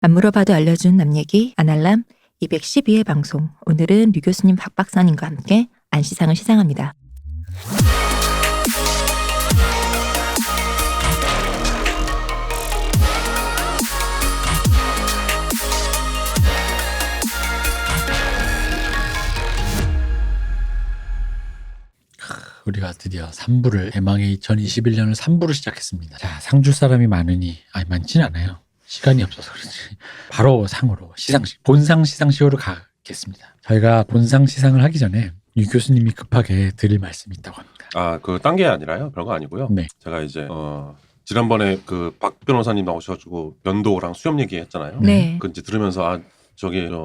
안 물어봐도 알려준 남 얘기 아날람 212회 방송. 오늘은 류 교수님 박 박사님과 함께 안시상을 시상합니다. 우리가 드디어 3부를 대망의 2021년을 3부를 시작했습니다. 자, 상 줄 사람이 많지는 않아요. 시간이 없어서 그렇지. 바로 상으로 시상식, 본상 시상식으로 가겠습니다. 저희가 본상 시상을 하기 전에 유 교수님이 급하게 드릴 말씀이 있다고 합니다. 딴 게 아니라요. 별거 아니고요. 네. 제가 이제 지난번에 그 박 변호사님 나오셔가지고 면도랑 수염 얘기했잖아요. 네. 그 이제 들으면서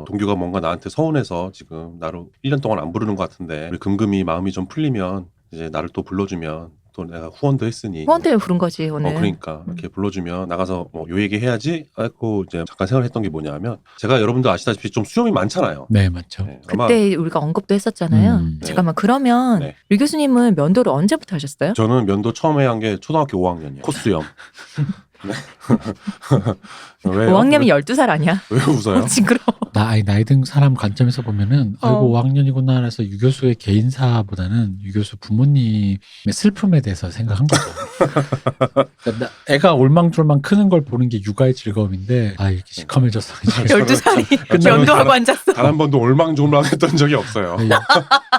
동규가 뭔가 나한테 서운해서 지금 나를 1년 동안 안 부르는 것 같은데 우리 금금이 마음이 좀 풀리면 이제 나를 또 불러주면 또 내가 후원도 했으니 후원 때문에 부른 거지 오늘. 그러니까 이렇게 불러주면 나가서 요 얘기 해야지 하고 이제 잠깐 생각을 했던 게 뭐냐면 제가 여러분들 아시다시피 좀 수염이 많잖아요. 네, 맞죠. 네, 아마 그때 우리가 언급도 했었잖아요. 네. 잠깐만 그러면 네. 류 교수님은 면도를 언제부터 하셨어요? 저는 면도 처음에 한 게 초등학교 5학년이에요. 콧수염. 네. 왜요? 5학년이 12살 아니야? 왜 웃어요? 징그러워. 나이 든 사람 관점에서 보면은 아이고 5학년이구나 해서 유 교수의 개인사보다는 유 교수 부모님의 슬픔에 대해서 생각한 거죠. 그러니까 애가 올망졸망 크는 걸 보는 게 육아의 즐거움인데 이렇게 시커매져서 12살이 면도하고 앉았어. 단 한 번도 올망졸망했던 적이 없어요.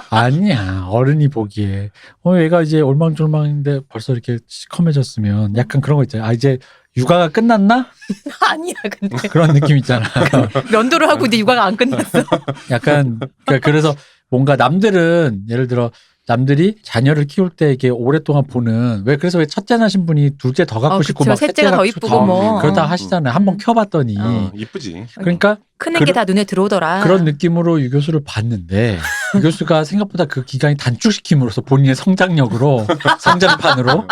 아니야, 어른이 보기에 얘가 이제 올망졸망인데 벌써 이렇게 시커매졌으면 약간 그런 거 있잖아요. 이제 육아가 끝났나? 아니야 근데 그런 느낌 있잖아. 면도를 하고 이제 육아가 안 끝났어. 약간 그래서 뭔가 남들은 예를 들어 남들이 자녀를 키울 때 이게 오랫동안 보는 왜 첫째 나신 분이 둘째 더 갖고 싶고 그쵸. 막 셋째가 더 이쁘고 뭐. 그러다 하시잖아요. 한번 켜봤더니 이쁘지. 그러니까 크는 게 다 눈에 들어오더라. 그런 느낌으로 유 교수를 봤는데 유 교수가 생각보다 그 기간이 단축시킴으로써 본인의 성장력으로 성장판으로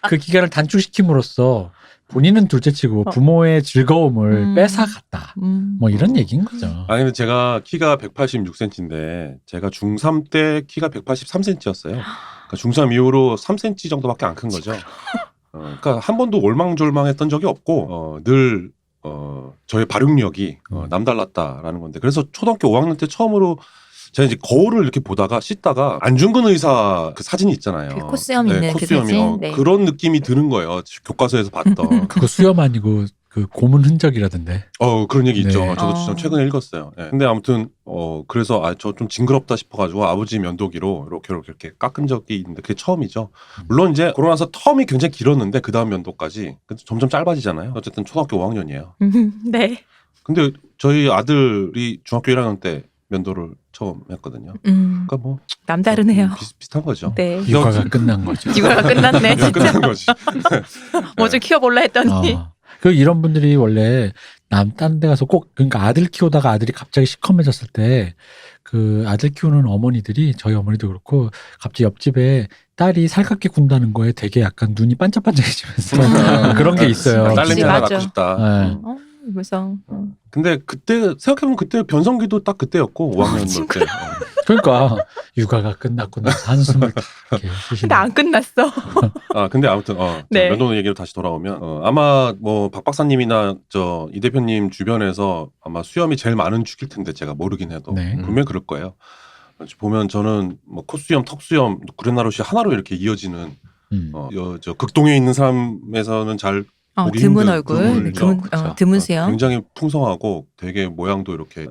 그 기간을 단축시킴으로써 본인은 둘째치고 부모의 즐거움을 뺏어갔다. 뭐 이런 얘기인 거죠. 아니 근데 제가 키가 186cm인데 제가 중3 때 키가 183cm였어요. 그러니까 중3 이후로 3cm 정도밖에 안 큰 거죠. 그러니까 한 번도 올망졸망했던 적이 없고 늘 저의 발육력이 남달랐다라는 건데 그래서 초등학교 5학년 때 처음으로 제가 이제 거울을 이렇게 보다가 씻다가 안중근 의사 그 사진이 있잖아요. 그 콧수염 있는 그 콧수염이 사진. 네. 그런 느낌이 드는 거예요. 교과서에서 봤던. 그거 수염 아니고 그 고문 흔적이라던데. 그런 얘기 있죠. 네. 저도 진짜 최근에 읽었어요. 네. 근데 아무튼 그래서 저 좀 징그럽다 싶어가지고 아버지 면도기로 이렇게 깎은 적이 있는데 그게 처음이죠. 물론 이제 그러고 나서 텀이 굉장히 길었는데 그 다음 면도까지 점점 짧아지잖아요. 어쨌든 초등학교 5학년이에요. 네. 근데 저희 아들이 중학교 1학년 때 면도를 처음 했거든요. 그러니까 뭐 남다르네요. 비슷한 거죠. 네. 육아가 끝난 거죠. 육아가 끝났네. 이거 진짜. 끝난 거지. 뭐 좀 키워볼라 했더니. 이런 분들이 원래 딴 데 가서 꼭 그러니까 아들 키우다가 아들이 갑자기 시커매졌을 때 그 아들 키우는 어머니들이 저희 어머니도 그렇고 갑자기 옆집에 딸이 살갑게 군다는 거에 되게 약간 눈이 반짝반짝해지면서 그런 게 있어요. 딸내미 그치, 하나 맞아. 낳고 싶다. 네. 그래서 근데 그때 생각해보면 그때 변성기도 딱 그때였고 5학년 때. 그러니까 육아가 끝났고 나서 한숨을 딱 이렇게 쉬시는. 근데 안 끝났어. 근데 아무튼 네. 면도 얘기로 다시 돌아오면 아마 뭐 박 박사님이나 이 대표님 주변에서 아마 수염이 제일 많은 축일 텐데 제가 모르긴 해도 네. 분명히 그럴 거예요. 보면 저는 뭐 콧수염, 턱수염, 구레나룻이 하나로 이렇게 이어지는 저 극동에 있는 사람에서는 잘 보기 드문 힘든 얼굴, 드문 드문 수염. 굉장히 풍성하고 되게 모양도 이렇게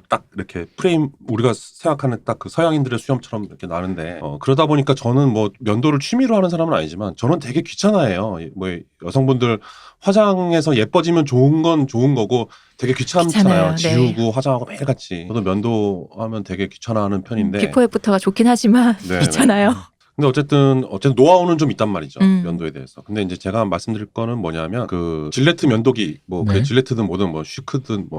딱 이렇게 프레임 우리가 생각하는 딱 그 서양인들의 수염처럼 이렇게 나는데 그러다 보니까 저는 뭐 면도를 취미로 하는 사람은 아니지만 저는 되게 귀찮아해요. 뭐 여성분들 화장해서 예뻐지면 좋은 건 좋은 거고 되게 귀찮잖아요. 귀찮아요. 지우고 네. 화장하고 매일같이. 저도 면도하면 되게 귀찮아하는 편인데. 비포 애프터가 좋긴 하지만 네, 귀찮아요. 근데 어쨌든 노하우는 좀 있단 말이죠. 음. 면도에 대해서. 근데 이제 제가 말씀드릴 거는 뭐냐면 그 질레트 면도기 뭐 네. 그게 질레트든 뭐든 뭐 쉬크든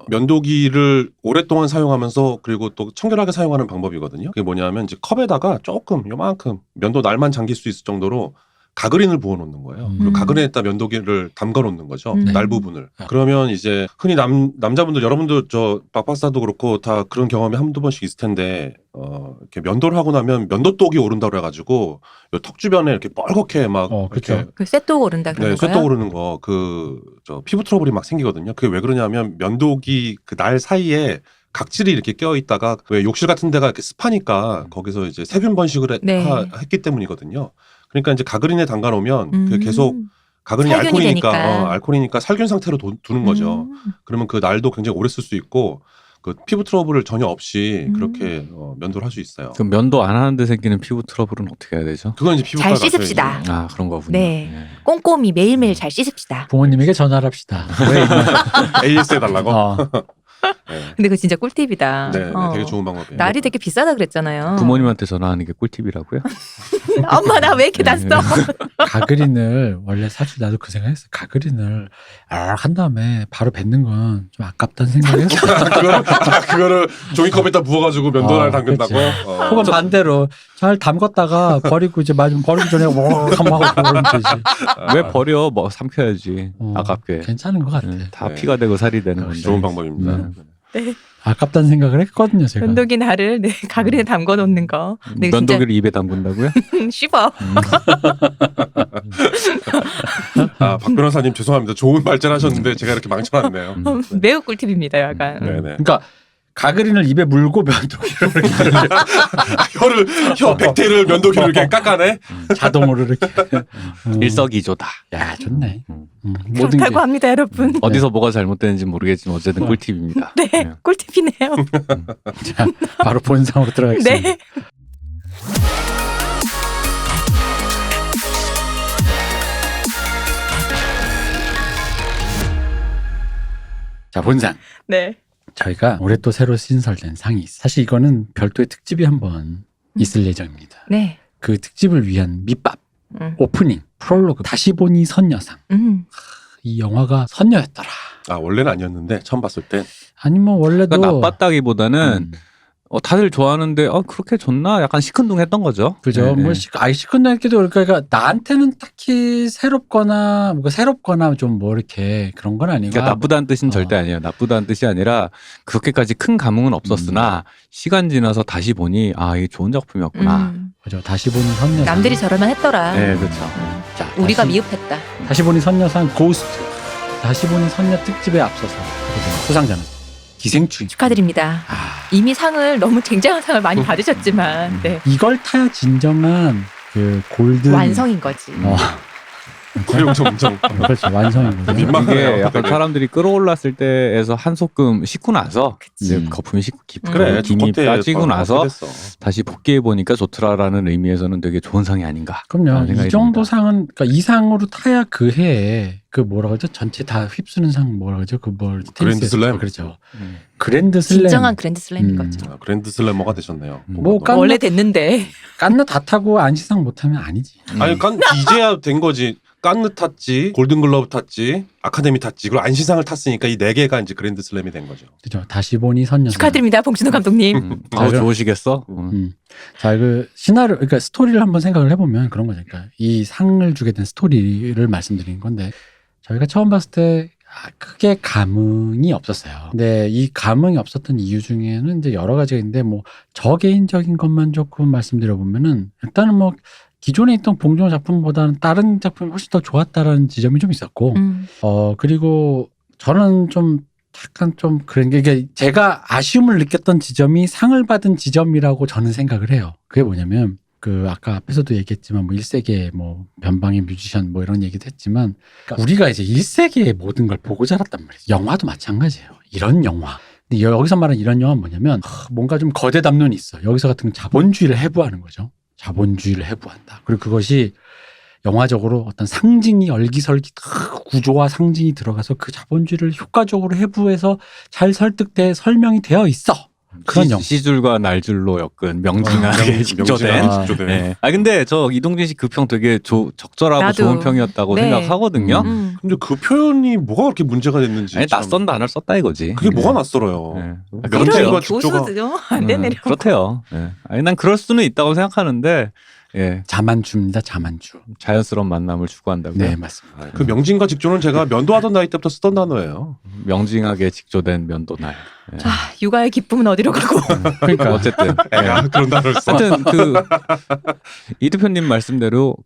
면도기를 오랫동안 사용하면서 그리고 또 청결하게 사용하는 방법이거든요. 그게 뭐냐면 이제 컵에다가 조금 요만큼 면도 날만 잠길 수 있을 정도로 가그린을 부어놓는 거예요. 그리고 가그린에다 면도기를 담가놓는 거죠. 네. 날 부분을. 그러면 이제 흔히 남자분들 여러분들 저 박박사도 그렇고 다 그런 경험이 한두 번씩 있을 텐데 이렇게 면도를 하고 나면 면도독이 오른다 그래가지고 턱 주변에 이렇게 뻘겋게 막 그렇죠. 이렇게 그 쇳독 오른다 그런 네, 거예요? 쇳독 오르는 거 저 피부 트러블이 막 생기거든요. 그게 왜 그러냐면 면도기 그 날 사이에 각질이 이렇게 껴 있다가 왜 욕실 같은 데가 이렇게 습하니까 거기서 이제 세균 번식을 네. 했기 때문이거든요. 그러니까 이제 가그린에 담가 놓으면 그게 계속 가그린이 살균이 알코올이니까 되니까. 알코올이니까 살균 상태로 두는 거죠. 그러면 그 날도 굉장히 오래 쓸 수 있고 그 피부 트러블을 전혀 없이 그렇게 면도를 할 수 있어요. 그럼 면도 안 하는데 생기는 피부 트러블은 어떻게 해야 되죠? 그건 이제 피부과 잘 가서 씻읍시다. 이제 아 그런 거군요. 네. 예. 꼼꼼히 매일매일 잘 씻읍시다. 부모님에게 전화를 합시다. AS 해달라고. 네. 근데 그거 진짜 꿀팁이다. 네, 네, 되게 좋은 방법이에요. 날이 되게 비싸다 그랬잖아요. 부모님한테 전화하는 게 꿀팁이라고요? 엄마 나 왜 이렇게 네. 났어? 가그린을 원래 사실 나도 그 생각했어. 가그린을 한 다음에 바로 뱉는 건 좀 아깝다는 생각했어. 그거를 종이컵에다 부어가지고 면도날 담근다고. 그치. 혹은 반대로 잘 담갔다가 버리고 이제 마지막 버리기 전에 한번 하고 그러면 되지. 왜 버려? 뭐 삼켜야지. 어, 아깝게. 괜찮은 것 같아. 다 네. 피가 되고 살이 되는 건데. 좋은 방법입니다. 네. 아깝다는 생각을 했거든요, 제가. 면도기 날을 네, 가그린에 담궈 놓는 거. 네, 면도기를 입에 담근다고요? 씹어. 박 변호사님 죄송합니다. 좋은 발전하셨는데 제가 이렇게 망쳐놨네요. 매우 꿀팁입니다, 약간. 네네. 그러니까 가그린을 입에 물고 면도기를 혀 백태를 면도기로 이렇게 깎아내. 자동으로 이렇게. 일석이조다. 야, 좋네. 음. 모든 게. 그렇다고 합니다, 여러분. 어디서 뭐가 잘못되는지 모르겠지만 어쨌든 꿀팁입니다. 네, 꿀팁이네요. 자, 바로 본상으로 들어가겠습니다. 네. 자, 본상. 네. 저희가 올해 또 새로 신설된 상이 있어요. 사실 이거는 별도의 특집이 한번 있을 예정입니다. 네. 그 특집을 위한 밑밥, 음. 오프닝, 프롤로그, 다시 보니 선녀상. 이 영화가 선녀였더라. 아 원래는 아니었는데 처음 봤을 때. 아니 뭐 원래도 그러니까 나빴다기보다는 다들 좋아하는데 그렇게 좋나? 약간 시큰둥했던 거죠. 그죠. 네, 뭐 네. 시큰둥했기도 그러니까 나한테는 딱히 새롭거나 좀 뭐 이렇게 그런 건 아니고. 그러니까 나쁘다는 뜻은 절대 아니에요. 나쁘다는 뜻이 아니라 그렇게까지 큰 감흥은 없었으나 시간 지나서 다시 보니 이게 좋은 작품이었구나. 그죠. 다시 보니 선녀상. 남들이 저럴만 했더라. 네, 그렇죠. 자, 우리가 다시- 미흡했다. 다시 보니 선녀상 고스트. 다시 보니 선녀 특집에 앞서서 수상자는 기생충. 축하드립니다. 이미 상을 너무 쟁쟁한 상을 많이 받으셨지만 네. 이걸 타야 진정한 그 골든 완성인 거지. 고용정 인정. 그렇죠. 완성인 거죠. 민망하네요. 이게 약간 사람들이 끌어올랐을 때에서 한 소끔 식고 나서 그치. 이제 거품이 식고 깊고 그래. 김이 그때 빠지고 나서 어떻게 됐어. 다시 복귀해 보니까 좋더라라는 의미에서는 되게 좋은 상이 아닌가. 그럼요. 라는 이 생각이 정도 듭니다. 상은 그러니까 이 상으로 타야 그 해에 그 뭐라 그러죠? 전체 다 휩쓰는 상 뭐라 그러죠? 그뭘 그랜드 슬램. 그렇죠. 그랜드 슬램. 진정한 그랜드 슬램인 거죠. 그랜드 슬래머가 되셨네요. 뭐 깐- 원래 됐는데 깐느 다 타고 안시상 못하면 아니지. 아니 이제야 된 거지. 깐느 탔지, 골든글러브 탔지, 아카데미 탔지, 그리고 안시상을 탔으니까 이 네 개가 이제 그랜드 슬램이 된 거죠. 그죠. 다시 보니 선녀상. 축하드립니다, 봉준호 감독님. 자, 그럼- 좋으시겠어? 자, 그 시나리오, 그러니까 스토리를 한번 생각을 해보면 그런 거죠. 그러니까 이 상을 주게 된 스토리를 말씀드린 건데 저희가 처음 봤을 때 크게 감흥이 없었어요. 근데 이 감흥이 없었던 이유 중에는 이제 여러 가지가 있는데 뭐 저 개인적인 것만 조금 말씀드려보면은 일단은 뭐 기존에 있던 봉준호 작품보다는 다른 작품이 훨씬 더 좋았다라는 지점이 좀 있었고 그리고 저는 좀 약간 좀 그런 게 이게 제가 아쉬움을 느꼈던 지점이 상을 받은 지점이라고 저는 생각을 해요. 그게 뭐냐면 그 아까 앞에서도 얘기했지만 뭐 1세기의 뭐 변방의 뮤지션 뭐 이런 얘기도 했지만 그러니까 우리가 이제 1세기의 모든 걸 보고 자랐단 말이에요. 영화도 마찬가지예요. 이런 영화. 근데 여기서 말하는 이런 영화는 뭐냐면 뭔가 좀 거대 담론이 있어. 여기서 같은 건 자본주의를 해부하는 거죠. 자본주의를 해부한다. 그리고 그것이 영화적으로 어떤 상징이 얼기설기 구조와 상징이 들어가서 그 자본주의를 효과적으로 해부해서 잘 설명이 되어 있어. 그런 영화. 시줄과 날줄로 엮은 명징하게 직조된. 직조된. 네. 근데 저 이동진 씨 그 평 되게 적절하고 나도. 좋은 평이었다고 네. 생각하거든요. 근데 그 표현이 뭐가 그렇게 문제가 됐는지. 아니, 참. 낯선 단어를 썼다 이거지. 그게 뭐가 낯설어요. 네. 명칭과 이런 직조가. 교수죠. 안 되네요. 그렇대요. 네. 아니, 난 그럴 수는 있다고 생각하는데 예, 자만주입니다. 자만주. 자연스러운 만남을 추구한다고요. 네, 맞습니다. 아, 그 명징과 직조는 제가 면도하던 나이 때부터 쓰던 단어예요. 명징하게 직조된 면도날. 예. 아, 육아의 기쁨은 어디로 가고? 그러니까 어쨌든 야, 그런 단어를 써. 하여튼 이 대표님 말씀대로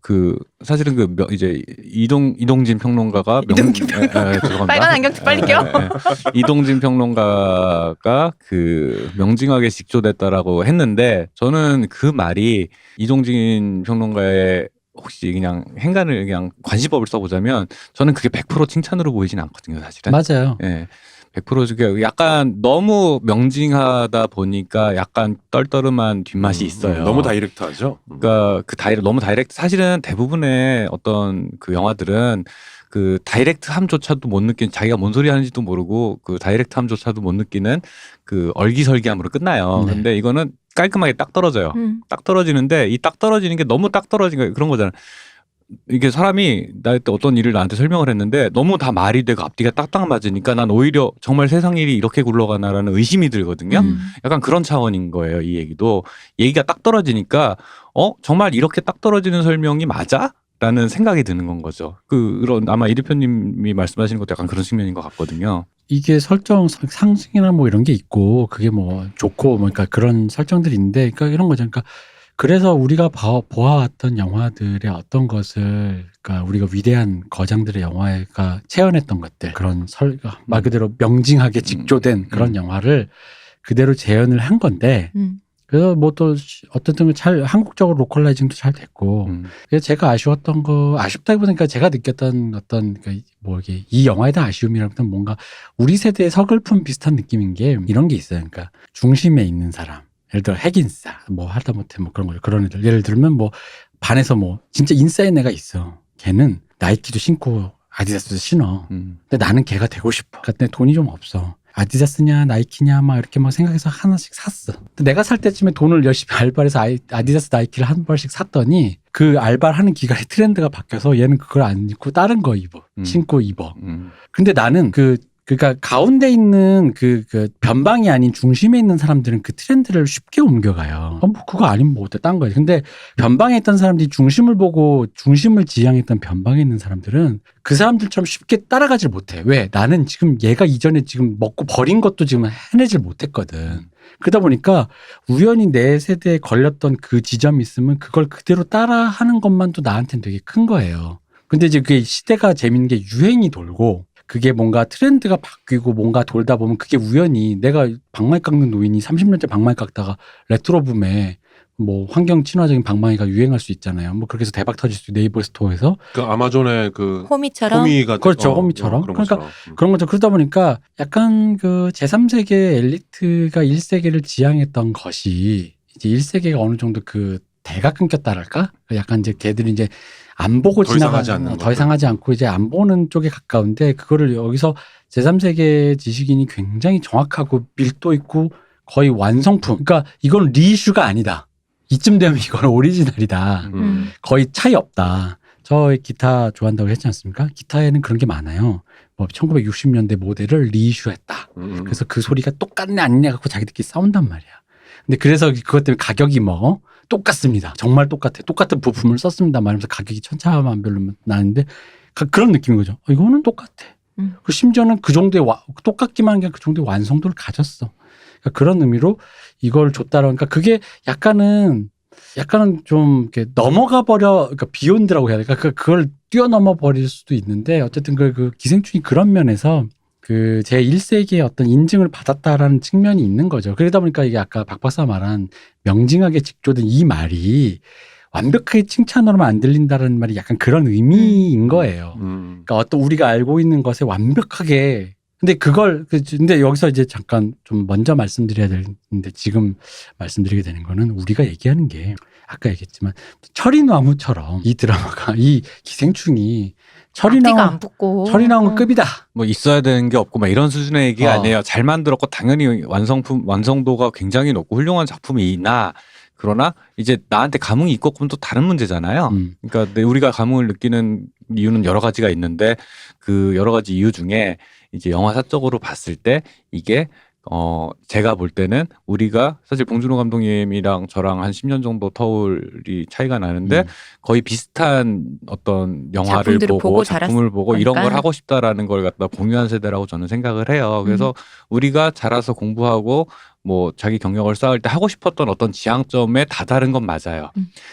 사실은 이제 이동진 평론가가 이동진 죄송합니다. 빨간 안경 빨리 껴. 이동진 평론가가 명징하게 직조됐다라고 했는데 저는 그 말이 이동진 평론가의 혹시 그냥 행간을 그냥 관시법을 써보자면 저는 그게 100% 칭찬으로 보이진 않거든요, 사실은. 맞아요. 예. 100% 저게 약간 너무 명징하다 보니까 약간 떨떠름한 뒷맛이 있어요. 너무 다이렉트하죠. 그러니까 너무 다이렉트. 사실은 대부분의 어떤 그 영화들은 그 다이렉트함조차도 못 느끼는 자기가 뭔 소리 하는지도 모르고 그 다이렉트함조차도 못 느끼는 그 얼기설기함으로 끝나요. 네. 근데 이거는 깔끔하게 딱 떨어져요. 딱 떨어지는데 이 딱 떨어지는 게 너무 딱 떨어진 거 그런 거잖아요. 이게 사람이 나한테 어떤 일을 나한테 설명을 했는데 너무 다 말이 되고 앞뒤가 딱딱 맞으니까 난 오히려 정말 세상 일이 이렇게 굴러가나라는 의심이 들거든요. 약간 그런 차원인 거예요. 이 얘기도 얘기가 딱 떨어지니까 정말 이렇게 딱 떨어지는 설명이 맞아? 라는 생각이 드는 건 거죠. 그런 아마 이 대표님이 말씀하시는 것도 약간 그런 측면인 것 같거든요. 이게 설정 상징이나 뭐 이런 게 있고 그게 뭐 좋고 뭐 그러니까 그런 설정들이 있는데 그러니까 이런 거죠. 그러니까 그래서 우리가 보아왔던 영화들의 어떤 것을 그러니까 우리가 위대한 거장들의 영화가 체현했던 것들 그런 말 그대로 명징하게 직조된 그런 영화를 그대로 재현을 한 건데 그래서 뭐 또 어쨌든 잘 한국적으로 로컬라이징도 잘 됐고 그래서 제가 아쉬웠던 거 아쉽다기보다는 제가 느꼈던 어떤 그러니까 뭐 이게 이 영화에 대한 아쉬움이라면 뭔가 우리 세대의 서글픔 비슷한 느낌인 게 이런 게 있어요. 그러니까 중심에 있는 사람 예를 들어 핵인싸 뭐 하다못해 뭐 그런 거 그런 애들 예를 들면 뭐 반에서 뭐 진짜 인싸인 애가 있어. 걔는 나이키도 신고 아디다스도 신어. 근데 나는 걔가 되고 싶어. 그러니까 내 돈이 좀 없어. 아디다스냐 나이키냐 막 이렇게 막 생각해서 하나씩 샀어. 근데 내가 살 때쯤에 돈을 열심히 알바를 해서 아디다스 나이키를 한 벌씩 샀더니 그 알바를 하는 기간에 트렌드가 바뀌어서 얘는 그걸 안 입고 다른 거 입어. 신고 입어. 근데 나는 그러니까 가운데 있는 그 변방이 아닌 중심에 있는 사람들은 그 트렌드를 쉽게 옮겨가요. 뭐 그거 아니면 뭐 어때 딴 거지. 근데 변방에 있던 사람들이 중심을 보고 중심을 지향했던 변방에 있는 사람들은 그 사람들처럼 쉽게 따라가질 못해. 왜? 나는 지금 얘가 이전에 지금 먹고 버린 것도 지금 해내질 못했거든. 그러다 보니까 우연히 내 세대에 걸렸던 그 지점이 있으면 그걸 그대로 따라하는 것만도 나한테는 되게 큰 거예요. 근데 이제 그게 시대가 재밌는 게 유행이 돌고 그게 뭔가 트렌드가 바뀌고 뭔가 돌다 보면 그게 우연히 내가 방망이 깎는 노인이 30년째 방망이 깎다가 레트로 붐에 뭐 환경 친화적인 방망이가 유행할 수 있잖아요. 뭐 그렇게 해서 대박 터질 수 네이버 스토어에서 그 아마존의 그 호미처럼 호미가 그렇죠. 호미처럼. 그런 그러니까 것처럼. 그런 거죠. 그러다 보니까 약간 그 제3세계 엘리트가 1세계를 지향했던 것이 이제 1세계가 어느 정도 그 대가 끊겼다랄까? 약간 이제 걔들이 이제 안 보고 더 이상 하지 않는 더 이상 하지 않고 이제 안 보는 쪽에 가까운데 그거를 여기서 제3세계 지식인이 굉장히 정확하고 밀도 있고 거의 완성품. 그러니까 이건 리이슈가 아니다. 이쯤 되면 이건 오리지널이다. 거의 차이 없다. 저 기타 좋아한다고 했지 않습니까? 기타에는 그런 게 많아요. 뭐 1960년대 모델을 리이슈했다. 그래서 그 소리가 똑같네 아니냐 갖고 자기들끼리 싸운단 말이야. 근데 그래서 그것 때문에 가격이 뭐 똑같습니다. 정말 똑같아. 똑같은 부품을 썼습니다. 말하면서 가격이 천차만별로 나는데 그런 느낌인 거죠. 이거는 똑같아. 그 심지어는 그 정도의 똑같기만 한 게 그 정도의 완성도를 가졌어. 그러니까 그런 의미로 이걸 줬다라고. 그러니까 그게 약간은 좀 이렇게 넘어가 버려. 그러니까 비욘드라고 해야 될까? 그걸 뛰어넘어 버릴 수도 있는데 어쨌든 그 기생충이 그런 면에서 그 제1세기의 어떤 인증을 받았다라는 측면이 있는 거죠. 그러다 보니까 이게 아까 박 박사 말한 명징하게 직조된 이 말이 완벽하게 칭찬으로만 안 들린다는 말이 약간 그런 의미인 거예요. 그러니까 어떤 우리가 알고 있는 것에 완벽하게 근데 여기서 이제 잠깐 좀 먼저 말씀드려야 되는데 지금 말씀드리게 되는 거는 우리가 얘기하는 게 아까 얘기했지만 철이나무처럼 이 드라마가 이 기생충이 앞뒤가 안 붙고 철이나무 급이다. 뭐 있어야 되는 게 없고 막 이런 수준의 얘기가 아니에요. 잘 만들었고 당연히 완성도가 굉장히 높고 훌륭한 작품이나 그러나 이제 나한테 감흥이 있고 없으면 또 다른 문제잖아요. 그러니까 우리가 감흥을 느끼는 이유는 여러 가지가 있는데 그 여러 가지 이유 중에 이제 영화사적으로 봤을 때 이게 제가 볼 때는 우리가 사실 봉준호 감독님이랑 저랑 한 10년 정도 터울이 차이가 나는데 거의 비슷한 어떤 영화를 작품들을 보고 작품을 보고 이런 걸 자랐으니까. 하고 싶다라는 걸 갖다 공유한 세대라고 저는 생각을 해요. 그래서 우리가 자라서 공부하고 뭐 자기 경력을 쌓을 때 하고 싶었던 어떤 지향점에 다다른 건 맞아요.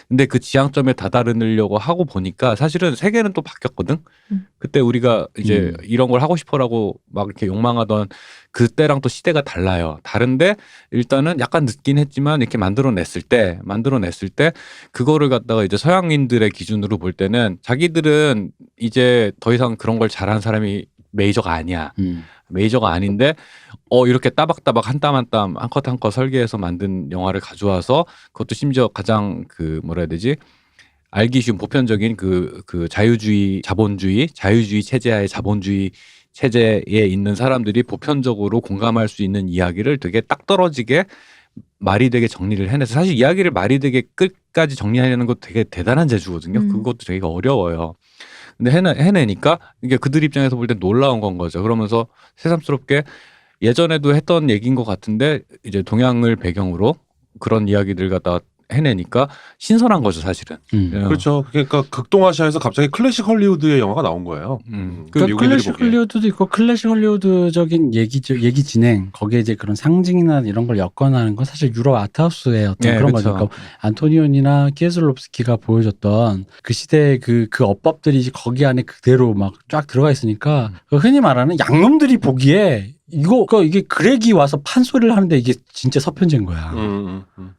근데 그 지향점에 다다르려고 하고 보니까 사실은 세계는 또 바뀌었거든. 그때 우리가 이제 이런 걸 하고 싶어라고 막 이렇게 욕망하던 그때랑 또 시대가 달라요. 다른데 일단은 약간 늦긴 했지만 이렇게 만들어냈을 때 그거를 갖다가 이제 서양인들의 기준으로 볼 때는 자기들은 이제 더 이상 그런 걸 잘하는 사람이 메이저가 아니야. 메이저가 아닌데 이렇게 따박따박 한 땀 한 땀 한 컷 한 컷 설계해서 만든 영화를 가져와서 그것도 심지어 가장 그 뭐라 해야 되지? 알기 쉬운 보편적인 그 자유주의 체제하에 자본주의 체제에 있는 사람들이 보편적으로 공감할 수 있는 이야기를 되게 딱 떨어지게 말이 되게 정리를 해내서 사실 이야기를 말이 되게 끝까지 정리하려는 것도 되게 대단한 재주거든요. 그것도 되게 어려워요. 근데 해내니까 이게 그들 입장에서 볼 때 놀라운 건 거죠. 그러면서 새삼스럽게 예전에도 했던 얘기인 것 같은데 이제 동양을 배경으로 그런 이야기들 갖다 해내니까 신선한 거죠, 사실은. 그렇죠. 그러니까 극동아시아에서 갑자기 클래식 헐리우드의 영화가 나온 거예요. 그 그러니까 미국인들이 클래식 보기에. 헐리우드도 있고 클래식 헐리우드적인 얘기 진행 거기에 이제 그런 상징이나 이런 걸 엮어나는 건 사실 유럽 아트하우스의 어떤 그런 그렇죠. 거죠. 그러니까 안토니온이나 키에슬롭스키가 보여줬던 그 시대의 그 어법들이 이제 거기 안에 그대로 막 쫙 들어가 있으니까 그 흔히 말하는 양놈들이 보기에 이게 그렉이 와서 판소리를 하는데 이게 진짜 서편제인 거야.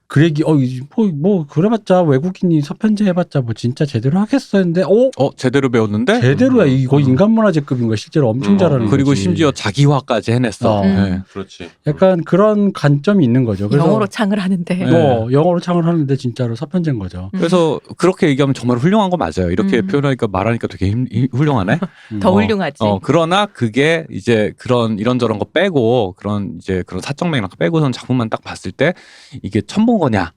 그렉이 뭐 그래봤자 외국인이 서편제 해봤자 뭐 진짜 제대로 하겠어 했는데 제대로 배웠는데 제대로야. 이거 인간문화재급인 거야. 실제로 엄청 잘하는 그리고 거지. 심지어 자기화까지 해냈어. 네. 그렇지. 약간 그런 관점이 있는 거죠. 그래서 영어로 창을 하는데. 네. 영어로 창을 하는데 진짜로 서편제인 거죠. 그래서 그렇게 얘기하면 정말 훌륭한 거 맞아요. 이렇게 표현하니까 말하니까 되게 훌륭하네. 더 훌륭하지. 그러나 그게 이제 그런 이런저런 거 빼고 그런 사적 맥락 빼고선 작품만 딱 봤을 때 이게 첨본 거냐?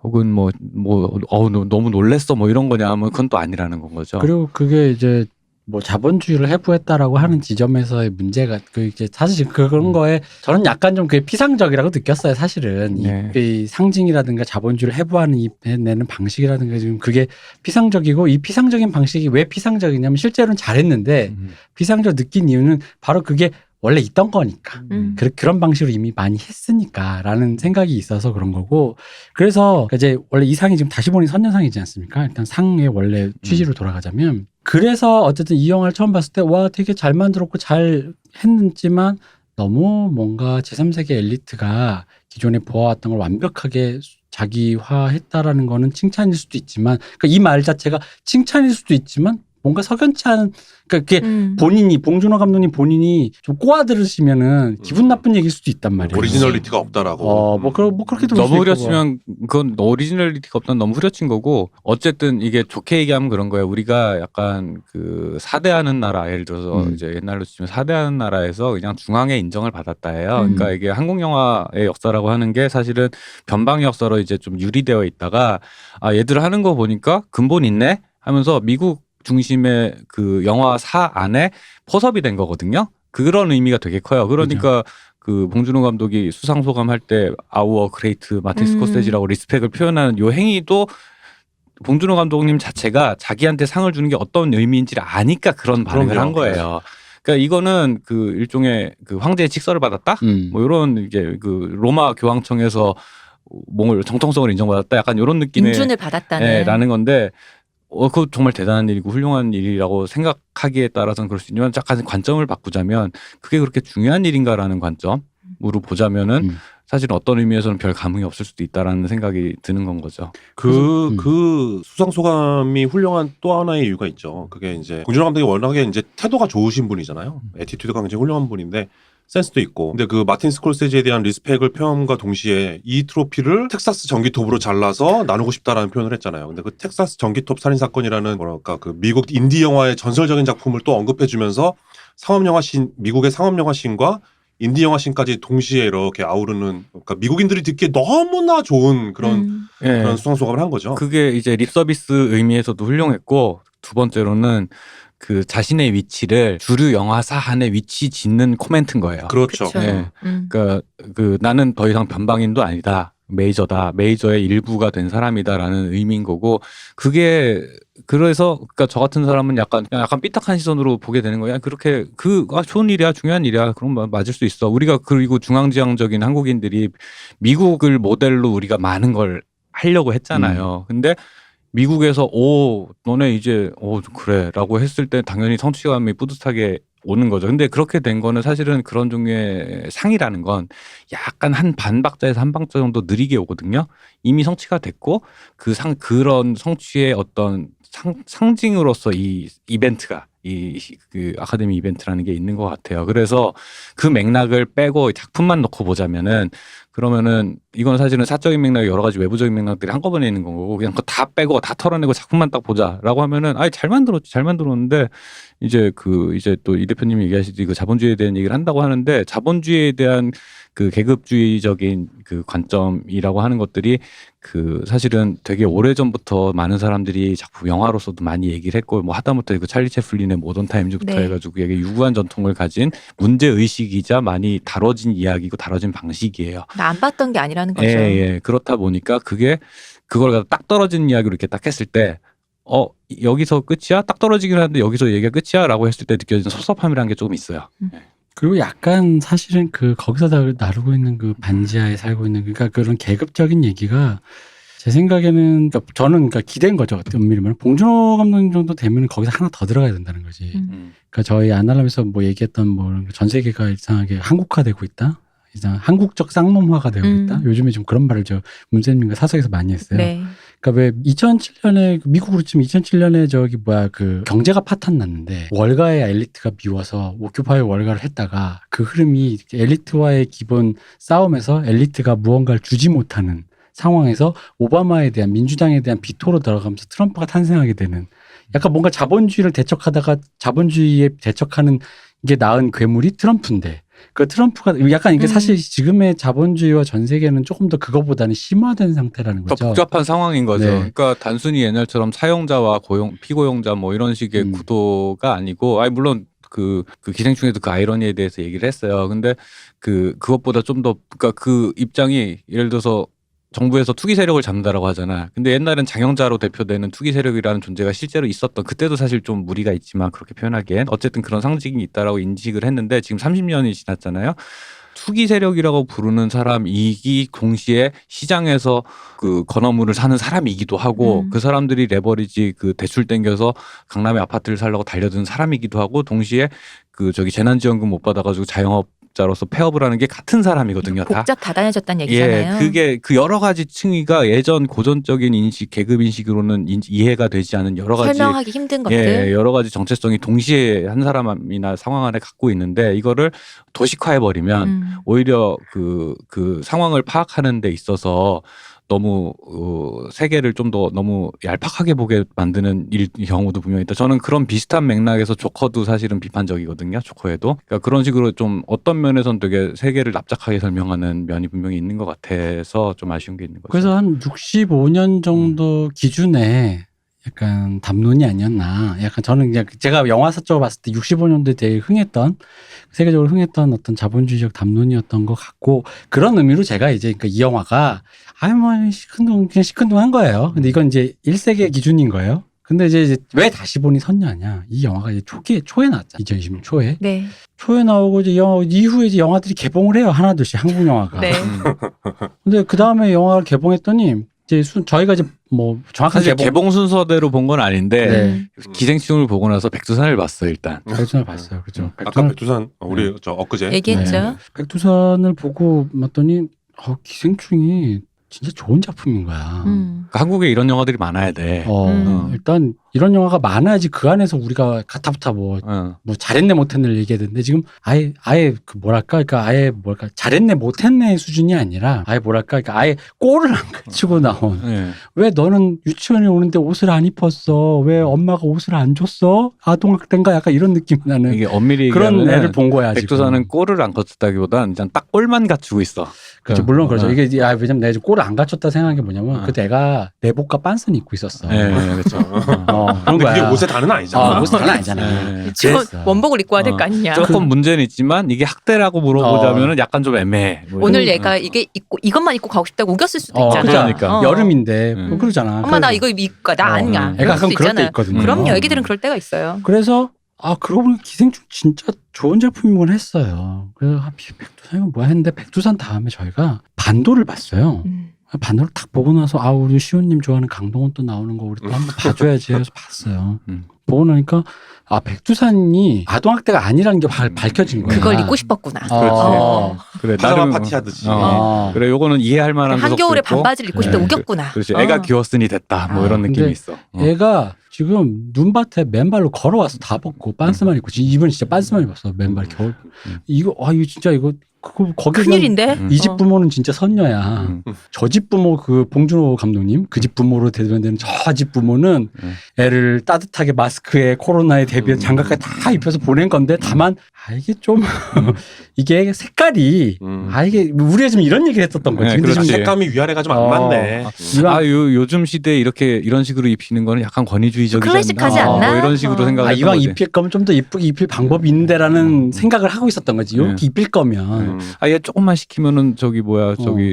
혹은 너무 놀랬어 뭐 이런 거냐 하면 그건 또 아니라는 건 거죠. 그리고 그게 이제 뭐 자본주의를 해부했다라고 하는 지점에서의 문제가 이제 사실 그런 거에 저는 약간 좀 그게 피상적이라고 느꼈어요. 사실은 네. 이 상징이라든가 자본주의를 해부하는 내는 방식이라든가 지금 그게 피상적이고 이 피상적인 방식이 왜 피상적이냐면 실제로는 잘했는데 피상적 느낀 이유는 바로 그게 원래 있던 거니까. 그런 방식으로 이미 많이 했으니까라는 생각이 있어서 그런 거고. 그래서 이제 원래 이 상이 지금 다시 보니 선녀상이지 않습니까? 일단 상의 원래 취지로 돌아가자면. 그래서 어쨌든 이 영화를 처음 봤을 때 와 되게 잘 만들었고 잘 했지만 너무 뭔가 제3세계 엘리트가 기존에 보아왔던 걸 완벽하게 자기화했다라는 거는 칭찬일 수도 있지만 그러니까 이 말 자체가 칭찬일 수도 있지만 뭔가 석연치 않은 그러니까 그게 봉준호 감독님 본인이 좀 꼬아 들으시면은 기분 나쁜 얘기일 수도 있단 말이에요. 오리지널리티가 없다라고. 그렇게도 너무 볼 수 있고 후려치면 그건 오리지널리티가 없다는 너무 후려친 거고 어쨌든 이게 좋게 얘기하면 그런 거예요. 우리가 약간 그 사대하는 나라 예를 들어서 이제 옛날로 치면 사대하는 나라에서 그냥 중앙의 인정을 받았다예요. 그러니까 이게 한국 영화의 역사라고 하는 게 사실은 변방의 역사로 이제 좀 유리되어 있다가 얘들 하는 거 보니까 근본 있네 하면서 미국 중심의 그 영화사 안에 포섭이 된 거거든요. 그런 의미가 되게 커요. 그러니까 그 봉준호 감독이 수상 소감할 때 아우어 그레이트 마틴 스코세지라고 리스펙을 표현하는 요 행위도 봉준호 감독님 자체가 자기한테 상을 주는 게 어떤 의미인지를 아니까 그런 반응을 한 거예요. 그러니까 이거는 그 일종의 그 황제의 직서를 받았다? 뭐 이런 이제 그 로마 교황청에서 몽을 정통성을 인정받았다. 약간 이런 느낌의 인준을 받았다는. 라는 건데 그거 정말 대단한 일이고 훌륭한 일이라고 생각하기에 따라서는 그럴 수 있지만 약간 관점을 바꾸자면 그게 그렇게 중요한 일인가라는 관점으로 보자면은 사실 어떤 의미에서는 별 감흥이 없을 수도 있다라는 생각이 드는 건 거죠. 그 수상 소감이 훌륭한 또 하나의 이유가 있죠. 그게 이제 봉준호 감독이 워낙에 이제 태도가 좋으신 분이잖아요. 애티튜드가 굉장히 훌륭한 분인데 센스도 있고. 근데 그 마틴 스콜세지에 대한 리스펙을 표현과 동시에 이 트로피를 텍사스 전기톱으로 잘라서 나누고 싶다라는 표현을 했잖아요. 근데 그 텍사스 전기톱 살인 사건이라는 그 미국 인디 영화의 전설적인 작품을 또 언급해주면서 미국의 상업 영화 씬과 인디 영화 씬까지 동시에 이렇게 아우르는 그러니까 미국인들이 듣기에 너무나 좋은 그런 수상 소감을 한 거죠. 그게 이제 립서비스 의미에서도 훌륭했고 두 번째로는 그 자신의 위치를 주류 영화사 안에 위치 짓는 코멘트인 거예요. 그렇죠. 그쵸. 네. 그러니까 그 나는 더 이상 변방인도 아니다. 메이저다. 메이저의 일부가 된 사람이다라는 의미인 거고 그게 그래서 그러니까 저 같은 사람은 약간 삐딱한 시선으로 보게 되는 거야. 그렇게 좋은 일이야, 중요한 일이야. 그럼 맞을 수 있어. 우리가 그리고 중앙지향적인 한국인들이 미국을 모델로 우리가 많은 걸 하려고 했잖아요. 근데 미국에서 너네 이제 그래라고 했을 때 당연히 성취감이 뿌듯하게 오는 거죠. 근데 그렇게 된 거는 사실은 그런 종류의 상이라는 건 약간 한 반박자에서 한 박자 정도 느리게 오거든요. 이미 성취가 됐고 그런 성취의 어떤 상징으로서 이 이벤트가 그 아카데미 이벤트라는 게 있는 것 같아요. 그래서 그 맥락을 빼고 작품만 놓고 보자면은 그러면은 이건 사실은 사적인 맥락 여러 가지 외부적인 맥락들이 한꺼번에 있는 거고 그냥 그거 다 빼고 다 털어내고 작품만 딱 보자라고 하면은 잘 만들었는데 이제 또 이 대표님이 얘기하시듯이 그 자본주의에 대한 얘기를 한다고 하는데 자본주의에 대한 그 계급주의적인 그 관점이라고 하는 것들이 그 사실은 되게 오래전부터 많은 사람들이 작품 영화로서도 많이 얘기를 했고 뭐 하다못해 그 찰리 채플린의 모던 타임즈부터 네. 해가지고 이게 유구한 전통을 가진 문제 의식이자 많이 다뤄진 이야기고 다뤄진 방식이에요. 나 안 봤던 게 아니라는 거죠. 예. 그렇다 보니까 그걸 갖다 딱 떨어진 이야기로 이렇게 딱 했을 때 여기서 끝이야? 딱 떨어지긴 하는데 여기서 얘기가 끝이야? 라고 했을 때 느껴지는 섭섭함이라는 게 조금 있어요. 그리고 약간 사실은 거기서 나르고 있는 그 반지하에 살고 있는 그러니까 그런 계급적인 얘기가 제 생각에는 그러니까 저는 기대인 거죠. 엄밀히 말하면 봉준호 감독님 정도 되면 거기서 하나 더 들어가야 된다는 거지. 그러니까 저희 아날람에서 뭐 얘기했던 전 세계가 이상하게 한국화되고 있다. 한국적 쌍놈화가 되고 있다. 요즘에 좀 그런 말을 문세민과 사석에서 많이 했어요. 네. 그러니까 왜 2007년에 미국으로 치면 2007년에 그 경제가 파탄 났는데 월가의 엘리트가 미워서 오큐파이 월가를 했다가 그 흐름이 엘리트와의 기본 싸움에서 엘리트가 무언가를 주지 못하는 상황에서 오바마에 대한 민주당에 대한 비토로 들어가면서 트럼프가 탄생하게 되는 약간 뭔가 자본주의를 대척하다가 자본주의에 대척하는 게 낳은 괴물이 트럼프인데 그 트럼프가 약간 이게 사실 지금의 자본주의와 전 세계는 조금 더 그거보다는 심화된 상태라는 더 거죠. 복잡한 상황인 거죠. 네. 그러니까 단순히 옛날처럼 사용자와 피고용자 뭐 이런 식의 구도가 아니고, 물론 그 기생충에도 그 아이러니에 대해서 얘기를 했어요. 근데 그것보다 좀 더, 그러니까 그 입장이 예를 들어서 정부에서 투기 세력을 잡는다라고 하잖아. 근데 옛날엔 장영자로 대표되는 투기 세력이라는 존재가 실제로 있었던, 그때도 사실 좀 무리가 있지만 그렇게 표현하기엔 어쨌든 그런 상징이 있다라고 인식을 했는데 지금 30년이 지났잖아요. 투기 세력이라고 부르는 사람이기 동시에 시장에서 그 건어물을 사는 사람이기도 하고 그 사람들이 레버리지 그 대출 땡겨서 강남에 아파트를 살려고 달려드는 사람이기도 하고 동시에 재난지원금 못 받아가지고 자영업자로서 폐업을 하는 게 같은 사람이거든요. 복잡 다단해졌다는 얘기잖아요. 그게 여러 가지 층위가 예전 고전적인 인식, 계급 인식으로는 이해가 되지 않은 여러 가지 설명하기 힘든 것들. 여러 가지 정체성이 동시에 한 사람이나 상황 안에 갖고 있는데 이거를 도식화해 버리면 오히려 그 상황을 파악하는 데 있어서 너무 세계를 좀 더 너무 얄팍하게 보게 만드는 경우도 분명히 있다. 저는 그런 비슷한 맥락에서 조커도 사실은 비판적이거든요. 조커에도. 그러니까 그런 식으로 좀 어떤 면에서는 되게 세계를 납작하게 설명하는 면이 분명히 있는 것 같아서 좀 아쉬운 게 있는 거죠. 그래서 한 65년 정도 기준에 약간 담론이 아니었나. 약간 저는 그냥 제가 영화사 쪽으로 봤을 때 65년도에 되게 세계적으로 흥했던 어떤 자본주의적 담론이었던 것 같고 그런 의미로 제가 이제 이 영화가 그냥 시큰둥한 거예요. 근데 이건 이제 1세기의 기준인 거예요. 근데 이제 왜 다시 보니 선녀하냐. 이 영화가 이제 초에 나왔잖아. 2020년 초에. 네. 초에 나오고 이제 이후에 이제 영화들이 개봉을 해요. 하나둘씩 한국 영화가. 네. 근데 그 다음에 영화를 개봉했더니 이제 저희가 이제 뭐 정확하게 사실 개봉 순서대로 본 건 아닌데 네. 기생충을 보고 나서 백두산을 봤어요 일단. 백두산을 봤어요. 그죠. 아까 백두산 우리 엊그제 얘기했죠. 네. 백두산을 보고 봤더니 기생충이 진짜 좋은 작품인 거야. 그러니까 한국에 이런 영화들이 많아야 돼. 일단 이런 영화가 많아야지 그 안에서 우리가 가타부타 뭐 잘했네 못했네를 얘기하는데 지금 아예 그러니까 잘했네 못했네 수준이 아니라 그러니까 아예 꼴을 안 갖추고 나온. 왜 너는 유치원에 오는데 옷을 안 입었어? 왜 엄마가 옷을 안 줬어? 아동학대인가 약간 이런 느낌이 나는 이게 엄밀히 그런 얘기하면 애를 본 거야. 백두산은 지금. 꼴을 안 갖췄다기보다는 그냥 딱 꼴만 갖추고 있어. 그렇죠. 물론 그렇죠. 이게 왜냐면 내가 꼴을 안 갖췄다 생각한 게 뭐냐면 그 애가 내복과 빤스는 입고 있었어. 그렇죠. 그런 근데 거야. 그게 옷의 단은 아니잖아. 옷의 단은 아니잖아. 네. 그랬어. 원복을 입고 와야 될 거 아니냐. 조금 문제는 있지만 이게 학대라고 물어보자면은 약간 좀 애매해. 뭐 오늘 이런- 얘가 이게 입고 이것만 입고 가고 싶다고 우겼을 수도 어, 있잖아. 그러니까. 여름인데 뭐 음. 그러잖아. 엄마 나 이거 입고 가. 나 아니야. 애가 가끔 수도 그럴 때 있잖아. 있거든요. 그럼요. 애기들은 그럴 때가 있어요. 그래서 그러고 보니 기생충 진짜 좋은 제품이긴 했어요. 그래서 백두산이 뭐야 했는데 백두산 다음에 저희가 반도를 봤어요. 반도를 딱 보고 나서 우리 시호님 좋아하는 강동원 또 나오는 거 우리 또 한번 봐줘야지 해서 봤어요. 보고 나니까 백두산이 아동학대가 아니라는 게 밝혀진 거야. 그걸 입고 싶었구나. 그렇지. 그래 파자마 나름 파티 하듯이. 그래 요거는 이해할 만한 한겨울에 구석도 있고. 반바지를 입고 싶다 네. 우겼구나. 그렇지 애가 귀여웠으니 됐다 뭐 이런 느낌이 근데 있어. 얘가 지금 눈밭에 맨발로 걸어와서 다 벗고 빤스만 입고 이번에 진짜 빤스만 입었어. 맨발 겨울. 이거 진짜 이거 거기 큰일인데. 이 집 부모는 진짜 선녀야. 저 집 부모 그 봉준호 감독님 그 집 부모로 대변되는 저 집 부모는 애를 따뜻하게 마스크에 코로나에 대비해 장갑까지 다 입혀서 보낸 건데 다만 이게 좀 이게 색깔이 이게 우리가 지금 이런 얘기를 했었던 거지. 네, 근데 그렇지. 지금 색감이 위아래가 좀 안 맞네. 요즘 시대에 이렇게 이런 식으로 입히는 거는 약간 권위주의적이지 클래식하지 않나? 않나? 뭐 이런 식으로 생각했던 이왕 거지. 입힐 거면 좀 더 이쁘게 입힐 방법이 있는데라는 생각을 하고 있었던 거지. 이렇게 입힐 거면. 얘 조금만 시키면은 저기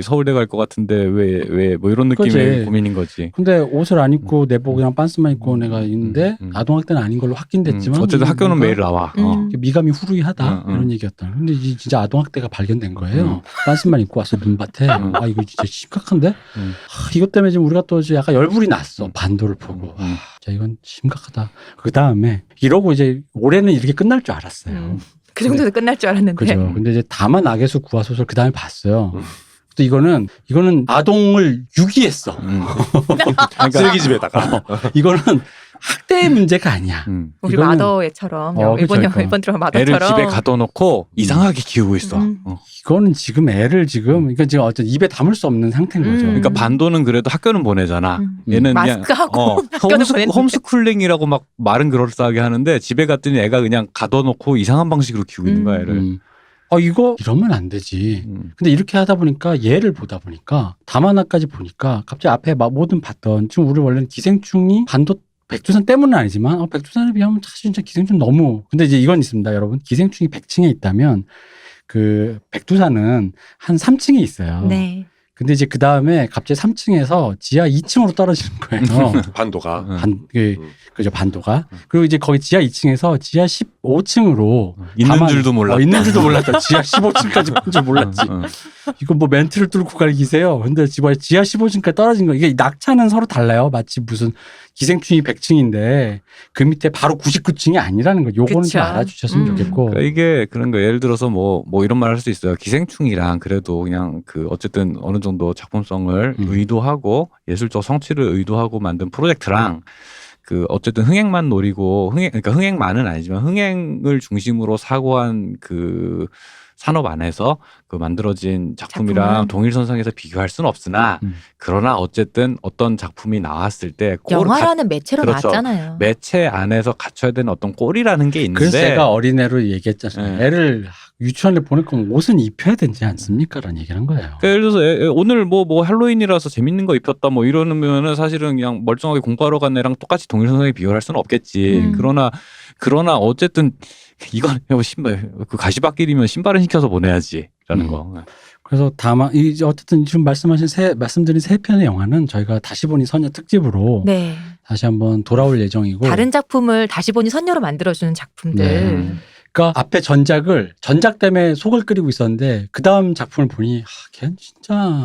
서울대 갈 것 같은데 왜 뭐 이런 느낌의 그치. 고민인 거지. 근데 옷을 안 입고 내복이랑 빤스만 입고 온 애가 있는데 아동학대는 아닌 걸로 확인됐지만 어쨌든 학교는 매일 나와. 미감이 후루이하다 이런 얘기였다. 근데 이제 진짜 아동학대가 발견된 거예요. 빤스만 입고 와서 눈밭에 이거 진짜 심각한데 이것 때문에 지금 우리가 또 이제 약간 열불이 났어. 반도를 보고 자 이건 심각하다. 그 다음에 이러고 이제 올해는 이렇게 끝날 줄 알았어요. 그 정도도 끝날 줄 알았는데. 그죠. 근데 이제 다만 악의수 구화소설 그 다음에 봤어요. 또 이거는 아동을 유기했어. 그러니까 쓰레기집에다가. 이거는 학대의 문제가 아니야. 우리 이거는- 마더애처럼 그쵸, 그러니까. 일본 드라마 애를 마더처럼. 집에 가둬놓고 이상하게 키우고 있어. 이거는 지금 애를 그러니까 지금 어쨌든 입에 담을 수 없는 상태인 거죠. 그러니까 반도는 그래도 학교는 보내잖아. 얘는 마스크하고 학교는 보내는데. 홈스쿨링이라고 막 말은 그럴싸하게 하는데 집에 갔더니 애가 그냥 가둬놓고 이상한 방식으로 키우고 있는 거야 애를. 이거 이러면 안 되지. 근데 이렇게 하다 보니까 얘를 보다 보니까 다만화까지 보니까 갑자기 앞에 뭐든 봤던 지금 우리 원래는 기생충이 반도 백두산 때문은 아니지만 백두산에 비하면 사실 진짜 기생충 너무 근데 이제 이건 있습니다 여러분. 기생충이 100층에 있다면 그 백두산은 한 3층에 있어요. 네. 근데 이제 그 다음에 갑자기 3층에서 지하 2층으로 떨어지는 거예요. 반도가. 그죠 반도가. 그리고 이제 거기 지하 2층에서 지하 15층으로 있는 줄도 몰랐다. 있는 줄도 몰랐다. 지하 15층까지 본 줄 몰랐지. 이거 뭐 멘트를 뚫고 갈 기세요. 근데 지하 15층까지 떨어진 거 이게 낙차는 서로 달라요. 마치 무슨 기생충이 100층인데 그 밑에 바로 99층이 아니라는 거. 요거는 좀 그쵸. 알아주셨으면 좋겠고. 그러니까 이게 그런 거 예를 들어서 뭐 이런 말 할 수 있어요. 기생충이랑 그래도 그냥 그 어쨌든 어느 정도 작품성을 의도하고 예술적 성취를 의도하고 만든 프로젝트랑 그 어쨌든 흥행만 노리고 그러니까 흥행만은 아니지만 흥행을 중심으로 사고한 그 산업 안에서 그 만들어진 작품이랑 작품은. 동일선상에서 비교할 수는 없으나 그러나 어쨌든 어떤 작품이 나왔을 때 영화라는 매체로 그렇죠. 나왔잖아요. 매체 안에서 갖춰야 되는 어떤 꼴이라는 게 있는데 그래서 제가 어린애로 얘기했잖아요. 네. 애를 유치원에 보낼 거면 옷은 입혀야 되지 않습니까? 라는 얘기를 한 거예요. 그러니까 예를 들어서 오늘 뭐 할로윈이라서 재밌는 거 입혔다 뭐 이러면은 사실은 그냥 멀쩡하게 공부하러 간 애랑 똑같이 동일선상에 비교할 수는 없겠지. 그러나 어쨌든 이건 신발 그 가시밭길이면 신발은 시켜서 보내야지라는 거. 그래서 다만 어쨌든 지금 말씀드린 세 편의 영화는 저희가 다시 보니 선녀 특집으로 네. 다시 한번 돌아올 예정이고. 다른 작품을 다시 보니 선녀로 만들어주는 작품들. 네. 그러니까 앞에 전작 때문에 속을 끓이고 있었는데 그 다음 작품을 보니 걔는 진짜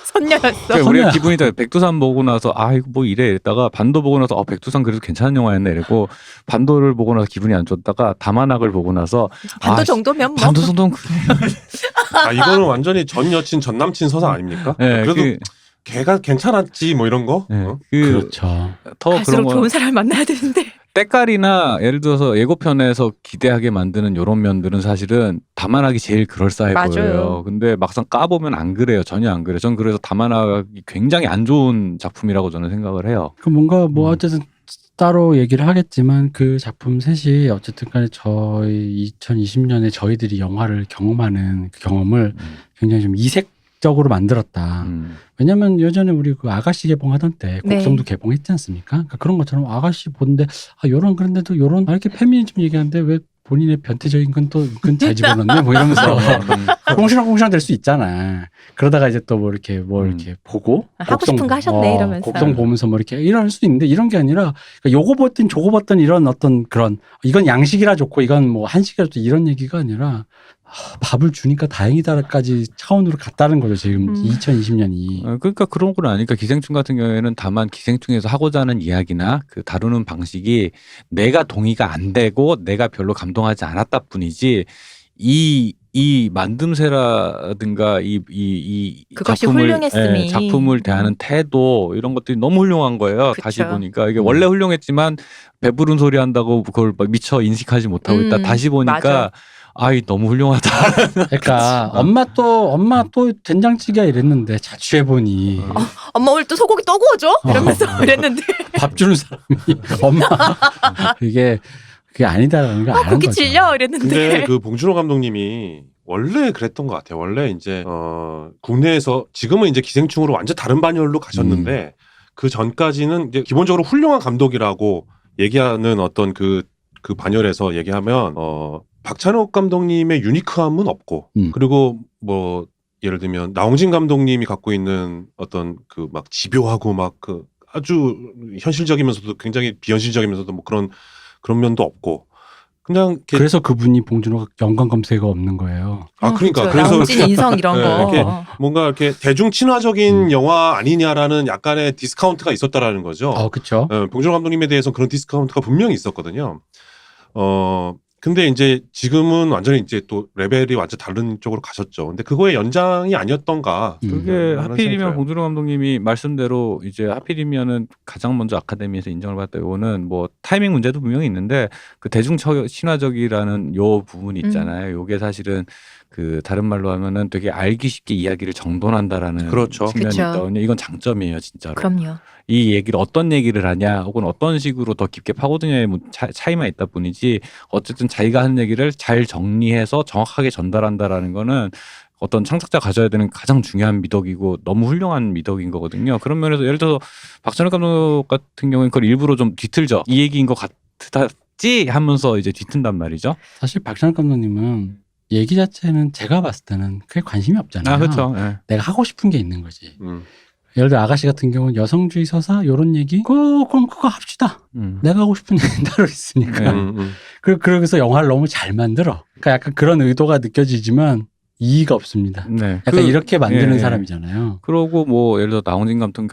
선녀였어. 그러니까 우리가 기분이 다 백두산 보고 나서 이거 뭐 이래 이랬다가 반도 보고 나서 백두산 그래도 괜찮은 영화였네 이러고 반도를 보고 나서 기분이 안 좋았다가 다만악을 보고 나서 반도 정도면 뭐. 반도 정도는 그래. 이거는 완전히 전 여친 전 남친 서사 아닙니까? 네, 그래도 걔가 괜찮았지 뭐 이런 거. 네, 그렇죠. 더 그런 갈수록 거 좋은 사람을 만나야 되는데. 때깔이나 예를 들어서 예고편에서 기대하게 만드는 이런 면들은 사실은 다만악이 제일 그럴싸해 맞아요. 보여요. 근데 막상 까보면 안 그래요. 전혀 안 그래요. 전 그래서 다만악이 굉장히 안 좋은 작품이라고 저는 생각을 해요. 그 뭔가 뭐 어쨌든 따로 얘기를 하겠지만 그 작품 셋이 어쨌든 간에 저희 2020년에 저희들이 영화를 경험하는 그 경험을 굉장히 좀 적으로 만들었다. 왜냐면 예전에 우리 그 아가씨 개봉하던 때 네. 곡성도 개봉했지 않습니까? 그러니까 그런 것처럼 아가씨 보는데 요런 그런데도 요런 이렇게 페미니즘 얘기하는데 왜 본인의 변태적인 건 또 그건 잘 집어넣네 뭐 이러면서 꽁시렁꽁시렁 될 수 있잖아. 그러다가 이제 또 뭐 이렇게 보고 하고 싶은 거 하셨네 이러면서. 곡성 보면서 뭐 이렇게 이럴 수도 있는데 이런 게 아니라 그러니까 요거 봤든 저거 봤든 이런 어떤 그런 이건 양식이라 좋고 이건 뭐 한식이라 좋고 이런 얘기가 아니라 밥을 주니까 다행이다까지 차원으로 갔다는 거죠. 지금 2020년이. 그러니까 그런 건 아니까 기생충 같은 경우에는 다만 기생충에서 하고자 하는 이야기나 그 다루는 방식이 내가 동의가 안 되고 내가 별로 감동하지 않았다 뿐이지 이 만듦새라든가 이 그것이 작품을, 훌륭했음이. 작품을 대하는 태도 이런 것들이 너무 훌륭한 거예요. 그쵸. 다시 보니까 이게 원래 훌륭했지만 배부른 소리 한다고 그걸 미처 인식하지 못하고 있다. 다시 보니까 맞아. 아이 너무 훌륭하다. 그러니까 엄마 또 된장찌개 이랬는데 자취해 보니 엄마 오늘 또 소고기 또 구워줘? 이러면서 이랬는데 밥 주는 사람이 엄마 그게 아니다라는 걸 아는 고기 거죠. 질려 이랬는데. 근데 그 봉준호 감독님이 원래 그랬던 것 같아요. 원래 이제 국내에서 지금은 이제 기생충으로 완전 다른 반열로 가셨는데 그 전까지는 이제 기본적으로 훌륭한 감독이라고 얘기하는 어떤 그 반열에서 얘기하면 박찬욱 감독님의 유니크함은 없고 그리고 뭐 예를 들면 나홍진 감독님이 갖고 있는 어떤 그 막 집요하고 막 그 아주 현실적이면서도 굉장히 비현실적이면서도 뭐 그런 면도 없고 그냥 이렇게 그래서 그분이 봉준호가 연관 검색어가 없는 거예요. 그러니까 그렇죠. 그래서 나홍진 인성 이런 네, 거. 이렇게 뭔가 이렇게 대중 친화적인 영화 아니냐라는 약간의 디스카운트가 있었다라는 거죠. 그렇죠. 봉준호 감독님에 대해서 그런 디스카운트가 분명히 있었거든요. 근데 이제 지금은 완전히 이제 또 레벨이 완전 다른 쪽으로 가셨죠. 근데 그거의 연장이 아니었던가. 그게 그런 하필이면 생각이 들어요. 봉준호 감독님이 말씀대로 이제 하필이면은 가장 먼저 아카데미에서 인정을 받았다. 이거는 뭐 타이밍 문제도 분명히 있는데 그 대중 친화적이라는 요 부분이 있잖아요. 요게 사실은 그 다른 말로 하면은 되게 알기 쉽게 이야기를 정돈한다라는 그렇죠. 측면이 그쵸. 있거든요. 이건 장점이에요, 진짜로. 그럼요. 이 얘기를 어떤 얘기를 하냐 혹은 어떤 식으로 더 깊게 파고드냐의 차이만 있다 뿐이지 어쨌든 자기가 하는 얘기를 잘 정리해서 정확하게 전달한다라는 거는 어떤 창작자가 가져야 되는 가장 중요한 미덕이고 너무 훌륭한 미덕인 거거든요. 그런 면에서 예를 들어서 박찬욱 감독 같은 경우는 그걸 일부러 좀 뒤틀죠. 이 얘기인 것 같지 하면서 이제 뒤튼단 말이죠. 사실 박찬욱 감독님은 얘기 자체는 제가 봤을 때는 크게 관심이 없잖아요. 그렇죠. 네. 내가 하고 싶은 게 있는 거지. 음. 예를 들어 아가씨 같은 경우는 여성주의 서사 이런 얘기 그럼 그거 합시다. 내가 하고 싶은 얘기는 따로 있으니까. 그러고서 영화를 너무 잘 만들어. 그러니까 약간 그런 의도가 느껴지지만 이의가 없습니다. 네. 약간 이렇게 만드는 예, 예. 사람이잖아요. 그러고 뭐 예를 들어 나홍진 감독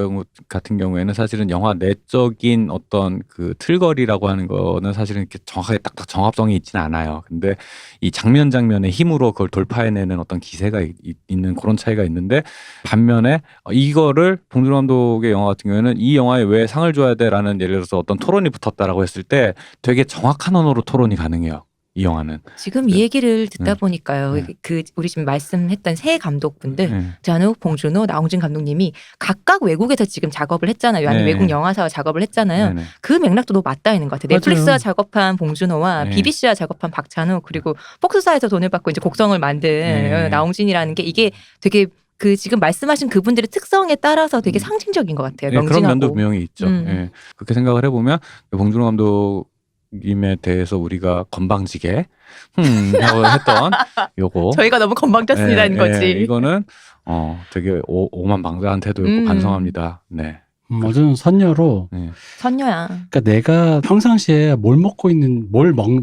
같은 경우에는 사실은 영화 내적인 어떤 그 틀거리라고 하는 거는 사실은 이렇게 정확하게 딱딱 정합성이 있지는 않아요. 근데 이 장면의 힘으로 그걸 돌파해내는 어떤 기세가 있는 그런 차이가 있는데 반면에 이거를 봉준호 감독의 영화 같은 경우에는 이 영화에 왜 상을 줘야 돼라는 예를 들어서 어떤 토론이 붙었다라고 했을 때 되게 정확한 언어로 토론이 가능해요. 이 영화는. 지금 이 얘기를 듣다 네. 보니까요. 네. 그 우리 지금 말씀했던 세 감독분들 네. 잔욱, 봉준호, 나홍진 감독님이 각각 외국에서 지금 작업을 했잖아요. 아니면 네. 외국 영화사와 작업을 했잖아요. 네네. 그 맥락도 너무 맞닿아 있는 것 같아요. 맞아요. 넷플릭스와 작업한 봉준호와 네. BBC와 작업한 박찬욱 그리고 폭스사에서 돈을 받고 이제 곡성을 만든 네. 나홍진이라는 게 이게 되게 그 지금 말씀하신 그분들의 특성에 따라서 되게 상징적인 것 같아요. 네, 그런 명징하고. 면도 분명히 있죠. 음. 예. 그렇게 생각을 해보면 봉준호 감독님에 대해서 우리가 건방지게 하고 했던 요거 저희가 너무 건방졌습니다는 거지. 이거는 되게 오만 방자한 태도였고 반성합니다. 네. 어제는 선녀로 선녀야. 그러니까 내가 평상시에 뭘 먹고 있는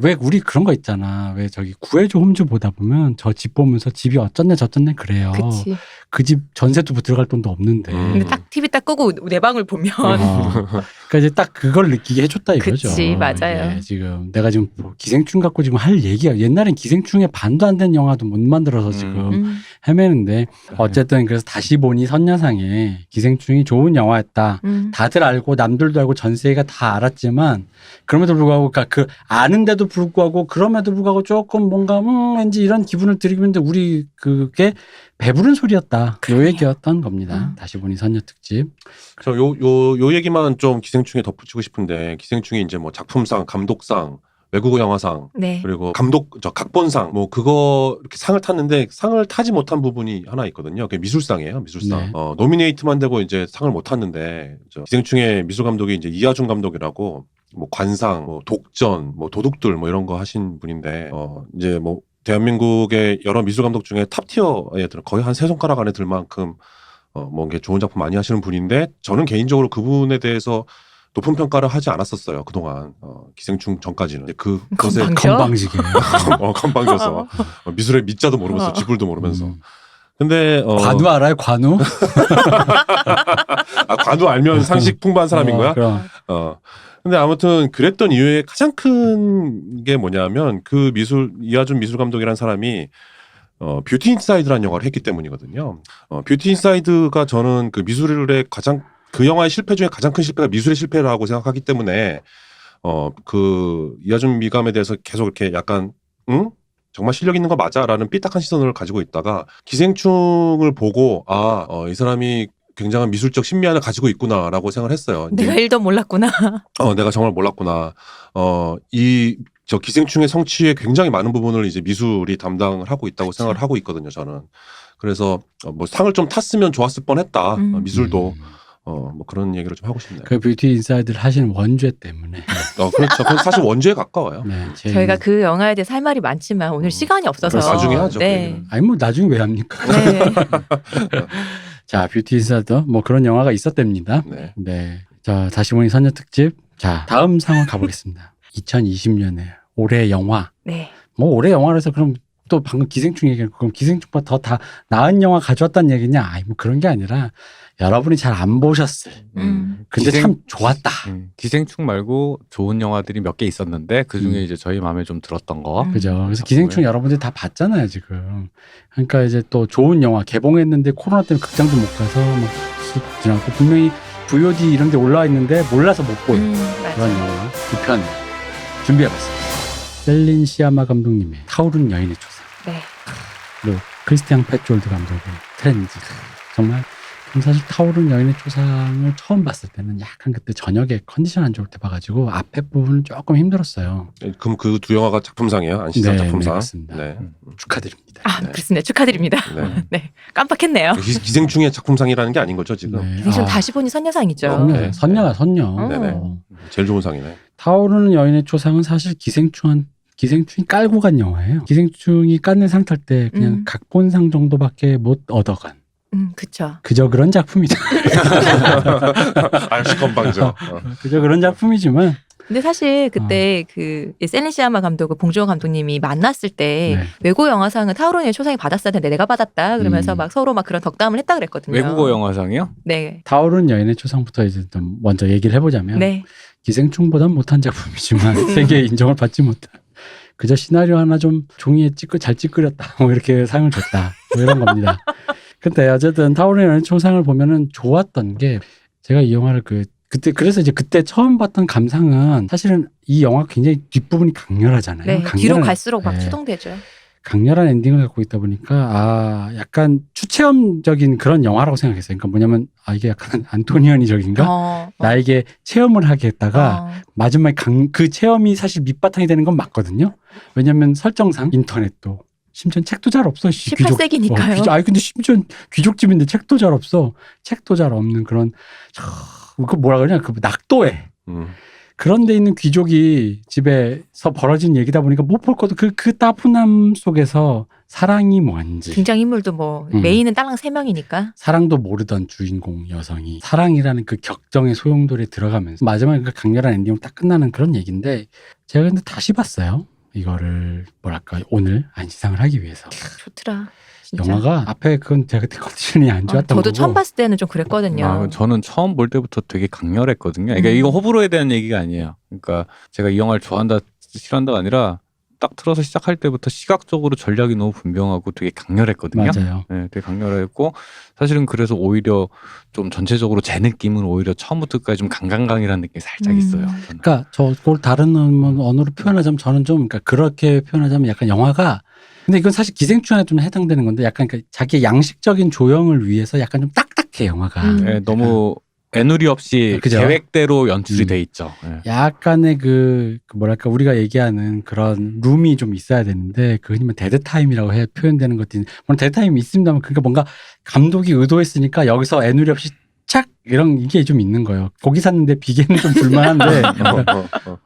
왜 우리 그런 거 있잖아. 왜 저기 구해줘 홈즈 보다 보면 저 집 보면서 집이 어쩌네 저쩌네 그래요. 그치. 그 집 전세도 들어갈 돈도 없는데. 근데 딱 TV 딱 끄고 내 방을 보면 그러니까 이제 딱 그걸 느끼게 해줬다 이거죠. 그치, 맞아요. 이게 지금 내가 지금 기생충 갖고 지금 할 얘기가 옛날엔 기생충에 반도 안 된 영화도 못 만들어서 지금 헤매는데 어쨌든 그래서 다시 보니 선녀상에 기생충이 좋은 영화였다. 다들 알고 남들도 알고 전 세계가 다 알았지만 그럼에도 불구하고 그러니까 그 아는데도 불구하고 그럼에도 불구하고 조금 뭔가 왠지 이런 기분을 들이는데 우리 그게 배부른 소리였다. 요 얘기였던 겁니다. 다시 보니 선녀 특집. 요 얘기만 좀 기생충에 덧붙이고 싶은데 기생충이 이제 뭐 작품상, 감독상 외국어 영화상 네. 그리고 각본상 뭐 그거 이렇게 상을 탔는데 상을 타지 못한 부분이 하나 있거든요. 그게 미술상이에요. 미술상. 네. 노미네이트만 되고 이제 상을 못 탔는데 기생충의 미술 감독이 이제 이하준 감독이라고 뭐 관상, 뭐 독전, 뭐 도둑들 뭐 이런 거 하신 분인데 이제 뭐 대한민국의 여러 미술 감독 중에 탑티어에 들 거의 한 세 손가락 안에 들 만큼 뭔가 좋은 작품 많이 하시는 분인데 저는 개인적으로 그분에 대해서 높은 평가를 하지 않았었어요. 그동안 기생충 전까지는. 그것에 건방져? 건방지게. 건방져서 미술의 밑자도 모르면서 지불도 모르면서. 근데 관우 알아요? 관우? 관우 알면 상식 풍부한 사람인 거야? 그럼. 근데 아무튼 그랬던 이유의 가장 큰 게 뭐냐면 그 이하준 미술 감독이라는 사람이 뷰티 인사이드라는 영화를 했기 때문이거든요. 뷰티 인사이드가 저는 그 미술의 그 영화의 실패 중에 가장 큰 실패가 미술의 실패라고 생각하기 때문에 그 이하준 미감에 대해서 계속 이렇게 약간 정말 실력 있는 거 맞아라는 삐딱한 시선을 가지고 있다가 기생충을 보고 이 사람이 굉장한 미술적 신미안을 가지고 있구나라고 생각을 했어요. 내가 일도 몰랐구나. 내가 정말 몰랐구나. 저 기생충의 성취에 굉장히 많은 부분을 이제 미술이 담당을 하고 있다고 그쵸. 생각을 하고 있거든요, 저는. 그래서 뭐 상을 좀 탔으면 좋았을 뻔했다. 미술도 뭐 그런 얘기를 좀 하고 싶네요. 그 뷰티 인사이드를 하시는 원죄 때문에. 그렇죠. 그건 사실 원죄에 가까워요. 네, 저희가 그 영화에 대해서 할 말이 많지만 오늘 시간이 없어서. 그래서 나중에 하죠. 그 네. 얘기는. 아니 뭐 나중에 왜 합니까? 네. 자, 뷰티 인사이드 뭐 그런 영화가 있었답니다. 네. 네. 자, 다시 보니 선녀 특집. 자, 다음 상황 가보겠습니다. 2020년에 올해 영화. 네. 뭐 올해 영화라서 그럼 또 방금 기생충 얘기했고 그럼 기생충보다 더 다 나은 영화 가져왔다는 얘기냐? 아니 뭐 그런 게 아니라 여러분이 잘 안 보셨을. 근데 참 좋았다. 기생충 말고 좋은 영화들이 몇 개 있었는데 그 중에 이제 저희 마음에 좀 들었던 거. 그죠. 그래서 기생충 여러분들이 다 봤잖아요, 지금. 그러니까 이제 또 좋은 영화 개봉했는데 코로나 때문에 극장도 못 가서 막 쑥 지나고 분명히 VOD 이런 데 올라와 있는데 몰라서 못 본 맞아. 그런 영화 2편 준비해봤습니다. 셀린 시아마 감독님의 타오른 여인의 조상. 네. 그리고 크리스티앙 페트롤드 감독의 트렌즈. 정말 사실 타오른 여인의 초상을 처음 봤을 때는 약간 그때 저녁에 컨디션 안 좋을 때 봐가지고 앞에 부분은 조금 힘들었어요. 그럼 그 두 영화가 작품상이에요? 안시상 네, 작품상? 네, 맞습니다. 네. 축하드립니다. 네. 그렇습니다. 축하드립니다. 네. 네. 깜빡했네요. 기생충의 작품상이라는 게 아닌 거죠, 지금? 네. 기생충 다시 보니 선녀상이죠. 네. 선녀야 선녀. 네네. 제일 좋은 상이네. 타오르는 여인의 초상은 사실 기생충이 깔고 간 영화예요. 기생충이 깐는 상 탈 때 그냥 각본상 정도밖에 못 얻어간. 그쵸. 그저 그런 작품이죠. 알시 건방져. 그저 그런 작품이지만. 근데 사실 그때 그 셀린 시아마 감독을 봉준호 감독님이 만났을 때 네. 외국 영화상은 타오르니의 초상이 받았어야 되는데 내가 받았다 그러면서 막 서로 막 그런 덕담을 했다 그랬거든요. 외국어 영화상이요? 네. 타오르는 여인의 초상부터 이제 좀 먼저 얘기를 해보자면 네. 기생충보단 못한 작품이지만 세계의 인정을 받지 못한 그저 시나리오 하나 좀 종이에 잘 찌끄렸다 뭐 이렇게 상을 줬다 뭐 이런 겁니다. 근데 어쨌든 타오르는 여인의 초상을 보면은 좋았던 게 제가 이 영화를 그래서 이제 그때 처음 봤던 감상은 사실은 이 영화 굉장히 뒷부분이 강렬하잖아요. 네. 뒤로 갈수록 막 네. 추동되죠. 강렬한 엔딩을 갖고 있다 보니까 약간 추체험적인 그런 영화라고 생각했어요. 그러니까 뭐냐면 이게 약간 안토니언이적인가? 나에게 체험을 하게 했다가 마지막에 그 체험이 사실 밑바탕이 되는 건 맞거든요. 왜냐하면 설정상 인터넷도 심지어 책도 잘 없어. 18세기니까요. 근데 심지어 귀족집인데 책도 잘 없어. 책도 잘 없는 그런 그 뭐라 그러냐 그 낙도에 그런 데 있는 귀족이 집에서 벌어진 얘기다 보니까 못 볼 것도 그 따분함 속에서 사랑이 뭔지 등장인물도 뭐 메인은 딸랑 3명이니까 사랑도 모르던 주인공 여성이 사랑이라는 그 격정의 소용돌이에 들어가면서 마지막에 그 강렬한 엔딩으로 딱 끝나는 그런 얘기인데 제가 근데 다시 봤어요. 이거를 뭐랄까 오늘 안시상을 하기 위해서. 좋더라. 진짜. 영화가 앞에 그건 제가 그때 컨디션이 안 좋았던 저도 거고. 처음 봤을 때는 좀 그랬거든요. 저는 처음 볼 때부터 되게 강렬했거든요. 그러니까 이거 호불호에 대한 얘기가 아니에요. 그러니까 제가 이 영화를 좋아한다 싫어한다가 아니라 딱 틀어서 시작할 때부터 시각적으로 전략이 너무 분명하고 되게 강렬했거든요. 맞아요. 네, 되게 강렬했고 사실은 그래서 오히려 좀 전체적으로 제 느낌은 오히려 처음부터 끝까지 좀 강강강이라는 느낌이 살짝 있어요. 저는. 그러니까 그걸 다른 언어로 표현하자면 저는 좀 그러니까 그렇게 표현하자면 약간 영화가 근데 이건 사실 기생충에 좀 해당되는 건데 약간 자기의 양식적인 조형을 위해서 약간 좀 딱딱해 영화가. 네, 너무 애누리 없이 그죠? 계획대로 연출이 음. 돼 있죠. 예. 약간의 그 뭐랄까 우리가 얘기하는 그런 룸이 좀 있어야 되는데 그 흔히 데드 타임이라고 표현되는 것들이 물론 데드 타임이 있습니다만 그러니까 뭔가 감독이 의도했으니까 여기서 애누리 없이 착 이런 이게 좀 있는 거예요. 고기 샀는데 비계는 좀 불만한데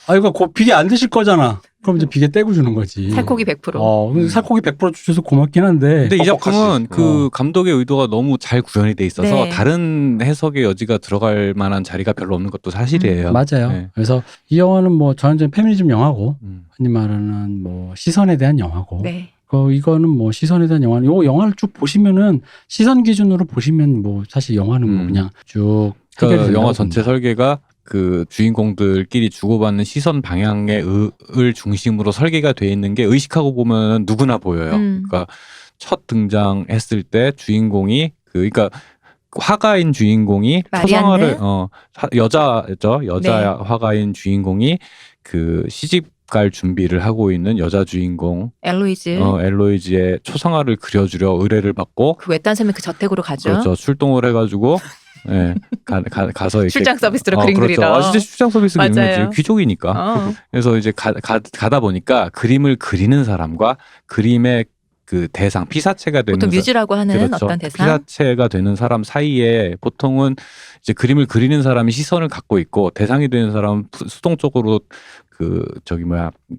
아 이거 비계 안 드실 거잖아. 그럼 이제 비계 떼고 주는 거지. 살코기 100%. 근데 살코기 100% 주셔서 고맙긴 한데. 근데 이 작품은 뻑뻑하지. 그 감독의 의도가 너무 잘 구현이 돼 있어서 네. 다른 해석의 여지가 들어갈 만한 자리가 별로 없는 것도 사실이에요. 맞아요. 네. 그래서 이 영화는 뭐 전형적인 페미니즘 영화고 흔히 말하는 뭐 시선에 대한 영화고. 네. 이거는 뭐 시선에 대한 영화는 요 영화를 쭉 보시면은 시선 기준으로 보시면 뭐 사실 영화는 뭐 그냥 쭉 그 해결이 영화 된다고 전체 봅니다. 설계가 그 주인공들끼리 주고받는 시선 방향의 을 중심으로 설계가 돼 있는 게 의식하고 보면 누구나 보여요. 그러니까 첫 등장했을 때 주인공이 그러니까 화가인 주인공이 마리안느? 초상화를 여자죠. 여자 네. 화가인 주인공이 그 시집 갈 준비를 하고 있는 여자 주인공 엘로이즈. 엘로이즈의 초상화를 그려주려 의뢰를 받고 그 외딴 섬에 그 저택으로 가죠. 그렇죠. 출동을 해가지고 예, 가서 이렇게 출장 서비스로 그림 그렇죠. 그리러. 진짜 출장 서비스 그리는 맞아요. 거지. 귀족이니까. 어. 그래서 이제 가다 보니까 그림을 그리는 사람과 그림의 그 대상 피사체가 되는 보통 뮤즈라고 하는 그렇죠. 어떤 대상. 피사체가 되는 사람 사이에 보통은 이제 그림을 그리는 사람이 시선을 갖고 있고 대상이 되는 사람은 수동적으로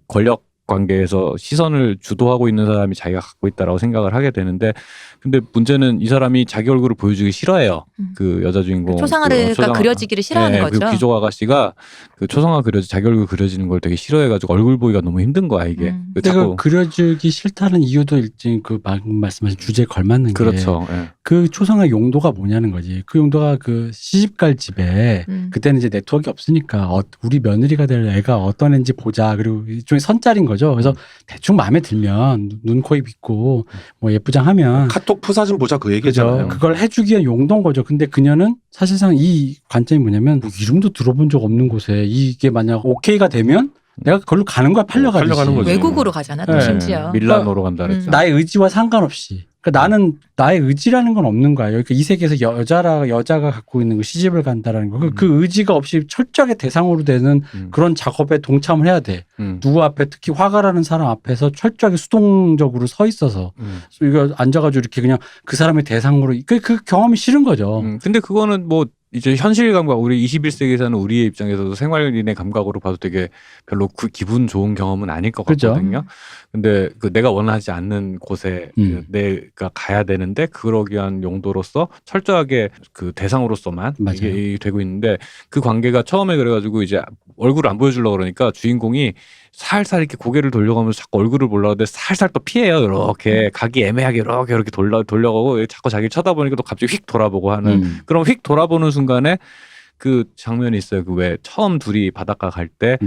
권력 관계에서 시선을 주도하고 있는 사람이 자기가 갖고 있다라고 생각을 하게 되는데 근데 문제는 이 사람이 자기 얼굴을 보여주기 싫어해요. 그 여자 주인공 초상화가 그려지기를 싫어하는 거죠. 그 귀족 아가씨가 그 초상화 자기 얼굴 그려지는 걸 되게 싫어해가지고 얼굴 보기가 너무 힘든 거야 이게. 근데 그 그려주기 싫다는 이유도 일종 그 방금 말씀하신 주제에 걸맞는 그렇죠. 게 예. 그 초상화 용도가 뭐냐는 거지. 그 용도가 그 시집갈 집에 그때는 이제 네트워크 없으니까 우리 며느리가 될 애가 어떤 애인지 보자. 그리고 일종의 선짜리인 거죠. 그래서 대충 마음에 들면 눈, 코, 입 있고 뭐 예쁘장하면 카톡 푸사진 보자 그 그죠. 얘기잖아요. 그걸 해주기 위한 용도인 거죠. 근데 그녀는 사실상 이 관점이 뭐냐면 뭐 이름도 들어본 적 없는 곳에 이게 만약 오케이가 되면 내가 그걸로 가는 거야 팔려가듯이. 팔려가는 거지. 외국으로 가잖아 또 네. 심지어. 밀라노로 간다 그랬죠. 나의 의지와 상관없이. 그러니까 나는 나의 의지라는 건 없는 거야. 그러니까 이 세계에서 여자가 갖고 있는 그 시집을 간다라는 거. 그 의지가 없이 철저하게 대상으로 되는 그런 작업에 동참을 해야 돼. 누구 앞에 특히 화가라는 사람 앞에서 철저하게 수동적으로 서 있어서 이거 앉아가지고 이렇게 그냥 그 사람의 대상으로 그 경험이 싫은 거죠. 근데 그거는 뭐 이제 현실 감각 우리 21세기에 사는 우리의 입장에서도 생활인의 감각으로 봐도 되게 별로 기분 좋은 경험은 아닐 것 그죠. 같거든요. 근데 그 내가 원하지 않는 곳에 내가 가야 되는데 그러기 위한 용도로서 철저하게 그 대상으로서만 맞아요. 이게 되고 있는데 그 관계가 처음에 그래가지고 이제 얼굴을 안 보여주려고 그러니까 주인공이 살살 이렇게 고개를 돌려가면서 자꾸 얼굴을 보려고 하는데 살살 또 피해요. 이렇게 각이 애매하게 이렇게 돌려가고 자꾸 자기를 쳐다보니까 또 갑자기 휙 돌아보고 하는 그럼 휙 돌아보는 순간에 그 장면이 있어요. 그 왜 처음 둘이 바닷가 갈 때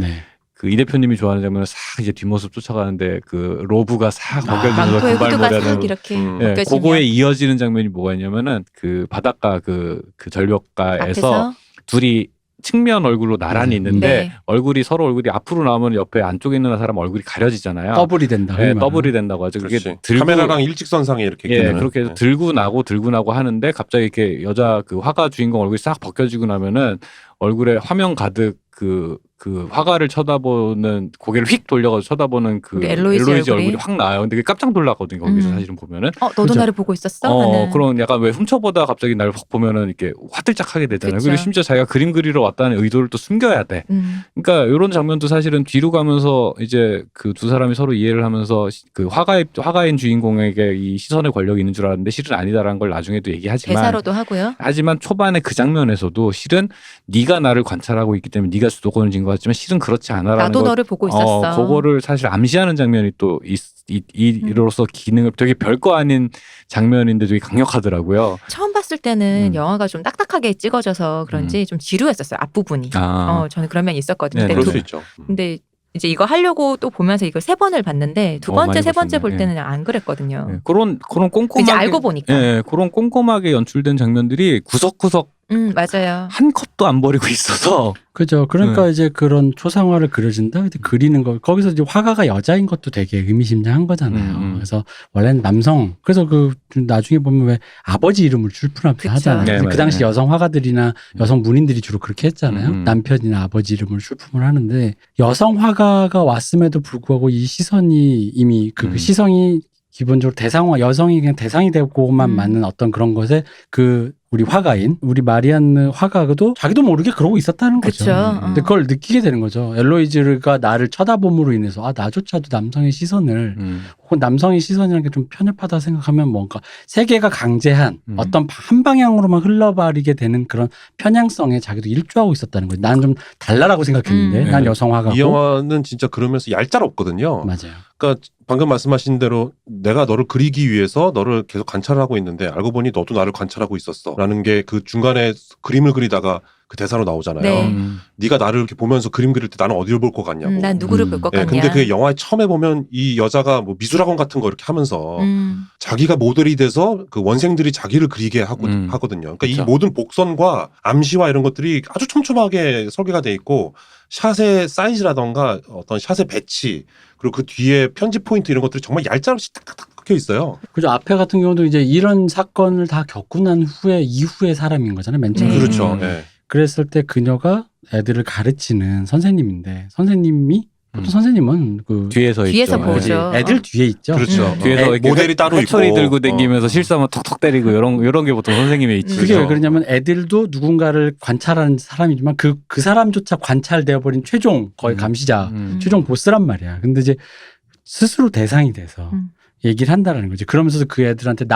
그 이 대표님이 좋아하는 장면은 싹 이제 뒷모습 쫓아가는데 그 로브가 싹 벗겨지면서 망토의 후드가 금발머리하는 싹 이렇게 예, 벗겨지면 그거에 이어지는 장면이 뭐가 있냐면은 그 바닷가 그 절벽가에서 앞에서 둘이 측면 얼굴로 나란히 있는데 네. 서로 얼굴이 앞으로 나오면 옆에 안쪽에 있는 사람 얼굴이 가려지잖아요. 더블이 된다. 네, 더블이 된다고 하죠. 그게 그렇지. 카메라랑 일직선상에 이렇게 예, 끼는. 그렇게 해서 들고 나고 하는데 갑자기 이렇게 여자 그 화가 주인공 얼굴이 싹 벗겨지고 나면은 얼굴에 화면 가득 그 화가를 쳐다보는 고개를 휙 돌려가지고 쳐다보는 그 우리 엘로이즈 얼굴이 확 나와요. 근데 그게 깜짝 놀랐거든요. 거기서 사실은 보면은. 너도 그죠. 나를 보고 있었어? 하는. 그런 약간 왜 훔쳐보다 갑자기 날 확 보면은 이렇게 화들짝하게 되잖아요. 그쵸. 그리고 심지어 자기가 그림 그리러 왔다는 의도를 또 숨겨야 돼. 그러니까 이런 장면도 사실은 뒤로 가면서 이제 그 두 사람이 서로 이해를 하면서 그 화가인 주인공에게 이 시선의 권력이 있는 줄 알았는데 실은 아니다라는 걸 나중에도 얘기하지만 대사로도 하고요. 하지만 초반에 그 장면에서도 실은 네가 나를 관찰하고 있기 때문에 네가 주도권을 쥔 것 같지만 실은 그렇지 않아라는 나도 너를 보고 있었어. 그거를 사실 암시하는 장면이 또 이로서 기능을 되게 별거 아닌 장면인데 되게 강력하더라고요. 처음 봤을 때는 영화가 좀 딱딱하게 찍어져서 그런지 좀 지루했었어요. 앞부분이. 저는 그런 면이 있었거든요. 네, 근데 그럴 두- 수 있죠. 근데 이제 이거 하려고 또 보면서 이걸 3번을 봤는데 두 번째, 많이 세 번째 볼 보셨네. 때는 안 그랬거든요. 그런 꼼꼼하게 이제 알고 보니까. 그런 꼼꼼하게 연출된 장면들이 구석구석 맞아요. 한 컷도 안 버리고 있어서 그죠. 그러니까 이제 그런 초상화를 그려준다. 근데 그리는 거 거기서 이제 화가가 여자인 것도 되게 의미심장한 거잖아요. 그래서 원래는 남성. 그래서 그 나중에 보면 왜 아버지 이름을 출품하기도 그쵸. 하잖아요. 네, 근데 그 당시 맞아요. 여성 화가들이나 여성 문인들이 주로 그렇게 했잖아요. 남편이나 아버지 이름을 출품을 하는데 여성 화가가 왔음에도 불구하고 이 시선이 이미 그 시선이 기본적으로 대상화 여성이 그냥 대상이 되고만 맞는 어떤 그런 것에 그 우리 화가인 우리 마리안느 화가도 자기도 모르게 그러고 있었다는 거죠. 그쵸. 근데 그걸 느끼게 되는 거죠. 엘로이즈가 나를 쳐다봄으로 인해서 아 나조차도 남성의 시선을 혹은 남성의 시선이라는 게 좀 편협하다 생각하면 뭔가 세계가 강제한 어떤 한 방향으로만 흘러버리게 되는 그런 편향성에 자기도 일조하고 있었다는 거죠. 나는 좀 달라라고 생각했는데 난 여성 화가고 이 영화는 진짜 그러면서 얄짤없거든요. 맞아요. 그러니까 방금 말씀하신 대로 내가 너를 그리기 위해서 너를 계속 관찰하고 있는데 알고 보니 너도 나를 관찰하고 있었어 라는 게 그 중간에 그림을 그리다가 그 대사로 나오잖아요. 네. 네가 나를 이렇게 보면서 그림 그릴 때 나는 어디를 볼 것 같냐고. 난 누구를 볼 것 네, 같냐. 근데 그 영화의 처음에 보면 이 여자가 뭐 미술학원 같은 거 이렇게 하면서 자기가 모델이 돼서 그 원생들이 자기를 그리게 하거든요. 그러니까 이 그쵸. 모든 복선과 암시와 이런 것들이 아주 촘촘하게 설계가 돼 있고 샷의 사이즈라던가 어떤 샷의 배치 그리고 그 뒤에 편집 포인트 이런 것들이 정말 얄짤없이 딱딱딱 박혀 있어요. 그죠. 앞에 같은 경우도 이제 이런 사건을 다 겪고 난 후에 이후의 사람인 거잖아요. 맨 처음에. 네. 그렇죠. 네. 그랬을 때 그녀가 애들을 가르치는 선생님인데 선생님이 보통 선생님은 그 뒤에서 뒤에서 있죠. 보죠. 그지. 애들 뒤에 있죠. 그렇죠. 뒤에서 이렇게 모델이 따로 회초리 있고. 들고 다니면서 실수하면 톡톡 때리고 이런 게 보통 선생님에 있지. 그게 왜 그렇죠. 그러냐면 애들도 누군가를 관찰하는 사람이지만 그 사람조차 관찰되어 버린 최종 거의 감시자, 최종 보스란 말이야. 근데 이제 스스로 대상이 돼서 얘기를 한다는 거지. 그러면서도 그 애들한테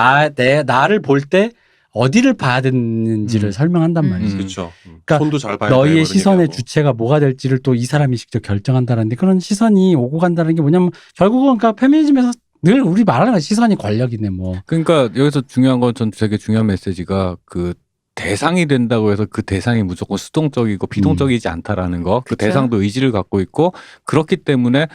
나를 볼 때 어디를 봐야 되는지를 설명한단 말이지. 그렇죠. 그러니까 손도 잘 봐야 돼, 너희의 이런 시선의 얘기하고. 주체가 뭐가 될지를 또 이 사람이 직접 결정한다는데 그런 시선이 오고 간다는 게 뭐냐면 결국은 그러니까 페미니즘에서 늘 우리 말하는 거 시선이 권력이네 뭐. 그러니까 여기서 중요한 건 전 되게 중요한 메시지가 그 대상이 된다고 해서 그 대상이 무조건 수동적이고 비동적이지 않다라는 거. 그 그쵸. 대상도 의지를 갖고 있고 그렇기 때문에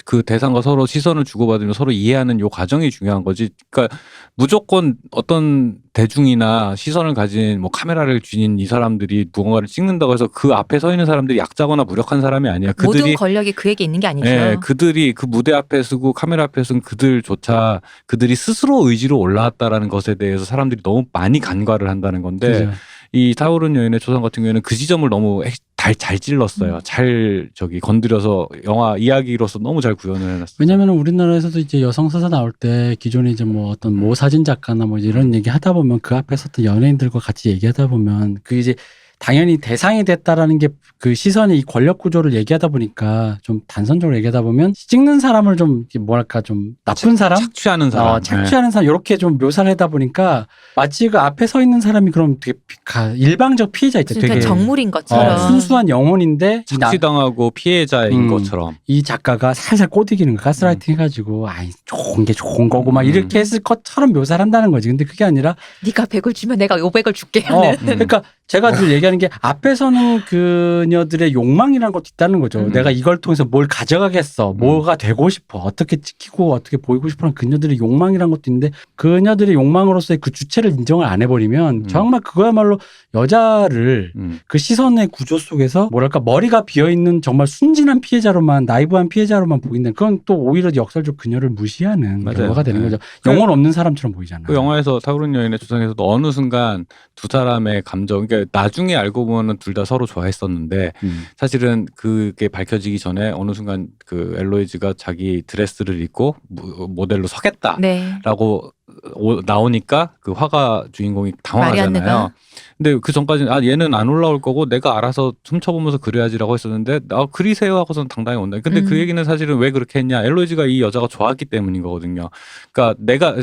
그 대상과 서로 시선을 주고받으며 서로 이해하는 요 과정이 중요한 거지. 그러니까 무조건 어떤 대중이나 시선을 가진 뭐 카메라를 쥐는 이 사람들이 무언가를 찍는다고 해서 그 앞에 서 있는 사람들이 약자거나 무력한 사람이 아니야. 모든 그들이 권력이 그에게 있는 게 아니죠. 예, 그들이 그 무대 앞에 서고 카메라 앞에 서는 그들조차 그들이 스스로 의지로 올라왔다라는 것에 대해서 사람들이 너무 많이 간과를 한다는 건데 그죠. 이 타오른 여인의 조상 같은 경우에는 그 지점을 너무 잘 찔렀어요. 잘 건드려서 영화 이야기로서 너무 잘 구현을 해놨어요. 왜냐하면 우리나라에서도 이제 여성 서사 나올 때 기존에 이제 뭐 어떤 모 사진 작가나 뭐 이런 얘기 하다 보면 그 앞에 섰던 연예인들과 같이 얘기하다 보면 그 이제 당연히 대상이 됐다라는 게 그 시선의 이 권력 구조를 얘기하다 보니까 좀 단선적으로 얘기하다 보면 찍는 사람을 좀 뭐랄까 좀 나쁜 사람, 착취하는 사람. 착취하는 사람 이렇게 좀 묘사를 하다 보니까 마치 그 앞에 서 있는 사람이 그럼 되게 일방적 피해자 있죠. 진짜 되게 정물인 것처럼. 순수한 영혼인데 착취당하고 피해자인 것처럼. 이 작가가 살살 꼬드기는 거 가스라이팅 해가지고 아이 좋은 게 좋은 거고 막 이렇게 했을 것처럼 묘사를 한다는 거지. 근데 그게 아니라 네가 100을 주면 내가 500을 줄게 하는. 그러니까 제가 늘 얘기하는 게 앞에서는 그녀들의 욕망이라는 것도 있다는 거죠. 내가 이걸 통해서 뭘 가져가겠어. 뭐가 되고 싶어. 어떻게 찍히고 어떻게 보이고 싶어하는 그녀들의 욕망이라는 것도 있는데 그녀들의 욕망으로서의 그 주체를 인정을 안 해버리면 정말 그거야말로 여자를 그 시선의 구조 속에서 뭐랄까 머리가 비어있는 정말 순진한 피해자로만 나이브한 피해자로만 보인다는 그건 또 오히려 역설적 그녀를 무시하는 맞아요. 결과가 되는 네. 거죠. 영혼 없는 사람처럼 보이잖아요. 그 영화에서 타오른 여인의 조상에서도 어느 순간 두 사람의 감정, 그러니까 나중에 알고 보면 둘 다 서로 좋아했었는데 사실은 그게 밝혀지기 전에 어느 순간 그 엘로이즈가 자기 드레스를 입고 모델로 서겠다라고 네. 나오니까 그 화가 주인공이 당황하잖아요. 마리안느가. 근데 그 전까지는 얘는 안 올라올 거고 내가 알아서 훔쳐보면서 그려야지라고 했었는데 그리세요 하고서는 당당히 온다. 근데 그 얘기는 사실은 왜 그렇게 했냐. 엘로이즈가 이 여자가 좋았기 때문인 거거든요. 그러니까 내가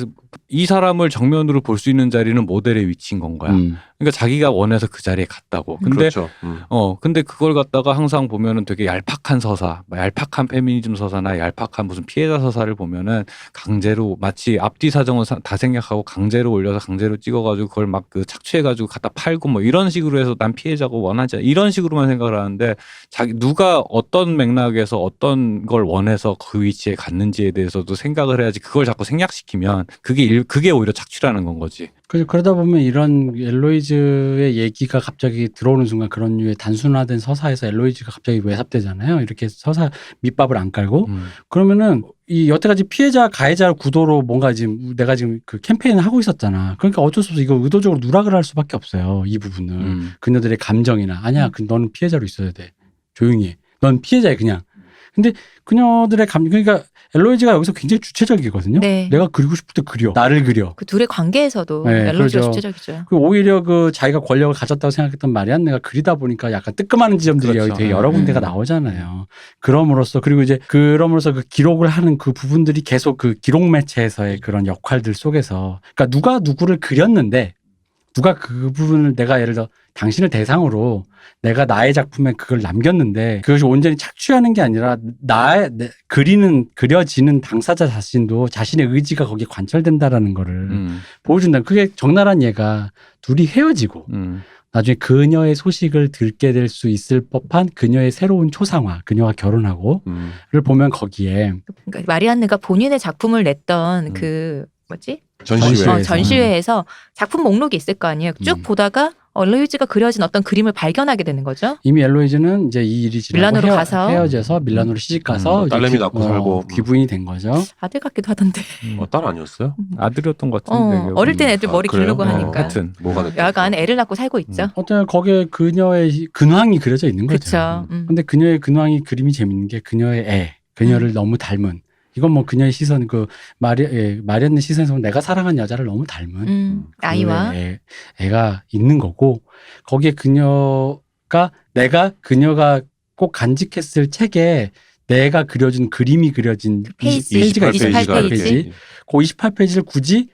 이 사람을 정면으로 볼 수 있는 자리는 모델의 위치인 건 거야. 그러니까 자기가 원해서 그 자리에 갔다고. 근데 그렇죠. 근데 그걸 갖다가 항상 보면은 되게 얄팍한 서사, 얄팍한 페미니즘 서사나 얄팍한 무슨 피해자 서사를 보면은 강제로 마치 앞뒤 사정을 다 생략하고 강제로 올려서 강제로 찍어가지고 그걸 막 그 착취해가지고 갖다 팔고 뭐 이런 식으로 해서 난 피해자고 원하지 않아. 이런 식으로만 생각을 하는데 누가 어떤 맥락에서 어떤 걸 원해서 그 위치에 갔는지에 대해서도 생각을 해야지 그걸 자꾸 생략시키면 그게 오히려 착취라는 건 거지. 그러다 보면 이런 엘로이즈의 얘기가 갑자기 들어오는 순간 그런 류의 단순화된 서사에서 엘로이즈가 갑자기 외삽되잖아요. 이렇게 서사 밑밥을 안 깔고 그러면은 이 여태까지 피해자 가해자 구도로 뭔가 지금 내가 지금 그 캠페인을 하고 있었잖아. 그러니까 어쩔 수 없어 이거 의도적으로 누락을 할 수밖에 없어요. 이 부분을 그녀들의 감정이나 아니야 너는 피해자로 있어야 돼. 조용히 해. 넌 피해자야 그냥. 근데 그녀들의 그러니까 엘로이즈가 여기서 굉장히 주체적이거든요. 네. 내가 그리고 싶을 때 그려. 나를 그려. 그 둘의 관계에서도 네, 엘로이즈가 그렇죠. 주체적이죠. 오히려 그 자기가 권력을 가졌다고 생각했던 마리안네가 그리다 보니까 약간 뜨끔하는 지점들이 그렇죠. 여기 되게 여러 군데가 나오잖아요. 그럼으로써 그 기록을 하는 그 부분들이 계속 그 기록 매체에서의 그런 역할들 속에서 그러니까 누가 누구를 그렸는데 누가 그 부분을 내가 예를 들어 당신을 대상으로 내가 나의 작품에 그걸 남겼는데 그것이 온전히 착취하는 게 아니라 그려지는 당사자 자신도 자신의 의지가 거기에 관철된다라는 거를 보여준다. 그게 적나라한 얘가 둘이 헤어지고 나중에 그녀의 소식을 듣게 될 수 있을 법한 그녀의 새로운 초상화, 그녀가 결혼하고를 보면 거기에 그러니까 마리안느가 본인의 작품을 냈던 그 뭐지? 전시회. 전시회에서 작품 목록이 있을 거 아니에요. 쭉 보다가 엘로이즈가 그려진 어떤 그림을 발견하게 되는 거죠. 이미 엘로이즈는 이제 이 일이 지나고 밀라노로 가서 헤어져서 밀라노로 시집 가서 딸내미 낳고 살고. 귀부인이 된 거죠. 아들 같기도 하던데. 딸 아니었어요? 아들이었던 것 같은데. 어릴 땐 애들 머리 그래요? 기르고 하니까. 하여튼 뭐가 됐죠? 여하간 애를 낳고 살고 있죠. 어떤 거기에 그녀의 근황이 그려져 있는 거죠. 그쵸. 근데 그녀의 근황이 그림이 재밌는 게 그녀의 그녀를 너무 닮은. 이건 뭐 그녀의 시선, 마리안네 시선에서 보면 내가 사랑한 여자를 너무 닮은 아이와 애가 있는 거고 거기에 그녀가 꼭 간직했을 책에 내가 그려준 그림이 그려진 페이지가 있어요. 28페이지. 그 28페이지를 굳이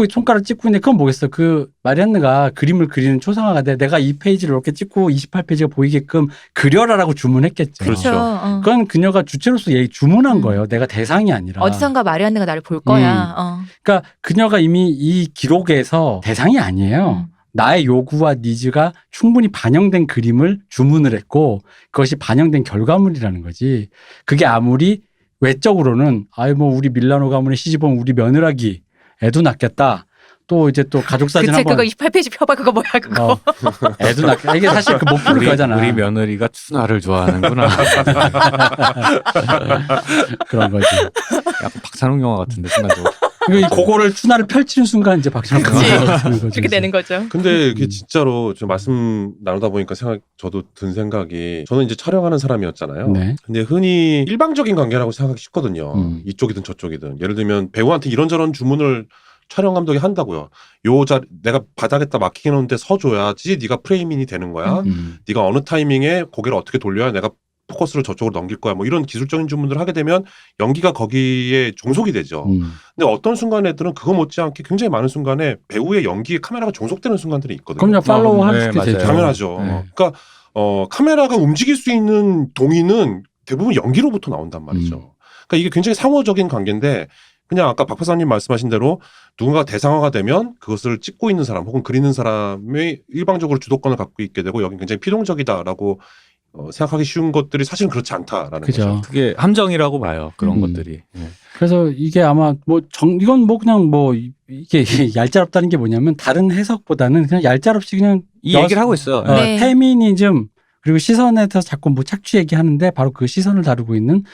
손가락 찍고 있는데 그건 뭐겠어. 그 마리안느가 그림을 그리는 초상화가 돼. 내가 이 페이지를 이렇게 찍고 28페이지가 보이게끔 그려라라고 주문했겠죠. 그렇죠. 그건 그녀가 주체로서 주문한 거예요. 내가 대상이 아니라. 어디선가 마리안느가 나를 볼 거야. 그러니까 그녀가 이미 이 기록에서 대상이 아니에요. 나의 요구와 니즈가 충분히 반영된 그림을 주문을 했고 그것이 반영된 결과물이라는 거지. 그게 아무리 외적으로는 우리 밀라노 가문에 시집온 우리 며느라기 애도 낳겠다. 또 이제 또 가족 사진 그치, 한번 그거 28페이지 펴봐. 그거 뭐야 그거. 애도 낳겠다. 이게 사실 그 못 푸는 거잖아. 우리 며느리가 추나를 좋아하는구나. 그런 거지. 약간 박찬욱 영화 같은데 순간적으로. 그거를 추나를 펼치는 순간 이제 박찬욱 그렇게 되는 거죠. 근데 이게 진짜로 좀 말씀 나누다 보니까 저도 든 생각이 저는 이제 촬영하는 사람이었잖아요. 네. 근데 흔히 일방적인 관계라고 생각하기 쉽거든요. 이쪽이든 저쪽이든. 예를 들면 배우한테 이런저런 주문을 촬영 감독이 한다고요. 내가 바닥에다 막히게 놓는데 서줘야지 네가 프레이밍이 되는 거야. 네가 어느 타이밍에 고개를 어떻게 돌려야 내가 포커스를 저쪽으로 넘길 거야. 뭐 이런 기술적인 주문들을 하게 되면 연기가 거기에 종속이 되죠. 근데 어떤 순간 애들은 그거 못지않게 굉장히 많은 순간에 배우의 연기에 카메라가 종속되는 순간들이 있거든요. 그럼요. 팔로우 할 네, 수도 되죠. 당연하죠. 네. 그러니까 카메라가 움직일 수 있는 동의는 대부분 연기로부터 나온단 말이죠. 그러니까 이게 굉장히 상호적인 관계인데 그냥 아까 박 박사님 말씀하신 대로 누군가 대상화가 되면 그것을 찍고 있는 사람 혹은 그리는 사람이 일방적으로 주도권을 갖고 있게 되고 여긴 굉장히 필동적이다라고 생각하기 쉬운 것들이 사실은 그렇지 않다라는 그죠. 거죠. 그게 함정이라고 봐요. 그런 것들이. 그래서 이게 아마 이건 그냥 이게 얄짤없다는 게 뭐냐면 다른 해석보다는 그냥 얄짤없이 그냥 이 얘기를 하고 있어요. 네. 페미니즘 그리고 시선에서 자꾸 착취 얘기하는데 바로 그 시선을 다루고 있는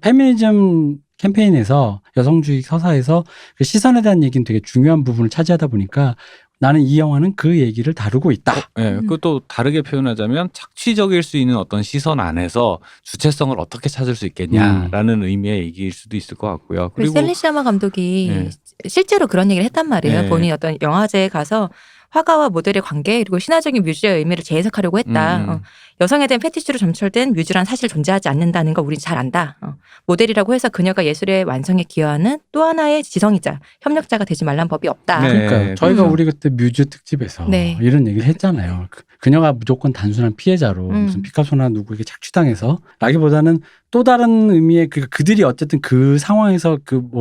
페미니즘 캠페인에서 여성주의 서사에서 그 시선에 대한 얘기는 되게 중요한 부분을 차지하다 보니까 나는 이 영화는 그 얘기를 다루고 있다. 그것도 다르게 표현하자면 착취적일 수 있는 어떤 시선 안에서 주체성을 어떻게 찾을 수 있겠냐라는 의미의 얘기일 수도 있을 것 같고요. 그리고 셀리시아마 감독이 실제로 그런 얘기를 했단 말이에요. 본인이 어떤 영화제에 가서 화가와 모델의 관계 그리고 신화적인 뮤즈의 의미를 재해석하려고 했다. 여성에 대한 페티시로 점철된 뮤즈란 사실 존재하지 않는다는 걸 우린 잘 안다. 모델이라고 해서 그녀가 예술의 완성에 기여하는 또 하나의 지성이자 협력자가 되지 말란 법이 없다. 그러니까 저희가 우리 그때 뮤즈 특집에서 이런 얘기를 했잖아요. 그녀가 무조건 단순한 피해자로 무슨 피카소나 누구에게 착취당해서 라기보다는 또 다른 의미의 그들이 어쨌든 그 상황에서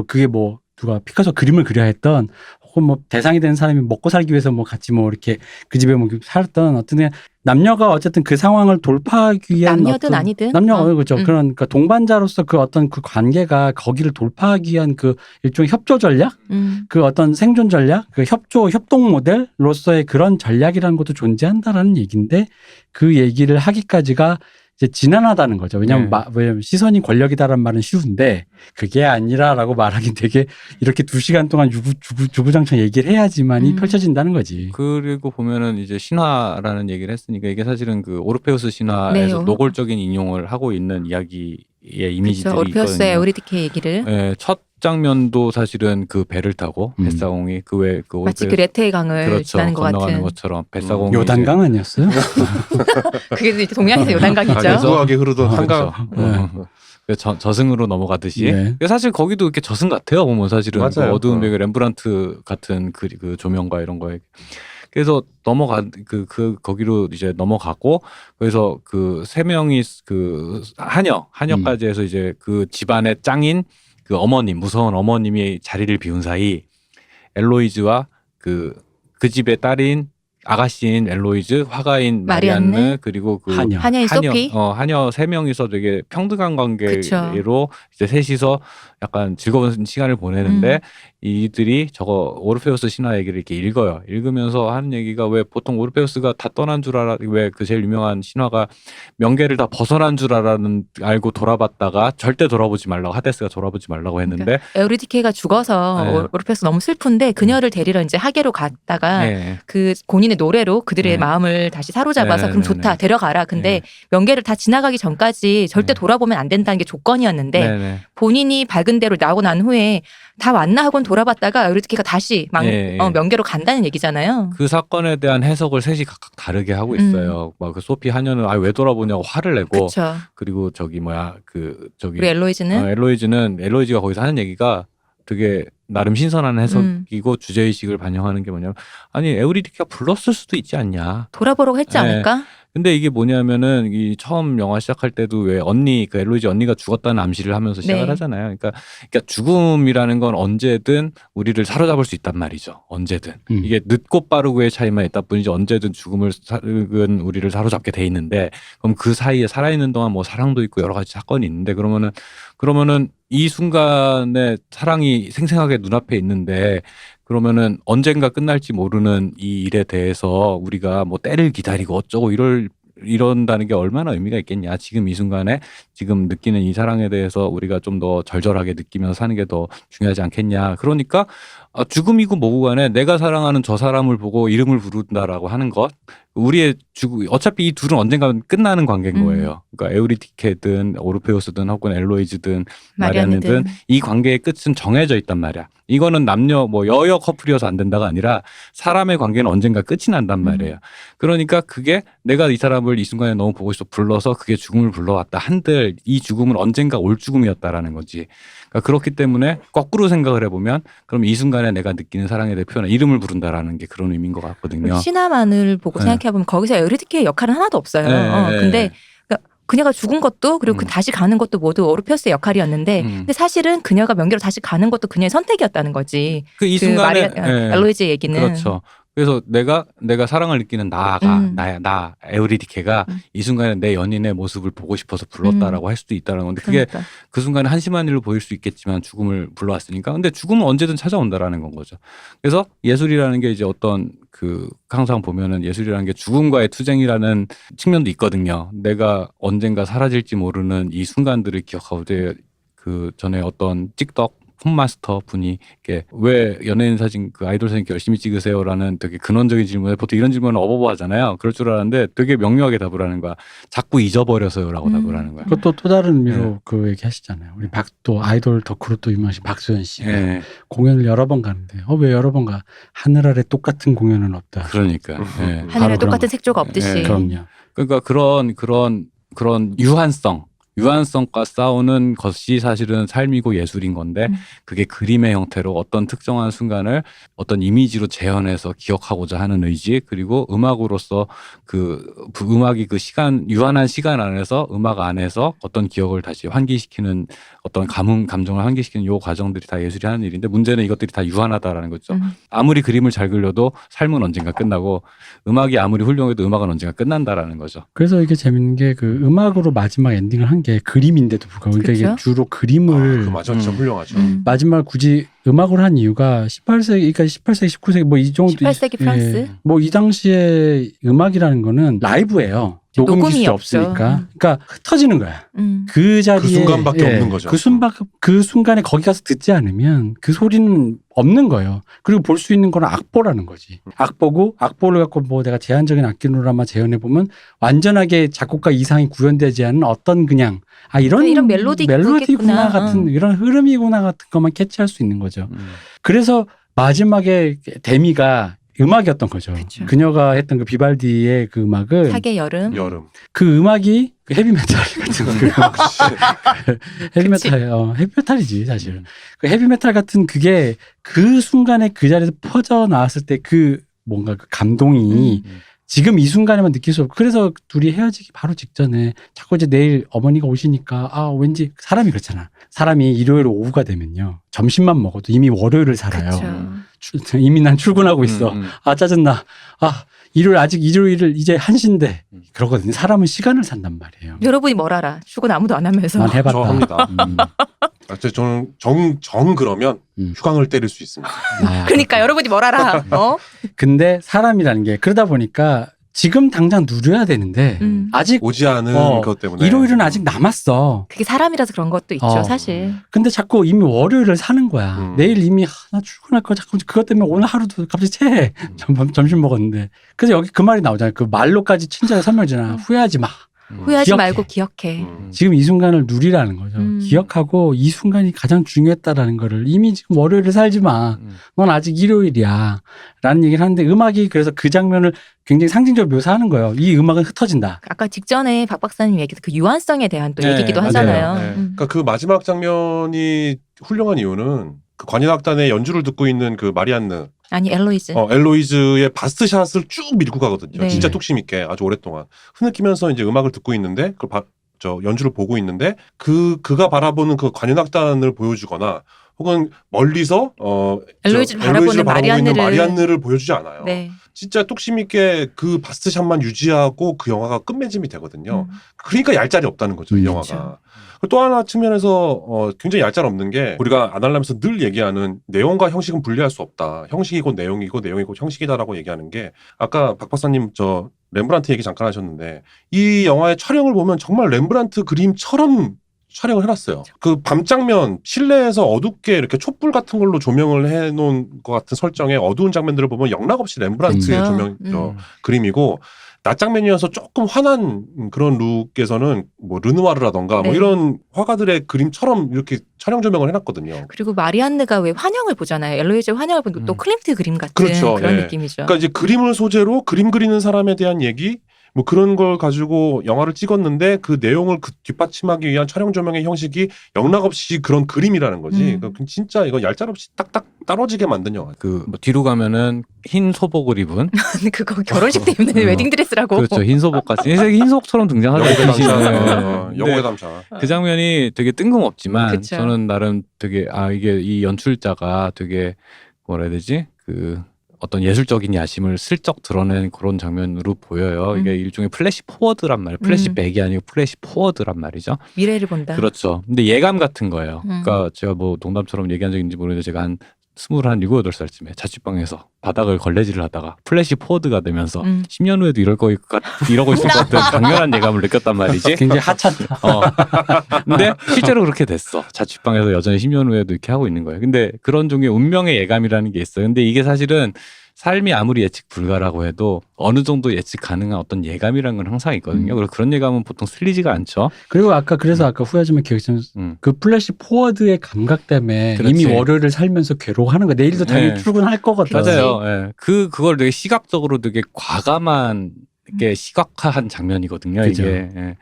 그게 누가 피카소 그림을 그려야 했던 혹은 뭐 대상이 되는 사람이 먹고 살기 위해서 뭐 같이 뭐 이렇게 그 집에 뭐 살았던 어떤 남녀가 어쨌든 그 상황을 돌파하기 위한 남녀든 아니든 그렇죠. 그러니까 동반자로서 그 어떤 그 관계가 거기를 돌파하기 위한 그 일종의 협조 전략, 그 어떤 생존 전략, 그 협동 모델로서의 그런 전략이라는 것도 존재한다라는 얘기인데 그 얘기를 하기까지가 이제 지난하다는 거죠. 왜냐하면, 왜냐면 시선이 권력이다라는 말은 쉬운데 그게 아니라라고 말하기 되게 이렇게 2시간 동안 주구장창 얘기를 해야지만이 펼쳐진다는 거지. 그리고 보면은 이제 신화라는 얘기를 했으니까 이게 사실은 그 오르페우스 신화에서 네. 노골적인 인용을 하고 있는 이야기의 이미지들이 그렇죠. 오르페우스의 있거든요. 에우리디케 얘기를 네, 첫 장면도 사실은 그 배를 타고 뱃사공이 그 마치 그 레테의 강을 그렇죠. 지나는 것 건너가는 같은. 것처럼 뱃사공이 요단강 아니었어요? 그게 이제 동양에서 요단강이죠. 우아하게 흐르던 그렇죠. 한강. 저승으로 넘어가듯이. 네. 사실 거기도 이렇게 저승 같아요. 보면 사실은 그 맞아요. 어두운 벽의 렘브란트 같은 그 조명과 이런 거에. 그래서 거기로 이제 넘어가고 그래서 그 3명이 그 하녀까지 해서 이제 그 집안의 짱인 그 어머님, 무서운 어머님이 자리를 비운 사이 엘로이즈와 그 집의 딸인 아가씨인 엘로이즈, 화가인 마리안느 그리고 그 하녀인 소피. 하녀 3명이서 되게 평등한 관계로 그쵸. 이제 셋이서 약간 즐거운 시간을 보내는데 이들이 저거 오르페우스 신화 얘기를 이렇게 읽어요. 읽으면서 하는 얘기가 왜 보통 오르페우스가 다 떠난 줄 왜 그 제일 유명한 신화가 명계를 다 벗어난 줄 알고 돌아봤다가 절대 돌아보지 말라고 하데스가 돌아보지 말라고 했는데 그러니까 에우리디케가 죽어서 네. 오르페우스 너무 슬픈데 그녀를 데리러 이제 하계로 갔다가 그 본인의 노래로 그들의 네. 마음을 다시 사로잡아서 네, 그럼 네, 좋다 네. 데려가라. 근데 네. 명계를 다 지나가기 전까지 절대 네. 돌아보면 안 된다는 게 조건이었는데 네네. 본인이 밝은 대로 나오고 난 후에 다 왔나 하고는 돌아봤다가 에우리디케가 다시 명계로 간다는 얘기잖아요. 그 사건에 대한 해석을 셋이 각각 다르게 하고 있어요. 막 그 소피 하녀는 왜 돌아보냐고 화를 내고 그렇죠. 그리고 저기 우리 엘로이즈는 엘로이즈가 거기서 하는 얘기가 되게 나름 신선한 해석이고 주제의식을 반영하는 게 뭐냐면 아니 에우리디케가 불렀을 수도 있지 않냐. 돌아보라고 했지 않을까? 근데 이게 뭐냐면은 이 처음 영화 시작할 때도 왜 그 엘로이즈 언니가 죽었다는 암시를 하면서 시작을 네. 하잖아요. 그러니까 죽음이라는 건 언제든 우리를 사로잡을 수 있단 말이죠. 언제든. 이게 늦고 빠르고의 차이만 있다 뿐이지 언제든 죽음은 우리를 사로잡게 돼 있는데 그럼 그 사이에 살아있는 동안 뭐 사랑도 있고 여러 가지 사건이 있는데 그러면은 이 순간에 사랑이 생생하게 눈앞에 있는데 그러면은 언젠가 끝날지 모르는 이 일에 대해서 우리가 뭐 때를 기다리고 어쩌고 이런다는 게 얼마나 의미가 있겠냐. 지금 이 순간에 지금 느끼는 이 사랑에 대해서 우리가 좀 더 절절하게 느끼면서 사는 게 더 중요하지 않겠냐. 그러니까 죽음이고 뭐고 간에 내가 사랑하는 저 사람을 보고 이름을 부른다라고 하는 것. 우리의 어차피 이 둘은 언젠가는 끝나는 관계인 거예요. 그러니까 에우리디케든 오르페우스든 혹은 엘로이즈든 마리안느든 이 관계의 끝은 정해져 있단 말이야. 이거는 남녀 뭐 여여 커플이어서 안 된다가 아니라 사람의 관계는 언젠가 끝이 난단 말이에요. 그러니까 그게 내가 이 사람을 이 순간에 너무 보고 싶어 불러서 그게 죽음을 불러왔다 한들 이 죽음은 언젠가 올 죽음이었다라는 거지. 그러니까 그렇기 때문에 거꾸로 생각을 해보면 그럼 이 순간에 내가 느끼는 사랑에 대해 표현한 이름을 부른다라는 게 그런 의미인 것 같거든요. 신화만을 보고 생각해보면 거기서 에우리디케의 역할은 하나도 없어요. 근데 그녀가 죽은 것도 그리고 다시 가는 것도 모두 오르페우스의 역할이었는데 근데 사실은 그녀가 명계로 다시 가는 것도 그녀의 선택이었다는 거지. 이 순간에 엘로이즈의 얘기는. 그렇죠. 그래서 내가 사랑을 느끼는 나 에우리디케가 이 순간에 내 연인의 모습을 보고 싶어서 불렀다라고 할 수도 있다는 건데 그게 그 순간에 한심한 일로 보일 수 있겠지만 죽음을 불러왔으니까 근데 죽음은 언제든 찾아온다라는 건 거죠. 그래서 예술이라는 게 이제 어떤 항상 보면은 예술이라는 게 죽음과의 투쟁이라는 측면도 있거든요. 내가 언젠가 사라질지 모르는 이 순간들을 기억하고 그 전에 어떤 찍덕 폰마스터 분이 이렇게 왜 연예인 사진 아이돌 사진 열심히 찍으세요라는 되게 근원적인 질문에 보통 이런 질문은 어버버 하잖아요. 그럴 줄 알았는데 되게 명료하게 답을 하는 거야. 자꾸 잊어버려서요라고 답을 하는 거야. 그것도 또 다른 의미로 그 얘기 하시잖아요. 우리 또 아이돌 덕후로 또 유명하신 박소연 씨가 공연을 여러 번 가는데 왜 여러 번 가? 하늘 아래 똑같은 공연은 없다. 그러니까 하늘에 똑같은 색조가 없듯이. 그럼요. 그러니까 그런 유한성 유한성과 싸우는 것이 사실은 삶이고 예술인 건데 그게 그림의 형태로 어떤 특정한 순간을 어떤 이미지로 재현해서 기억하고자 하는 의지 그리고 음악으로서 그 음악이 그 시간 유한한 시간 안에서 음악 안에서 어떤 기억을 다시 환기시키는 어떤 감정을 환기시키는 요 과정들이 다 예술이 하는 일인데 문제는 이것들이 다 유한하다라는 거죠. 아무리 그림을 잘 그려도 삶은 언젠가 끝나고 음악이 아무리 훌륭해도 음악은 언젠가 끝난다라는 거죠. 그래서 이게 재밌는 게 그 음악으로 마지막 엔딩을 한 게 그림인데도 불구하고 그러니까 이게 그쵸? 주로 그림을 그 맞아, 진짜 훌륭하죠. 마지막 굳이 음악으로 한 이유가 18세기, 그러니까 18세기, 19세기 뭐 이 정도 18세기 프랑스? 뭐 이 당시에 음악이라는 거는 라이브예요. 녹음 녹음이 기술이 없죠. 없으니까. 그러니까 흩어지는 거야. 음. 그 자리에 그 순간밖에 없는 거죠. 그 순간에 거기 가서 듣지 않으면 그 소리는 없는 거예요. 그리고 볼 수 있는 건 악보라는 거지. 악보고 악보를 갖고 뭐 내가 제한적인 악기로라만 재현해 보면 완전하게 작곡가 이상이 구현되지 않은 어떤 그냥 이런 멜로디구나 같은 이런 흐름이구나 같은 것만 캐치할 수 있는 거죠. 그래서 마지막에 데미가 음악이었던 거죠. 그쵸. 그녀가 했던 그 비발디의 그 음악은 사계 여름. 여름. 그 음악이 그 헤비메탈 같은 헤비메탈이지 사실은. 그 헤비메탈 같은 그게 그 순간에 그 자리에서 퍼져 나왔을 때 그 뭔가 그 감동이 지금 이 순간에만 느낄 수 없고 그래서 둘이 헤어지기 바로 직전에 자꾸 이제 내일 어머니가 오시니까 왠지 사람이 그렇잖아. 사람이 일요일 오후가 되면요 점심만 먹어도 이미 월요일을 살아요. 그쵸. 이미 난 출근하고 있어. 짜증나. 일요일을 이제 1시인데 그러거든요. 사람은 시간을 산단 말이에요. 여러분이 뭘 알아? 출근 아무도 안 하면서. 난 해봤다. 저 합니다. 저는 정 그러면 휴강을 때릴 수 있습니다. 그러니까 여러분이 뭘 알아? 근데 사람이라는 게 그러다 보니까 지금 당장 누려야 되는데 아직 오지 않은 것 때문에 일요일은 아직 남았어. 그게 사람이라서 그런 것도 있죠, 사실. 근데 자꾸 이미 월요일을 사는 거야. 내일 이미 나 출근할 거 자꾸 그것 때문에 오늘 하루도 갑자기 체해. 점심 먹었는데. 그래서 여기 그 말이 나오잖아요. 그 말로까지 친절하게 설명해주잖아. 후회하지 마. 후회하지 기억해. 말고 기억해. 지금 이 순간을 누리라는 거죠. 기억하고 이 순간이 가장 중요했다라는 거를 이미 지금 월요일을 살지 마. 넌 아직 일요일이야. 라는 얘기를 하는데 음악이 그래서 그 장면을 굉장히 상징적으로 묘사하는 거예요. 이 음악은 흩어진다. 아까 직전에 박 박사님 얘기했던 그 유한성에 대한 또 네, 얘기기도 맞아요. 하잖아요. 네. 그러니까 그 마지막 장면이 훌륭한 이유는 그 관현악단의 연주를 듣고 있는 그 마리안느 아니 엘로이즈. 엘로이즈의 바스트샷을 쭉 밀고 가거든요. 네. 진짜 뚝심 있게 아주 오랫동안 흐느끼면서 이제 음악을 듣고 있는데 저 연주를 보고 있는데 그가 바라보는 그 관현악단을 보여주거나 혹은 멀리서 엘로이즈를 바라보는 있는 마리안느를 마리안느를 보여주지 않아요. 네. 진짜 뚝심 있게 그 바스트샷만 유지하고 그 영화가 끝맺음이 되거든요. 그러니까 얄짤이 없다는 거죠, 이 영화가. 그렇죠. 또 하나 측면에서 굉장히 얄짤 없는 게 우리가 아날람에서 늘 얘기하는 내용과 형식은 분리할 수 없다. 형식이고 내용이고 내용이고 형식이다라고 얘기하는 게 아까 박 박사님 저 렘브란트 얘기 잠깐 하셨는데 이 영화의 촬영을 보면 정말 렘브란트 그림처럼 촬영을 해놨어요. 그 밤 장면 실내에서 어둡게 이렇게 촛불 같은 걸로 조명을 해놓은 것 같은 설정의 어두운 장면들을 보면 영락없이 렘브란트의 그렇죠. 조명 그림이고 낮 장면이어서 조금 환한 그런 룩에서는 뭐 르누아르라던가 네. 뭐 이런 화가들의 그림처럼 이렇게 촬영 조명을 해놨거든요. 그리고 마리안느가 왜 환영을 보잖아요. 엘로이즈 환영을 보면 또 클림트 그림 같은 그렇죠. 그런 예. 느낌이죠. 그러니까 이제 그림을 소재로 그림 그리는 사람에 대한 얘기 뭐 그런 걸 가지고 영화를 찍었는데 그 내용을 그 뒷받침하기 위한 촬영 조명의 형식이 영락없이 그런 그림이라는 거지. 그러니까 진짜 이거 얄짤없이 딱딱 떨어지게 만든 영화. 뭐 뒤로 가면은 흰 소복을 입은 그거 결혼식 때 입는 웨딩 드레스라고. 그렇죠. 흰 소복 같은 흰 속처럼 등장하죠. 영웅의 그 시즌에. 담차. 영웅의 담차. 그 장면이 되게 뜬금없지만 그쵸. 저는 나름 되게 이게 이 연출자가 되게 뭐라 해야 되지? 그 어떤 예술적인 야심을 슬쩍 드러낸 그런 장면으로 보여요. 이게 일종의 플래시 포워드란 말이에요. 플래시백이 아니고 플래시 포워드란 말이죠. 미래를 본다. 그렇죠. 근데 예감 같은 거예요. 그러니까 제가 뭐 농담처럼 얘기한 적인지 모르겠는데 제가 한 27살쯤에 자취방에서 바닥을 걸레질을 하다가 플래시 포워드가 되면서 10년 후에도 이러고 있을 것 같은 강렬한 예감을 느꼈단 말이지. 굉장히 하찮다. 근데 실제로 그렇게 됐어. 자취방에서 여전히 10년 후에도 이렇게 하고 있는 거예요. 근데 그런 종류의 운명의 예감이라는 게 있어요. 근데 이게 사실은 삶이 아무리 예측 불가라고 해도 어느 정도 예측 가능한 어떤 예감이라는 건 항상 있거든요. 그리고 그런 예감은 보통 슬리지가 않죠. 그리고 아까 후회하지만 기억했지만 그 플래시 포워드의 감각 때문에 그렇지. 이미 월요일을 살면서 괴로워하는 거야. 내일도 당연히 네. 출근할 거거든. 맞아요. 예. 그걸 되게 시각적으로 되게 과감한 게 시각화한 장면이거든요. 그죠. 이게 예.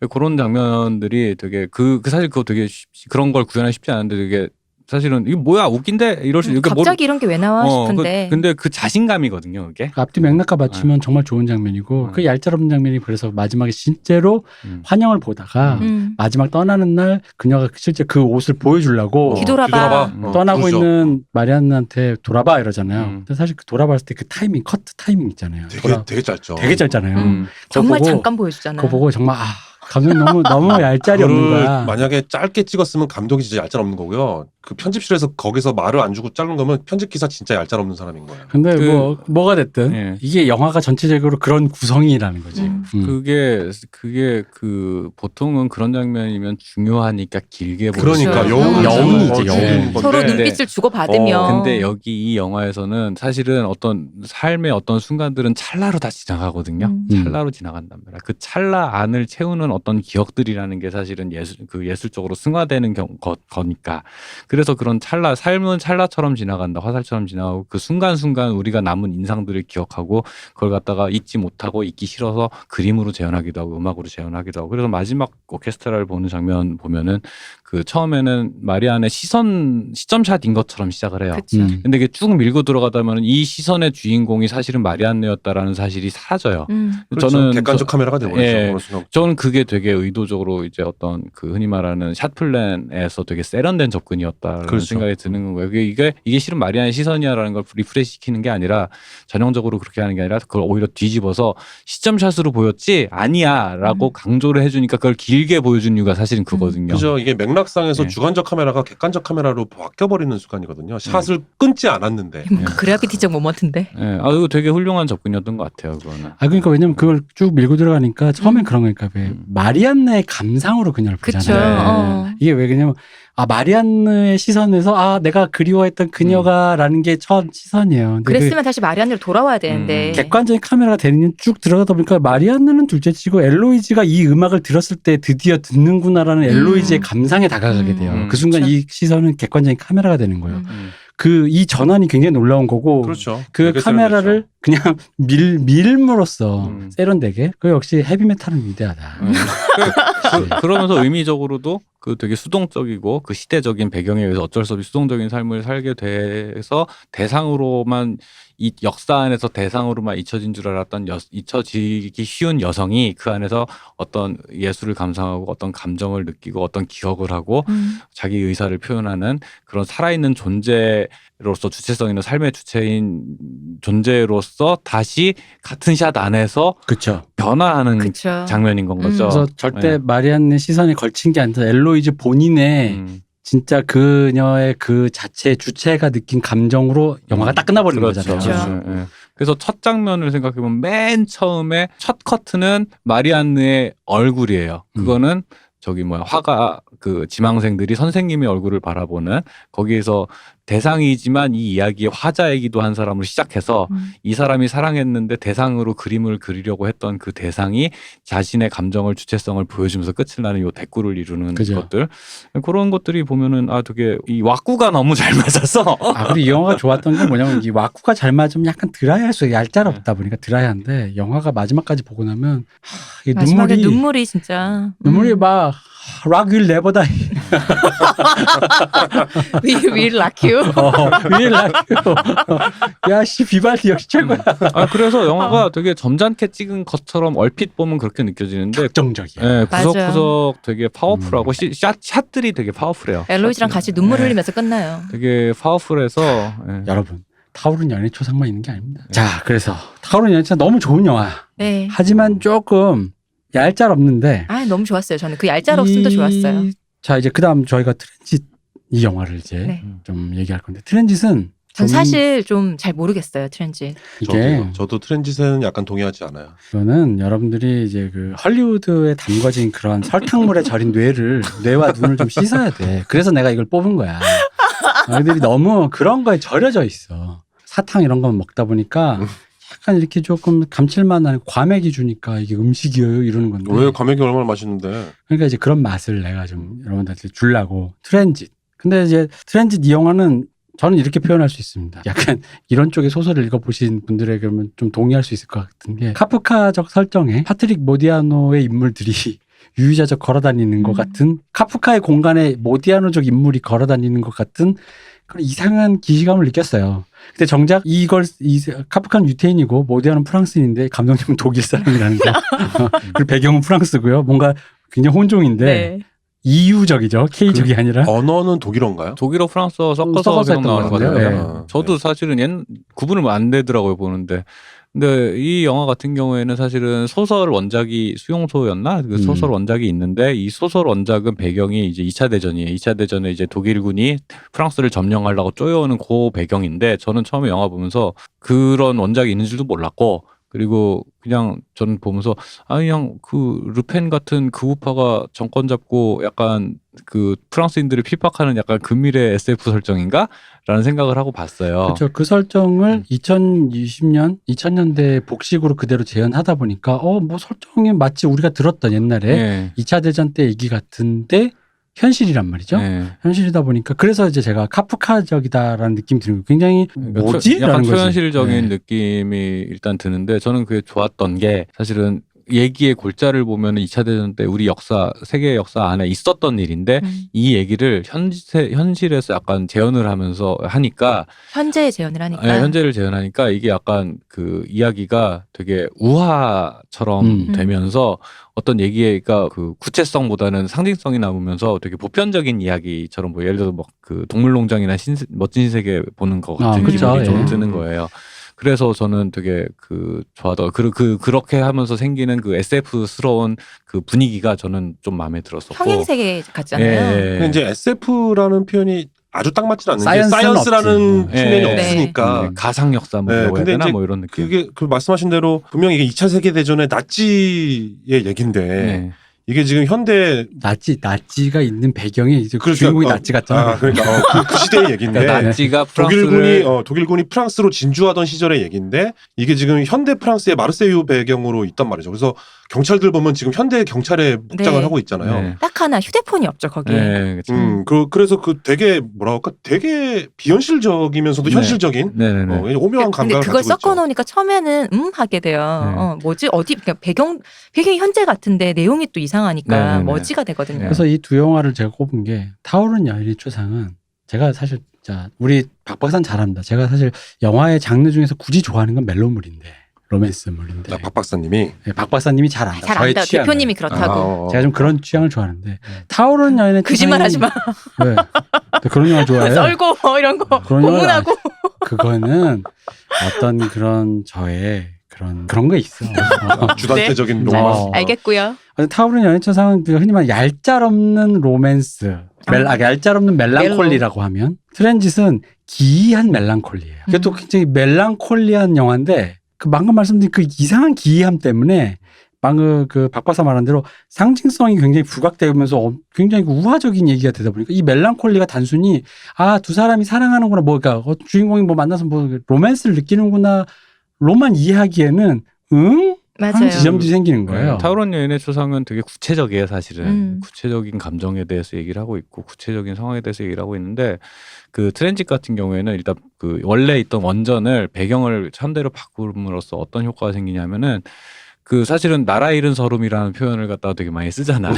그런 장면들이 되게 사실 그거 되게 그런 걸 구현하기 쉽지 않은데 되게 사실은 이게 뭐야 웃긴데 이럴 수 이렇게 갑자기 이런 게 왜 나와 싶은데. 근데 그 자신감이거든요. 그게 앞뒤 맥락과 맞추면 정말 좋은 장면이고 그 얄짤없는 장면이 그래서 마지막에 실제로 환영을 보다가 마지막 떠나는 날 그녀가 실제 그 옷을 보여주려고 뒤돌아봐. 떠나고 그렇죠. 있는 마리안나한테 돌아봐 이러잖아요. 근데 사실 그 돌아봤을 때 그 타이밍 커트 타이밍 있잖아요. 되게 짧죠. 되게 짧잖아요. 그거 정말 보고, 잠깐 보여주잖아요. 그거 보고 정말 감독님 너무 얄짤이 없는 그거를 거야. 만약에 짧게 찍었으면 감독이 진짜 얄짤 없는 거고요. 그 편집실에서 거기서 말을 안 주고 자른 거면 편집 기사 진짜 얄짤 없는 사람인 거예요. 근데 뭐가 됐든 예. 이게 영화가 전체적으로 그런 구성이라는 거지. 그게 보통은 그런 장면이면 중요하니까 길게 그러니까 그렇죠. 여운이지, 여운. 건데. 서로 눈빛을 주고받으며. 근데 여기 이 영화에서는 사실은 어떤 삶의 어떤 순간들은 찰나로 다 지나가거든요. 찰나로 지나간단 말이야. 그 찰나 안을 채우는 어떤 기억들이라는 게 사실은 예술적으로 승화되는 거니까. 그래서 그런 삶은 찰나처럼 지나간다. 화살처럼 지나가고 그 순간순간 우리가 남은 인상들을 기억하고 그걸 갖다가 잊지 못하고 잊기 싫어서 그림으로 재현하기도 하고 음악으로 재현하기도 하고. 그래서 마지막 오케스트라를 보는 장면 보면은 그 처음에는 마리안의 시점샷인 것처럼 시작을 해요. 그쵸. 근데 이게 쭉 밀고 들어가다면 이 시선의 주인공이 사실은 마리안네였다라는 사실이 사라져요. 그렇죠. 저는 객관적 카메라가 되버리죠. 예, 어느 순간. 저는 그게 되게 의도적으로 이제 어떤 그 흔히 말하는 샷플랜에서 되게 세련된 접근이었다라는 그렇죠. 생각이 드는 거예요. 이게 실은 마리안의 시선이야라는 걸 리프레시 시키는 게 아니라 전형적으로 그렇게 하는 게 아니라 그걸 오히려 뒤집어서 시점샷으로 보였지 아니야라고 강조를 해주니까 그걸 길게 보여준 이유가 사실은 그거든요. 그죠. 이게 맥락상에서 예. 주관적 카메라가 객관적 카메라로 바뀌어버리는 순간이거든요. 샷을 끊지 않았는데. 뭔가 그래비티적 모먼트인데. 예, 이거 되게 훌륭한 접근이었던 것 같아요. 그거는. 그러니까 왜냐면 그걸 쭉 밀고 들어가니까 처음엔 그런 거니까 왜 마리안네의 감상으로 그녀를 그쵸. 보잖아요. 이게 왜 그냐면 마리안느의 시선에서 내가 그리워했던 그녀가라는 게 첫 시선이에요. 근데 그랬으면 다시 마리안느로 돌아와야 되는데. 객관적인 카메라가 대리는 쭉 들어가다 보니까 마리안느는 둘째치고 엘로이즈가 이 음악을 들었을 때 드디어 듣는구나라는 엘로이즈의 감상에 다가가게 돼요. 그 순간 그렇죠. 이 시선은 객관적인 카메라가 되는 거예요. 음. 이 전환이 굉장히 놀라운 거고 그렇죠. 그 되게 카메라를 그냥 밀므로써 음. 세련되게 그 역시 헤비메탈은 위대하다. 그러면서 의미적으로도 그 되게 수동적이고 그 시대적인 배경에 의해서 어쩔 수 없이 수동적인 삶을 살게 돼서 대상으로만 이 역사 안에서 대상으로만 잊혀진 줄 알았던 잊혀지기 쉬운 여성이 그 안에서 어떤 예술을 감상하고 어떤 감정을 느끼고 어떤 기억을 하고 자기 의사를 표현하는 그런 살아있는 존재로서 주체성 있는 삶의 주체인 존재로서 다시 같은 샷 안에서 그렇죠. 변화하는 그쵸. 장면인 건 거죠. 그래서 절대 네. 마리안의 시선에 걸친 게 아니라 엘로이즈 본인의 진짜 그녀의 그 자체 주체가 느낀 감정으로 영화가 딱 끝나버리는 그렇죠. 거잖아요. 예. 그래서 첫 장면을 생각해보면 맨 처음에 첫 커트는 마리안느의 얼굴이에요. 그거는 화가 그 지망생들이 선생님의 얼굴을 바라보는 거기에서 대상이지만 이 이야기의 화자이기도 한 사람으로 시작해서 이 사람이 사랑했는데 대상으로 그림을 그리려고 했던 그 대상이 자신의 감정을 주체성을 보여주면서 끝을 나는 요 대꾸를 이루는 그죠. 것들 그런 것들이 보면은 되게 이 왁구가 너무 잘 맞아서 그리고 이 영화가 좋았던 게 뭐냐면 이 왁구가 잘 맞으면 약간 드라이할 수 얄짤없다 보니까 드라이한데 영화가 마지막까지 보고 나면 이 마지막에 눈물이 진짜. 눈물이 막 Rock will never die. We will rock you. will rock you. 야씨 비발디 역시 최고야. 그래서 영화가 되게 점잖게 찍은 것처럼 얼핏 보면 그렇게 느껴지는데 격정적이야. 예, 맞아요. 구석구석 되게 파워풀하고 샷들이 되게 파워풀해요. 엘로이즈랑 같이 눈물 흘리면서 끝나요. 되게 파워풀해서 여러분 타오른 연애 초상만 있는 게 아닙니다. 자 그래서 타오른 연애 초상 너무 좋은 영화. 네. 하지만 조금 얄짤 없는데. 너무 좋았어요. 저는 그 얄짤 없음도 좋았어요. 자 이제 그다음 저희가 트랜짓 이 영화를 이제 네. 좀 얘기할 건데 트랜짓은 전 사실 좀 잘 모르겠어요. 트랜짓. 이게 저도 트랜짓에는 약간 동의하지 않아요. 이거는 여러분들이 이제 그 헐리우드에 담궈진 그런 설탕물에 절인 뇌와 눈을 좀 씻어야 돼. 그래서 내가 이걸 뽑은 거야. 너희들이 너무 그런 거에 절여져 있어. 사탕 이런 거 먹다 보니까 약간 이렇게 조금 감칠맛 나는 과메기 주니까 이게 음식이에요 이러는 건데. 왜 과메기 얼마나 맛있는데? 그러니까 이제 그런 맛을 내가 좀 여러분들한테 주려고 트랜짓. 근데 이제 트랜짓 이 영화는 저는 이렇게 표현할 수 있습니다. 약간 이런 쪽의 소설을 읽어보신 분들에게는 좀 동의할 수 있을 것 같은 게 카프카적 설정에 파트릭 모디아노의 인물들이 유유자적 걸어다니는 것 같은 카프카의 공간에 모디아노적 인물이 걸어다니는 것 같은 그런 이상한 기시감을 느꼈어요. 근데 정작 카프카는 유태인이고 모디아노는 프랑스인인데 감독님은 독일 사람이라는 거. 그리고 배경은 프랑스고요. 뭔가 굉장히 혼종인데 네. EU적이죠. K적이 아니라. 언어는 독일어인가요? 독일어 프랑스어 섞어서 섞어서 지금 나오는 했던 것 것 같아요. 같은데요. 네. 저도 사실은 구분을 안 되더라고요 보는데. 근데 이 영화 같은 경우에는 사실은 소설 원작이 수용소였나? 그 소설 원작이 있는데 이 소설 원작은 배경이 이제 2차 대전이에요. 2차 대전에 이제 독일군이 프랑스를 점령하려고 쪼여오는 그 배경인데 저는 처음에 영화 보면서 그런 원작이 있는 줄도 몰랐고 그리고 그냥 저는 보면서 그냥 그 르펜 같은 극우파가 정권 잡고 약간 그 프랑스인들을 핍박하는 약간 금일의 SF 설정인가? 라는 생각을 하고 봤어요. 그렇죠. 그 설정을 2020년, 2000년대 복식으로 그대로 재현하다 보니까 뭐 설정이 마치 우리가 들었던 옛날에 네. 2차 대전 때 얘기 같은데 현실이란 말이죠. 네. 현실이다 보니까 그래서 이제 제가 카프카적이다라는 느낌이 드는 거예요. 굉장히 뭐지? 약간 라는 거지. 초현실적인 네. 느낌이 일단 드는데 저는 그게 좋았던 게 사실은 얘기의 골자를 보면 2차 대전 때 우리 역사, 세계 역사 안에 있었던 일인데 이 얘기를 현실에서 약간 재현을 하면서 하니까 현재 재현을 하니까. 네, 현재를 재현하니까 이게 약간 그 이야기가 되게 우화처럼 되면서 어떤 얘기가 그 구체성보다는 상징성이 남으면서 되게 보편적인 이야기처럼 예를 들어서 뭐 그 동물농장이나 멋진 신세계 보는 것 같은 그쵸. 기분이 좀 예. 드는 거예요. 그래서 저는 되게 그렇게 하면서 생기는 그 SF스러운 그 분위기가 저는 좀 마음에 들었었고. 평행세계 같잖아요. 예. 근데 이제 SF라는 표현이 아주 딱 맞진 않는 게 사이언스는 사이언스라는 없지. 측면이 네. 없으니까 가상 역사 뭐 네, 이라고 해야 근데 되나 이제 뭐 이런 느낌. 그게 그 말씀하신 대로 분명히 이게 2차 세계 대전의 나치의 얘긴데 네. 이게 지금 현대 나치가 있는 배경에 이제 그렇죠. 주인공이 나치 같잖아. 그러니까 그 시대의 얘긴데 나치가 프랑스를 독일군이 프랑스로 진주하던 시절의 얘긴데 이게 지금 현대 프랑스의 마르세유 배경으로 있단 말이죠. 그래서 경찰들 보면 지금 현대 경찰의 복장을 네. 하고 있잖아요. 네. 딱 하나 휴대폰이 없죠 거기에. 네, 그렇죠. 그래서 그 되게 뭐라 할까 되게 비현실적이면서도 네. 현실적인 네네네. 오묘한 근데 감각을 그걸 가지고 있죠. 섞어놓으니까 처음에는 하게 돼요. 네. 뭐지 어디 그러니까 배경이 현재 같은데 내용이 또 이상하니까 네네네. 머지가 되거든요. 그래서 이 두 영화를 제가 꼽은 게 타오르는 여인의 초상은 제가 사실 우리 박 박사는 잘합니다. 제가 사실 영화의 장르 중에서 굳이 좋아하는 건 멜로물인데 로맨스물인데 박 박사님이 네, 박 박사님이 잘 안다. 잘 저의 안다. 취향을. 대표님이 그렇다고. 제가 좀 그런 취향을 좋아하는데 타오르는 여인의 거짓말하지 마. 왜? 그런 영화 좋아해요? 썰고 뭐 이런 거 그런 영화를 고문하고. 그거는 어떤 그런 저의 그런 거 있어. 주단태적인 네. 로망. 알겠고요. 타오르는 여인의 초상은 그 흔히 말하는 얄짤없는 로맨스, 얄짤없는 멜랑콜리라고 하면 트랜짓은 기이한 멜랑콜리예요. 이게 또 굉장히 멜랑콜리한 영화인데 그 방금 말씀드린 그 이상한 기이함 때문에 방금 그 박박사 말한 대로 상징성이 굉장히 부각되면서 굉장히 우화적인 얘기가 되다 보니까 이 멜랑콜리가 단순히 두 사람이 사랑하는구나 그러니까 주인공이 뭐 만나서 뭐 로맨스를 느끼는구나 로만 이해하기에는 맞아요. 하는 지점들이 생기는 거예요. 타오르는 여인의 초상은 되게 구체적이에요, 사실은. 구체적인 감정에 대해서 얘기를 하고 있고 구체적인 상황에 대해서 얘기를 하고 있는데 그 트랜짓 같은 경우에는 일단 그 원래 있던 원전을 배경을 현대로 바꿈으로써 어떤 효과가 생기냐면은 그 사실은 나라 잃은 서름이라는 표현을 갖다가 되게 많이 쓰잖아.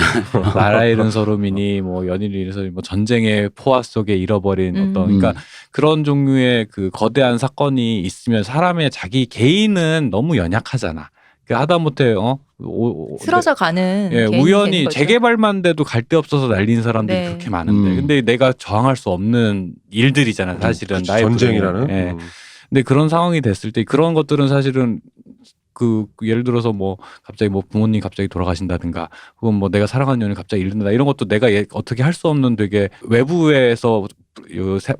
나라 잃은 서름이니 뭐 연인을 잃어서 뭐 전쟁의 포화 속에 잃어버린 어떤 그러니까 그런 종류의 그 거대한 사건이 있으면 사람의 자기 개인은 너무 연약하잖아. 그 하다못해 쓰러져 가는 예, 개인이 우연히 되는 거죠. 재개발만 돼도 갈 데 없어서 날린 사람들이 네. 그렇게 많은데 근데 내가 저항할 수 없는 일들이잖아 사실은 그치, 나의 전쟁이라는. 불행에. 예. 근데 그런 상황이 됐을 때 그런 것들은 사실은 그 예를 들어서 뭐 갑자기 뭐 부모님 갑자기 돌아가신다든가 혹은 뭐 내가 사랑하는 연인 갑자기 잃는다 이런 것도 내가 어떻게 할 수 없는 되게 외부에서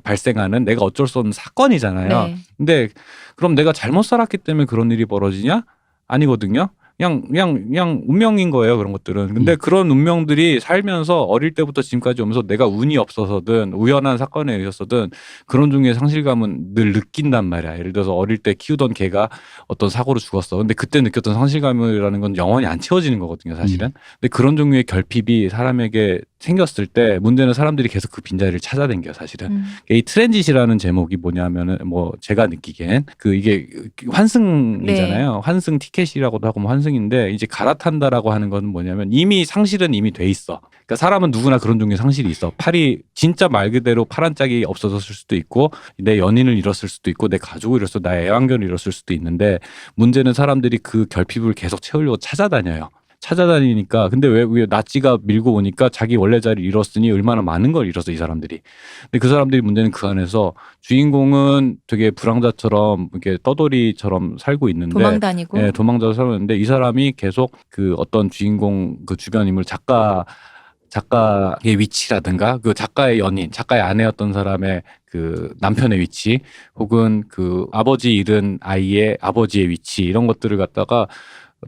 발생하는 내가 어쩔 수 없는 사건이잖아요. 네. 근데 그럼 내가 잘못 살았기 때문에 그런 일이 벌어지냐? 아니거든요. 그냥 운명인 거예요, 그런 것들은. 근데 그런 운명들이 살면서 어릴 때부터 지금까지 오면서 내가 운이 없어서든 우연한 사건에 의해서든 그런 종류의 상실감은 늘 느낀단 말이야. 예를 들어서 어릴 때 키우던 개가 어떤 사고로 죽었어. 근데 그때 느꼈던 상실감이라는 건 영원히 안 채워지는 거거든요, 사실은. 근데 그런 종류의 결핍이 사람에게 생겼을 때 문제는 사람들이 계속 그 빈자리를 찾아댕겨 사실은. 이 트랜짓이라는 제목이 뭐냐면은 뭐 제가 느끼기엔 그 이게 환승이잖아요. 네. 환승 티켓이라고도 하고 뭐 환승인데 이제 갈아탄다라고 하는 건 뭐냐면 이미 상실은 이미 돼 있어. 그러니까 사람은 누구나 그런 종류의 상실이 있어. 팔이 진짜 말 그대로 파란 짝이 없어졌을 수도 있고 내 연인을 잃었을 수도 있고 내 가족을 잃었을 수도 나의 애완견을 잃었을 수도 있는데 문제는 사람들이 그 결핍을 계속 채우려고 찾아다녀요. 찾아다니니까 근데 왜 나치가 밀고 오니까 자기 원래 자리를 잃었으니 얼마나 많은 걸 잃었어 이 사람들이. 근데 그 사람들이 문제는 그 안에서 주인공은 되게 불황자처럼 이렇게 떠돌이처럼 살고 있는데 도망 다니고. 예, 도망자로 살고 있는데 이 사람이 계속 그 어떤 주인공 그 주변 인물 작가의 위치라든가 그 작가의 연인, 작가의 아내였던 사람의 그 남편의 위치 혹은 그 아버지 잃은 아이의 아버지의 위치 이런 것들을 갖다가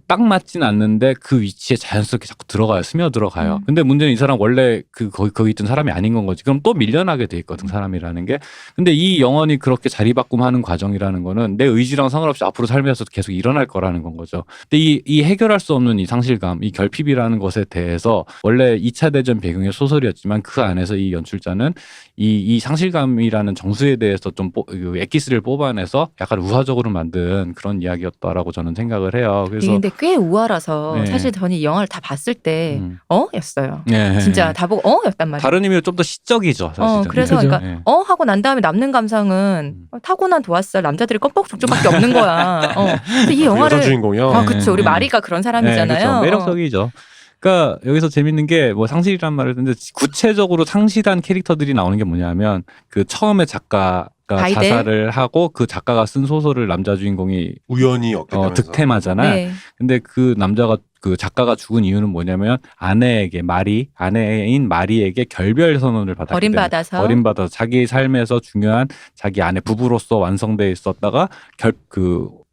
딱 맞진 않는데 그 위치에 자연스럽게 자꾸 들어가요. 스며 들어가요. 근데 문제는 이 사람 원래 그 거기 있던 사람이 아닌 건 거지. 그럼 또 밀려나게 돼 있거든 사람이라는 게. 근데 이 영혼이 그렇게 자리바꿈하는 과정이라는 거는 내 의지랑 상관없이 앞으로 살면서 계속 일어날 거라는 건 거죠. 근데 이 해결할 수 없는 이 상실감, 이 결핍이라는 것에 대해서 원래 2차 대전 배경의 소설이었지만 그 안에서 이 연출자는 이 상실감이라는 정수에 대해서 좀 엑기스를 뽑아내서 약간 우화적으로 만든 그런 이야기였다라고 저는 생각을 해요. 그래서 근데 꽤 우아라서 네. 사실 저는 이 영화를 다 봤을 때 였어요. 네. 진짜 다 보고 였단 말이에요. 다른 의미로 좀 더 시적이죠. 사실은. 그래서 그죠. 그러니까 하고 난 다음에 남는 감상은 타고난 도화살 남자들이 껌뻑죽죽밖에 없는 거야. 근데 이 영화를 여자 주인공이요. 그쵸. 우리 네. 마리가 그런 사람이잖아요. 그렇죠. 매력적이죠. 그러니까 여기서 재밌는 게 뭐 상실이란 말을 했는데 구체적으로 상실한 캐릭터들이 나오는 게 뭐냐면 그 처음에 작가가 바이델? 자살을 하고 그 작가가 쓴 소설을 남자 주인공이 우연히 얻게 되면서 득템하잖아. 네. 근데 그 남자가 그 작가가 죽은 이유는 뭐냐면 아내인 마리에게 결별 선언을 받았기 때문에 버림받아서 자기 삶에서 중요한 자기 아내 부부로서 완성돼 있었다가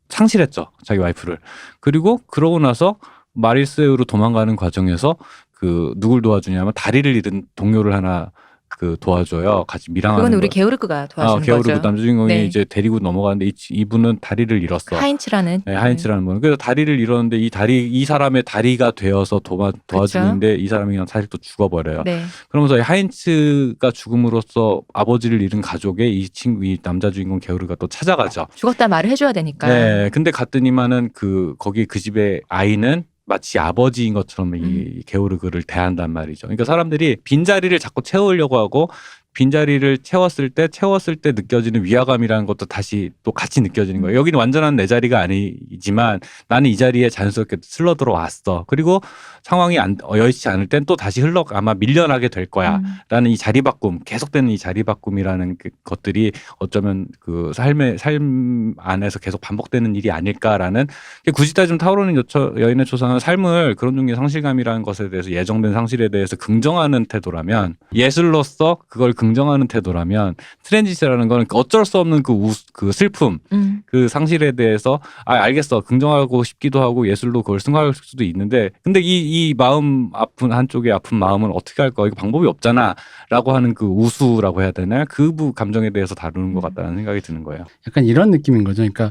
상실했죠. 자기 와이프를. 그리고 그러고 나서 마릴세우로 도망가는 과정에서 그 누굴 도와주냐면 다리를 잃은 동료를 하나 그 도와줘요. 같이 밀항하는 그건 우리 거. 게오르크가 도와주는 게오르크 거죠. 남자 주인공이 네. 이제 데리고 넘어가는데 이분은 다리를 잃었어. 하인츠라는. 네, 하인츠라는 분. 그래서 다리를 잃었는데 이 사람의 다리가 되어서 도와주는데 이 사람이 그냥 사실 또 죽어버려요. 네. 그러면서 이 하인츠가 죽음으로써 아버지를 잃은 가족의 이 남자 주인공 게오르가 또 찾아가죠. 죽었다 말을 해줘야 되니까. 네, 근데 갔더니만은 거기 그 집의 아이는 마치 아버지인 것처럼 이 게오르그를 대한단 말이죠. 그러니까 사람들이 빈자리를 자꾸 채우려고 하고 빈자리를 채웠을 때 느껴지는 위화감이라는 것도 다시 또 같이 느껴지는 거예요. 여기는 완전한 내 자리가 아니지만 나는 이 자리에 자연스럽게 슬러 들어왔어. 그리고 상황이 여의치 않을 땐 또 다시 아마 밀려나게 될 거야. 라는 이 자리바꿈, 계속되는 이 자리바꿈이라는 것들이 어쩌면 그 삶 안에서 계속 반복되는 일이 아닐까라는 굳이 따지면 타오르는 여인의 초상은 삶을 그런 종류의 상실감이라는 것에 대해서 예정된 상실에 대해서 긍정하는 태도라면 예술로서 그걸 긍정하는 태도라면 트랜짓이라는 거는 어쩔 수 없는 그 슬픔, 그 상실에 대해서 알겠어 긍정하고 싶기도 하고 예술로 그걸 승화할 수도 있는데 근데 이 마음 한쪽의 아픈 마음은 어떻게 할 거야? 이거 방법이 없잖아라고 하는 그 우수라고 해야 되나요? 그 감정에 대해서 다루는 것 같다는 생각이 드는 거예요. 약간 이런 느낌인 거죠. 그러니까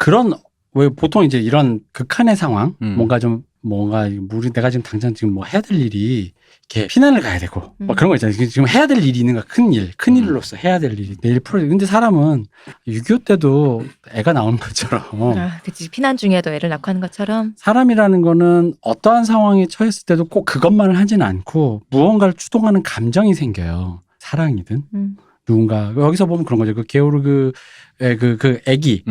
왜 보통 이제 이런 극한의 상황, 뭔가 내가 지금 당장 지금 뭐 해야 될 일이 이렇게 피난을 가야 되고 막 그런 거 있잖아요. 지금 해야 될 일이 있는 거야. 큰일로서 해야 될 일이 내일 프로젝트. 근데 사람은 6.25 때도 애가 나오는 것처럼 그치. 피난 중에도 애를 낳고 하는 것처럼 사람이라는 거는 어떠한 상황에 처했을 때도 꼭 그것만을 하지는 않고 무언가를 추동하는 감정이 생겨요. 사랑이든 누군가 여기서 보면 그런 거죠. 그 게오르그의 그 애기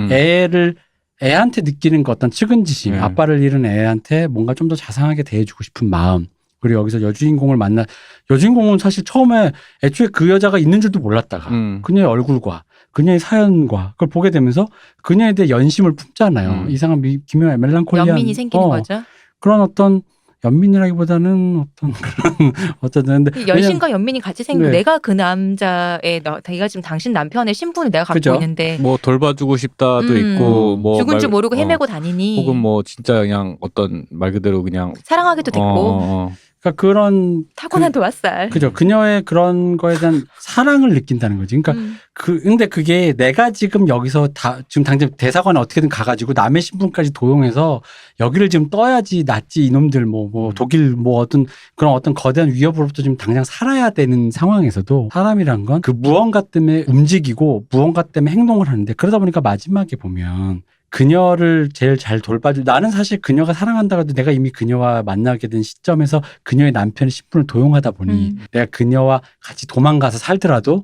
애한테 느끼는 그 어떤 측은지심, 아빠를 잃은 애한테 뭔가 좀 더 자상하게 대해주고 싶은 마음. 그리고 여기서 여주인공은 사실 처음에 애초에 그 여자가 있는 줄도 몰랐다가 그녀의 얼굴과 그녀의 사연과 그걸 보게 되면서 그녀에 대해 연심을 품잖아요. 이상한 기묘한 멜랑콜리한 연민이 생기는 거죠. 그런 어떤 연민이라기보다는 근데 연신과 연민이 같이 생기고 내가 그 남자의 내가 지금 당신 남편의 신분을 내가 갖고 그죠? 있는데 뭐 돌봐주고 싶다도 있고 뭐 죽은 줄 모르고 헤매고 다니니 혹은 뭐 진짜 그냥 어떤 말 그대로 그냥 사랑하기도 됐고 그러니까 그런 타고난 도화살. 그죠. 그녀의 그런 거에 대한 사랑을 느낀다는 거지. 그러니까 근데 그게 내가 지금 여기서 지금 당장 대사관에 어떻게든 가가지고 남의 신분까지 도용해서 여기를 지금 떠야지 낫지 이놈들 뭐 독일 뭐 어떤 거대한 위협으로부터 지금 당장 살아야 되는 상황에서도 사람이란 건 그 무언가 때문에 움직이고 무언가 때문에 행동을 하는데 그러다 보니까 마지막에 보면 그녀를 제일 잘 돌봐줄 나는 사실 그녀가 사랑한다고 해도 내가 이미 그녀와 만나게 된 시점에서 그녀의 남편의 신분을 도용하다 보니 내가 그녀와 같이 도망가서 살더라도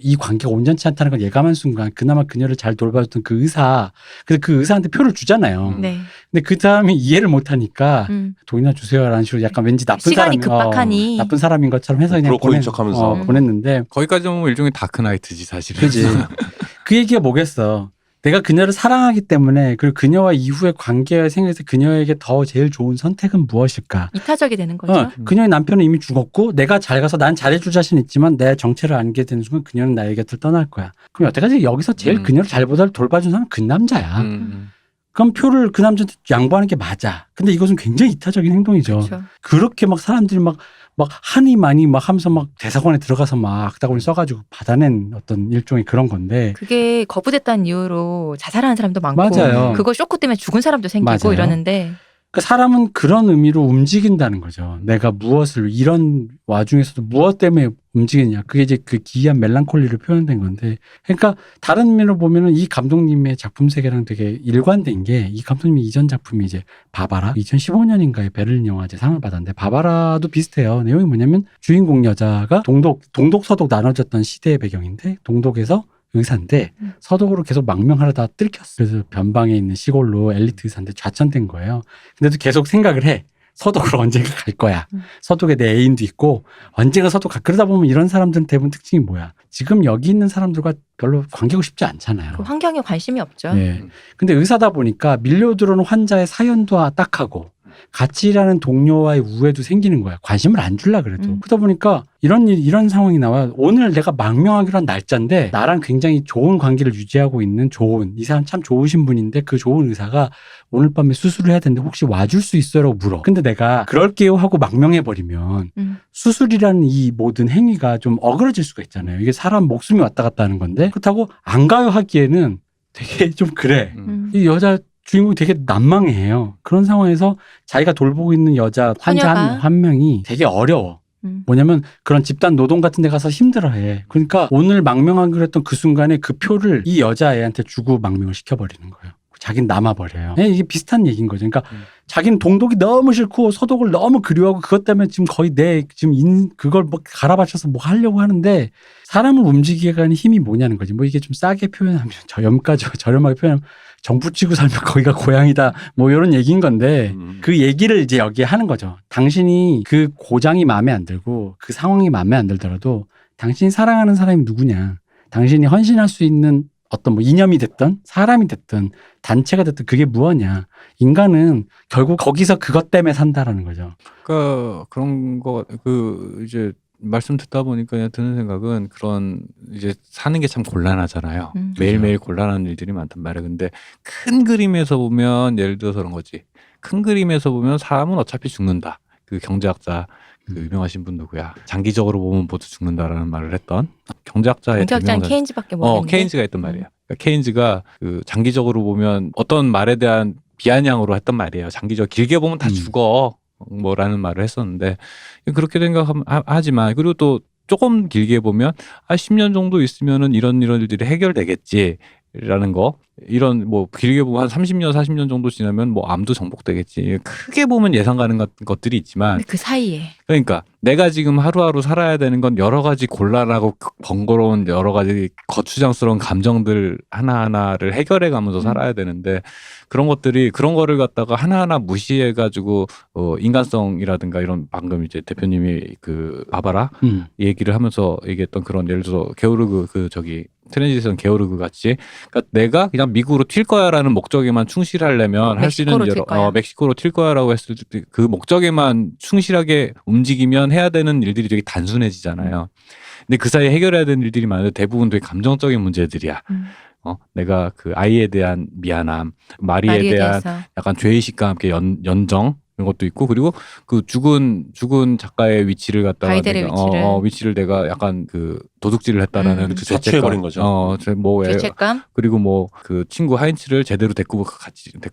이 관계가 온전치 않다는 걸 예감한 순간 그나마 그녀를 잘 돌봐줬던 그 의사 그래서 그 의사한테 표를 주잖아요. 네. 근데 그 사람이 이해를 못하니까 돈이나 주세요라는 식으로 약간 왠지 나쁜 시간이 사람이 급박하니. 나쁜 사람인 것처럼 해서 그냥 브로커인 척하면서. 보냈는데 거기까지 보면 일종의 다크나이트지 사실은. 그지. 그 얘기가 뭐겠어. 내가 그녀를 사랑하기 때문에 그리고 그녀와 이후의 관계가 생겨서 그녀에게 더 제일 좋은 선택은 무엇일까? 이타적이 되는 거죠. 그녀의 남편은 이미 죽었고 내가 잘 가서 난 잘해줄 자신 있지만 내 정체를 알게 되는 순간 그녀는 나의 곁을 떠날 거야. 그럼 여태까지 여기서 제일 그녀를 잘 돌봐준 사람은 그 남자야. 그럼 표를 그 남자한테 양보하는 게 맞아. 근데 이것은 굉장히 이타적인 행동이죠. 그렇죠. 그렇게 막 사람들이 막 한이 많이 막 하면서 막 대사관에 들어가서 막 악다구니 써가지고 받아낸 어떤 일종의 그런 건데. 그게 거부됐다는 이유로 자살하는 사람도 많고 맞아요. 그거 쇼크 때문에 죽은 사람도 생기고 맞아요. 이러는데 그 사람은 그런 의미로 움직인다는 거죠. 내가 무엇을 이런 와중에서도 무엇 때문에 움직이냐. 그게 이제 그 기이한 멜랑콜리를 표현된 건데. 그러니까 다른 의미로 보면은 이 감독님의 작품 세계랑 되게 일관된 게 이 감독님의 이전 작품이 이제 바바라 2015년인가에 베를린 영화제 상을 받았는데 바바라도 비슷해요. 내용이 뭐냐면 주인공 여자가 동독 서독 나눠졌던 시대의 배경인데 동독에서 의사인데 서독으로 계속 망명하려다 뜰켰어. 그래서 변방에 있는 시골로 엘리트 의사인데 좌천된 거예요. 근데도 계속 생각을 해. 서독으로 언젠가 갈 거야. 서독에 내 애인도 있고 언젠가 서독 가. 그러다 보면 이런 사람들은 대부분 특징이 뭐야? 지금 여기 있는 사람들과 별로 관계고 싶지 않잖아요. 그 환경에 관심이 없죠. 네. 근데 의사다 보니까 밀려 들어오는 환자의 사연도 딱하고 같이 일하는 동료와의 우애도 생기는 거야. 관심을 안 줄라 그래도. 그러다 보니까 이런 상황이 나와요. 오늘 내가 망명하기로 한 날짜인데 나랑 굉장히 좋은 관계를 유지하고 있는 이 사람 참 좋으신 분인데 그 좋은 의사가 오늘 밤에 수술을 해야 되는데 혹시 와줄 수 있어요? 라고 물어. 근데 내가 그럴게요 하고 망명해버리면 수술이라는 이 모든 행위가 좀 어그러질 수가 있잖아요. 이게 사람 목숨이 왔다 갔다 하는 건데 그렇다고 안 가요 하기에는 되게 좀 그래. 이 여자 주인공이 되게 난망해요. 그런 상황에서 자기가 돌보고 있는 여자 환자 한 명이 되게 어려워. 뭐냐면 그런 집단 노동 같은 데 가서 힘들어해. 그러니까 오늘 망명하기로 했던 그 순간에 그 표를 이 여자애한테 주고 망명을 시켜버리는 거예요. 자기는 남아버려요. 이게 비슷한 얘기인 거죠. 그러니까 자기는 동독이 너무 싫고 서독을 너무 그리워하고 그것 때문에 지금 거의 그걸 뭐 갈아바쳐서 뭐 하려고 하는데 사람을 움직이게 하는 힘이 뭐냐는 거지. 뭐 이게 좀 싸게 표현하면 저렴하게 표현하면 정부 치고 살면 거기가 고향이다. 뭐 이런 얘기인 건데 그 얘기를 이제 여기에 하는 거죠. 당신이 그 고장이 마음에 안 들고 그 상황이 마음에 안 들더라도 당신이 사랑하는 사람이 누구냐. 당신이 헌신할 수 있는 어떤 뭐 이념이 됐든 사람이 됐든 단체가 됐든 그게 무엇냐. 인간은 결국 거기서 그것 때문에 산다라는 거죠. 그러니까 그런 거 이제 말씀 듣다 보니까 그냥 드는 생각은 그런 이제 사는 게 참 곤란하잖아요. 매일매일 곤란한 일들이 많단 말이에요. 근데 큰 그림에서 보면 예를 들어서 그런 거지. 큰 그림에서 보면 사람은 어차피 죽는다. 그 경제학자 그 유명하신 분 누구야? 장기적으로 보면 모두 죽는다라는 말을 했던 경제학자는 케인즈밖에 모르겠는데. 케인즈가 했던 말이에요. 그러니까 케인즈가 그 장기적으로 보면 어떤 말에 대한 비아냥으로 했던 말이에요. 장기적 길게 보면 다 죽어. 뭐라는 말을 했었는데 그렇게 생각하지만 그리고 또 조금 길게 보면 10년 정도 있으면은 이런 일들이 해결되겠지라는 거 이런 뭐 길게 보면 한 30년 40년 정도 지나면 뭐 암도 정복되겠지 크게 보면 예상 가는 것들이 있지만 그 사이에 그러니까 내가 지금 하루하루 살아야 되는 건 여러 가지 곤란하고 번거로운 여러 가지 거추장스러운 감정들 하나하나를 해결해 가면서 살아야 되는데 그런 거를 갖다가 하나하나 무시해 가지고 인간성이라든가 이런 방금 이제 대표님이 그 바바라 얘기를 하면서 얘기했던 그런 예를 들어서 게오르그 트랜지션 게오르그 같이 그러니까 내가 그냥 미국으로 튈 거야라는 목적에만 충실하려면 할 수 있는 멕시코로 튈 거야라고 했을 때 그 목적에만 충실하게 움직이면 해야 되는 일들이 되게 단순해지잖아요. 근데 그 사이에 해결해야 되는 일들이 많은데 대부분 되게 감정적인 문제들이야. 내가 그 아이에 대한 미안함, 마리에 대한 대해서. 약간 죄의식과 함께 연정 것도 있고 그리고 그 죽은 작가의 위치를 갖다가 바이델의 위치를 내가 약간 그 도둑질을 했다라는 그 자초해버린 거죠. 죄책감. 그리고 뭐 그 친구 하인츠를 제대로 데리고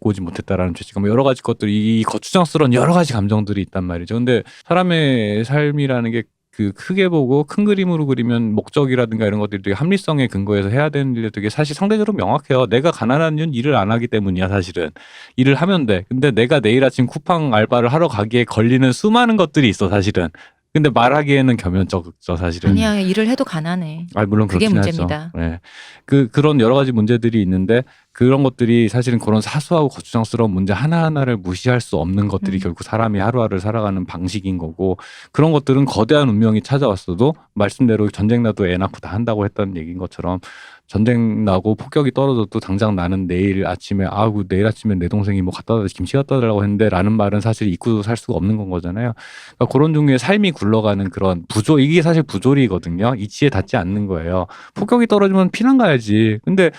오지 못했다라는 죄책감, 여러 가지 것들이, 이 거추장스러운 여러 가지 감정들이 있단 말이죠. 근데 사람의 삶이라는 게 그 크게 보고 큰 그림으로 그리면 목적이라든가 이런 것들이 되게 합리성에 근거해서 해야 되는 일이 되게 사실 상대적으로 명확해요. 내가 가난한 이유는 일을 안 하기 때문이야. 사실은 일을 하면 돼. 근데 내가 내일 아침 쿠팡 알바를 하러 가기에 걸리는 수많은 것들이 있어 사실은. 근데 말하기에는 겸연쩍죠 사실은. 아니야, 일을 해도 가난해. 물론 그게 그렇긴 문제입니다. 하죠. 네. 그런 여러 가지 문제들이 있는데 그런 것들이 사실은 그런 사소하고 거추장스러운 문제 하나하나를 무시할 수 없는 것들이 결국 사람이 하루하루를 살아가는 방식인 거고, 그런 것들은 거대한 운명이 찾아왔어도 말씀대로 전쟁 나도 애 낳고 다 한다고 했던 얘기인 것처럼 전쟁 나고 폭격이 떨어져도 당장 나는 내일 아침에 내일 아침에 내 동생이 뭐 김치 갖다 달라고 했는데 라는 말은 사실 잊고 살 수가 없는 건 거잖아요. 그러니까 그런 종류의 삶이 굴러가는 그런 이게 사실 부조리거든요. 이치에 닿지 않는 거예요. 폭격이 떨어지면 피난 가야지. 근데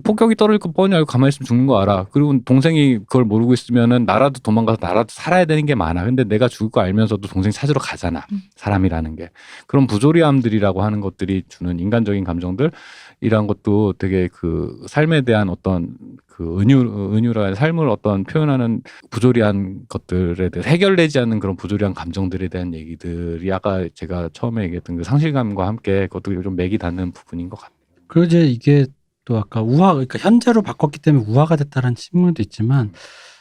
폭격이 떨어질 거 뻔히 알고 가만히 있으면 죽는 거 알아. 그리고 동생이 그걸 모르고 있으면은 나라도 도망가서 나라도 살아야 되는 게 많아. 근데 내가 죽을 거 알면서도 동생 찾으러 가잖아. 사람이라는 게. 그런 부조리함들이라고 하는 것들이 주는 인간적인 감정들, 이란 것도 되게 그 삶에 대한 어떤 그 은유라는 삶을 어떤 표현하는 부조리한 것들에 대해 해결되지 않는 그런 부조리한 감정들에 대한 얘기들이 아까 제가 처음에 얘기했던 그 상실감과 함께 그것도 좀 맥이 닿는 부분인 것 같아요. 그리고 이제 이게 또 아까 그러니까 현재로 바꿨기 때문에 우화가 됐다는 측면도 있지만,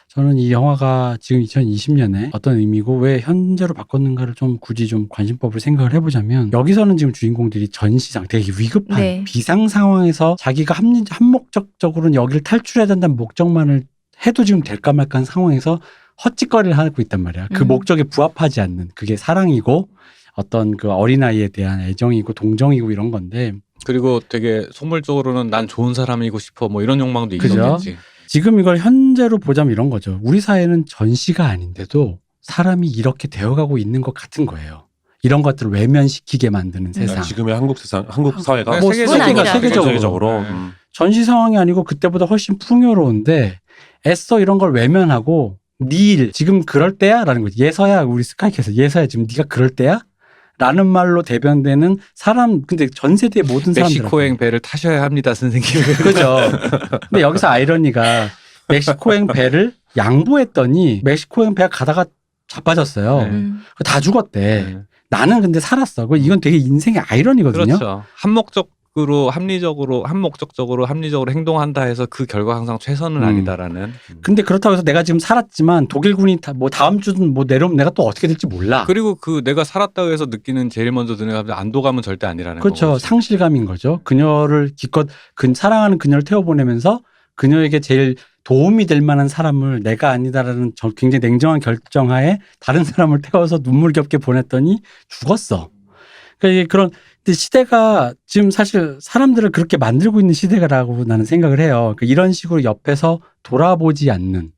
저는 이 영화가 지금 2020년에 어떤 의미고 왜 현재로 바꿨는가를 좀 굳이 좀 관심법을 생각을 해보자면, 여기서는 지금 주인공들이 전시상 되게 위급한 네. 비상 상황에서 자기가 한목적적으로는 여기를 탈출해야 된다는 목적만을 해도 지금 될까 말까한 상황에서 헛짓거리를 하고 있단 말이야. 그 목적에 부합하지 않는, 그게 사랑이고 어떤 그 어린아이에 대한 애정이고 동정이고 이런 건데, 그리고 되게 속물적으로는 난 좋은 사람이고 싶어 뭐 이런 욕망도 그죠? 있었겠지. 지금 이걸 현재로 보자면 이런 거죠. 우리 사회는 전시가 아닌데도 사람이 이렇게 되어가고 있는 것 같은 거예요. 이런 것들을 외면시키게 만드는 세상. 지금의 한국 사회가 뭐 세계적으로 전시 상황이 아니고 그때보다 훨씬 풍요로운데 애써 이런 걸 외면하고 네 일 지금 그럴 때야? 라는 거지. 예서야, 우리 스카이캐서 예서야 지금 네가 그럴 때야? 라는 말로 대변되는 사람, 근데 전 세대의 모든 사람들. 멕시코행 배를 타셔야 합니다, 선생님. 그죠. 근데 여기서 아이러니가 멕시코행 배를 양보했더니 멕시코행 배가 가다가 자빠졌어요. 다 죽었대. 나는 근데 살았어. 이건 되게 인생의 아이러니거든요. 그렇죠. 한목적적으로 행동한다 해서 그 결과 항상 최선은 아니다라는. 근데 그렇다고 해서 내가 지금 살았지만 독일군이 뭐 다음 주든 뭐 내려오면 내가 또 어떻게 될지 몰라. 그리고 그 내가 살았다고 해서 느끼는 제일 먼저 드는 감정 안도감은 절대 아니라는 거죠. 그렇죠. 상실감인 거죠. 그녀를 기껏 사랑하는 그녀를 태워보내면서 그녀에게 제일 도움이 될 만한 사람을 내가 아니다라는 굉장히 냉정한 결정하에 다른 사람을 태워서 눈물겹게 보냈더니 죽었어. 그러니까 이게 근데 시대가 지금 사실 사람들을 그렇게 만들고 있는 시대라고 나는 생각을 해요. 그러니까 이런 식으로 옆에서 돌아보지 않는.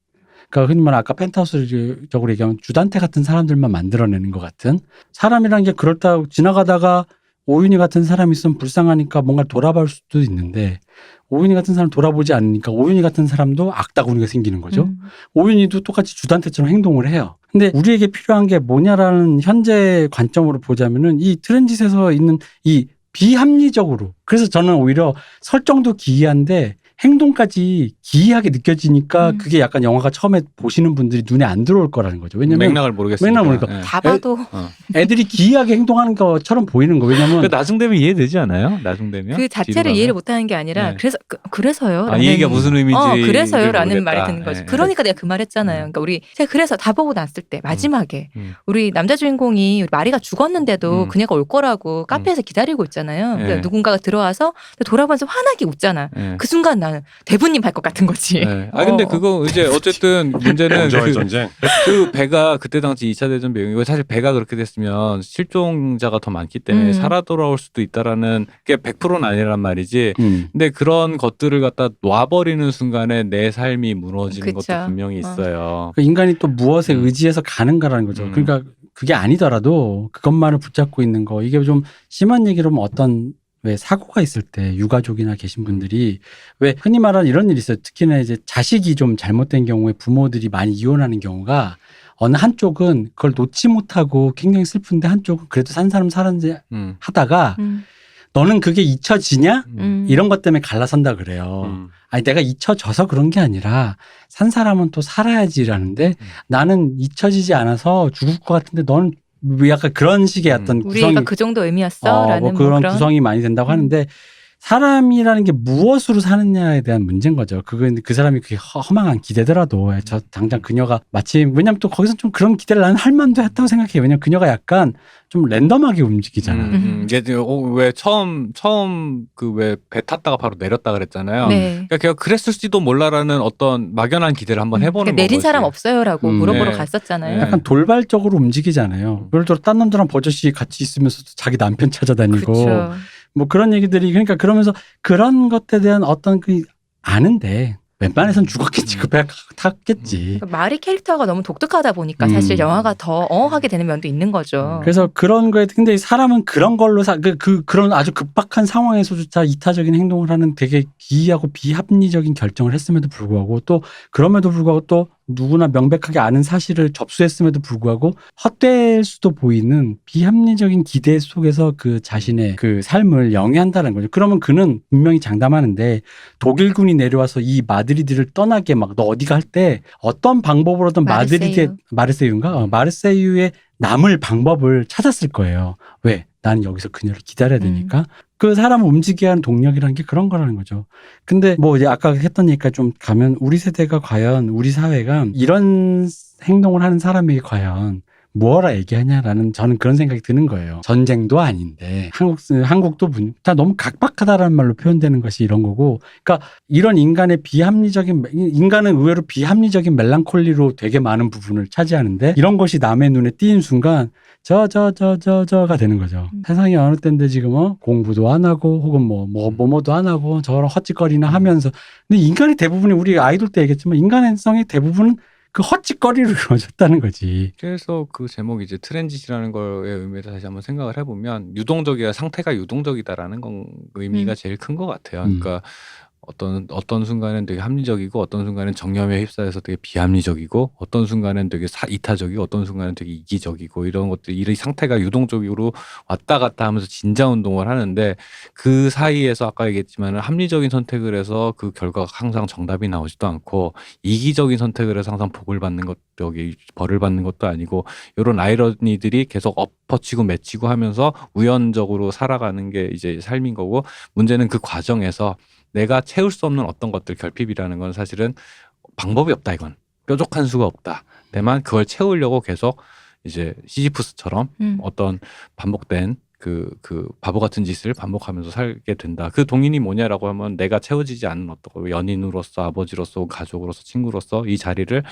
그러니까 흔히 말하는 아까 펜트하우스적으로 얘기하면 주단태 같은 사람들만 만들어내는 것 같은. 사람이란 게 그렇다 지나가다가 오윤희 같은 사람이 있으면 불쌍하니까 뭔가 돌아볼 수도 있는데, 오윤희 같은 사람 돌아보지 않으니까 오윤희 같은 사람도 악다구니가 생기는 거죠. 오윤희도 똑같이 주단태처럼 행동을 해요. 근데 우리에게 필요한 게 뭐냐라는 현재 관점으로 보자면은 이 트랜짓에서 있는 이 비합리적으로, 그래서 저는 오히려 설정도 기이한데 행동까지 기이하게 느껴지니까 그게 약간 영화가 처음에 보시는 분들이 눈에 안 들어올 거라는 거죠. 왜냐면 맥락을 모르겠으니까. 모르니까. 다 봐도 애들이 기이하게 행동하는 것처럼 보이는 거. 왜냐면 나중되면 이해되지 않아요? 나중되면 그 자체를 이해를 못하는 게 아니라 네. 그래서요. 이 얘기가 무슨 의미인지 그래서요라는 말이 모르겠다. 드는 거죠. 네. 그러니까 내가 그 말했잖아요. 그러니까 제가 그래서 다 보고 났을 때 마지막에 우리 남자 주인공이 마리가 죽었는데도 그녀가 올 거라고 카페에서 기다리고 있잖아요. 그러니까 누군가가 들어와서 돌아보면서 환하게 웃잖아. 그 순간 나는 대부님 할 것 같은 거지. 네. 근데 그거 이제 어쨌든 문제는 전쟁. 그 배가 그때 당시 2차 대전 배경이고, 사실 배가 그렇게 됐으면 실종자가 더 많기 때문에 살아 돌아올 수도 있다라는 게 100%는 아니란 말이지. 근데 그런 것들을 갖다 놔버리는 순간에 내 삶이 무너지는 그쵸. 것도 분명히 있어요. 그 인간이 또 무엇에 의지해서 가는가라는 거죠. 그러니까 그게 아니더라도 그것만을 붙잡고 있는 거, 이게 좀 심한 얘기로 하면 어떤 왜 사고가 있을 때 유가족이나 계신 분들이 왜 흔히 말하는 이런 일이 있어요. 특히나 이제 자식이 좀 잘못된 경우에 부모들이 많이 이혼하는 경우가 어느 한쪽은 그걸 놓지 못하고 굉장히 슬픈데 한쪽은 그래도 산 사람 살았는지 하다가 너는 그게 잊혀지냐? 이런 것 때문에 갈라선다 그래요. 아니 내가 잊혀져서 그런 게 아니라 산 사람은 또 살아야지라는데 나는 잊혀지지 않아서 죽을 것 같은데 너는 뭐 약간 그런 식의 어떤 우리 구성이 애가 그 정도 의미였어라는 뭐 그런 구성이 많이 된다고 하는데 사람이라는 게 무엇으로 사느냐에 대한 문제인 거죠. 그건 그 사람이 그게 허망한 기대더라도 저 당장 그녀가 마침 왜냐면 또 거기서 좀 그런 기대를 나는 할 만도 했다고 생각해요. 왜냐면 그녀가 약간 좀 랜덤하게 움직이잖아. 이게 왜 처음 그 왜 배 탔다가 바로 내렸다 그랬잖아요. 네. 그러니까 걔가 그랬을지도 몰라라는 어떤 막연한 기대를 한번 해보는 그러니까 내린 거지. 사람 없어요라고 물어보러 네. 갔었잖아요. 약간 돌발적으로 움직이잖아요. 예를 들어 딴 남자랑 버젓이 같이 있으면서도 자기 남편 찾아다니고 그렇죠. 뭐 그런 얘기들이 그러니까 그러면서 그런 것에 대한 어떤 그 아는데 웬만해선 죽었겠지 그 배 탔겠지. 그러니까 마리 캐릭터가 너무 독특하다 보니까 사실 영화가 더 어하게 되는 면도 있는 거죠. 그래서 그런 거에 근데 사람은 그런 걸로 그런 아주 급박한 상황에서조차 이타적인 행동을 하는 되게 기이하고 비합리적인 결정을 했음에도 불구하고 또 그럼에도 불구하고 또 누구나 명백하게 아는 사실을 접수했음에도 불구하고 헛될 수도 보이는 비합리적인 기대 속에서 그 자신의 그 삶을 영위한다는 거죠. 그러면 그는 분명히 장담하는데 독일군이 내려와서 이 마드리드를 떠나게 막 너 어디가 할 때 어떤 방법으로든 마르세유에 남을 방법을 찾았을 거예요. 왜? 나는 여기서 그녀를 기다려야 되니까. 그 사람을 움직이게 하는 동력이라는 게 그런 거라는 거죠. 근데 뭐 이제 아까 했던 얘기가 좀 가면 우리 세대가 과연 우리 사회가 이런 행동을 하는 사람에게 과연 뭐라 얘기하냐라는 저는 그런 생각이 드는 거예요. 전쟁도 아닌데 한국도 다 너무 각박하다라는 말로 표현되는 것이 이런 거고 그러니까 이런 인간은 의외로 비합리적인 멜랑콜리로 되게 많은 부분을 차지하는데 이런 것이 남의 눈에 띄인 순간 저가 되는 거죠. 세상이 어느 때인데 지금 공부도 안 하고 혹은 뭐도 안 하고 저런 헛짓거리나 하면서 근데 인간의 대부분이 우리 아이돌 때 얘기했지만 인간성의 대부분은 그 헛짓거리로 이루어졌다는 거지. 그래서 그 제목이 이제 트랜짓이라는 거의 의미를 다시 한번 생각을 해보면 상태가 유동적이다라는 건 의미가 제일 큰 것 같아요. 그러니까 어떤 순간은 되게 합리적이고 어떤 순간은 정념에 휩싸여서 되게 비합리적이고 어떤 순간은 되게 이타적이고 어떤 순간은 되게 이기적이고 이런 것들 이 상태가 유동적으로 왔다 갔다 하면서 진자 운동을 하는데 그 사이에서 아까 얘기했지만 합리적인 선택을 해서 그 결과가 항상 정답이 나오지도 않고 이기적인 선택을 해서 항상 벌을 받는 것도 아니고 이런 아이러니들이 계속 엎어치고 맺히고 하면서 우연적으로 살아가는 게 이제 삶인 거고 문제는 그 과정에서 내가 채울 수 없는 어떤 것들 결핍이라는 건 사실은 방법이 없다 이건 뾰족한 수가 없다. 다만 그걸 채우려고 계속 이제 시지프스처럼 어떤 반복된 그 바보 같은 짓을 반복하면서 살게 된다. 그 동인이 뭐냐라고 하면 내가 채워지지 않는 어떤 연인으로서 아버지로서 가족으로서 친구로서 이 자리를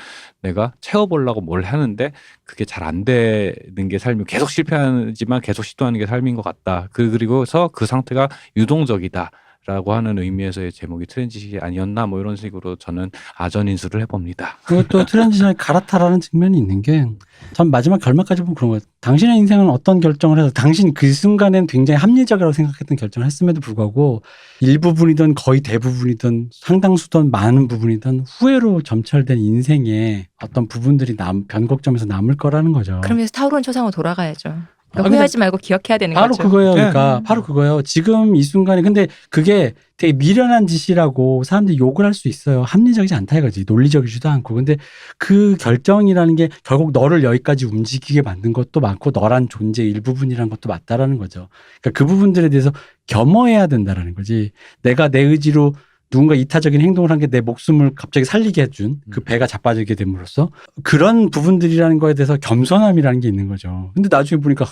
내가 채워보려고 뭘 하는데 그게 잘 안 되는 게 삶이 계속 실패하지만 계속 시도하는 게 삶인 것 같다. 그리고서 그 상태가 유동적이다. 라고 하는 의미에서의 제목이 트랜지션이 아니었나 뭐 이런 식으로 저는 아전인수를 해봅니다. 그리고 또 트랜지션을 갈아타라는 측면이 있는 게 전 마지막 결말까지 보면 그런 거예요. 당신의 인생은 어떤 결정을 해서 당신 그 순간엔 굉장히 합리적이라고 생각했던 결정을 했음에도 불구하고 일부분이든 거의 대부분이든 상당수든 많은 부분이든 후회로 점철된 인생의 어떤 부분들이 변곡점에서 남을 거라는 거죠. 그러면서 타오르는 초상으로 돌아가야죠. 그러니까 후회하지 말고 기억해야 되는 바로 거죠. 그거예요. 그러니까 바로 그거예요. 지금 이 순간에 근데 그게 되게 미련한 짓이라고 사람들이 욕을 할 수 있어요. 합리적이지 않다 이거지. 논리적이지도 않고. 근데 그 결정이라는 게 결국 너를 여기까지 움직이게 만든 것도 많고 너란 존재의 일부분이라는 것도 맞다라는 거죠. 그러니까 그 부분들에 대해서 겸허해야 된다라는 거지. 내가 내 의지로 누군가 이타적인 행동을 한 게 내 목숨을 갑자기 살리게 해준 그 배가 자빠지게 됨으로써 그런 부분들이라는 거에 대해서 겸손함이라는 게 있는 거죠. 근데 나중에 보니까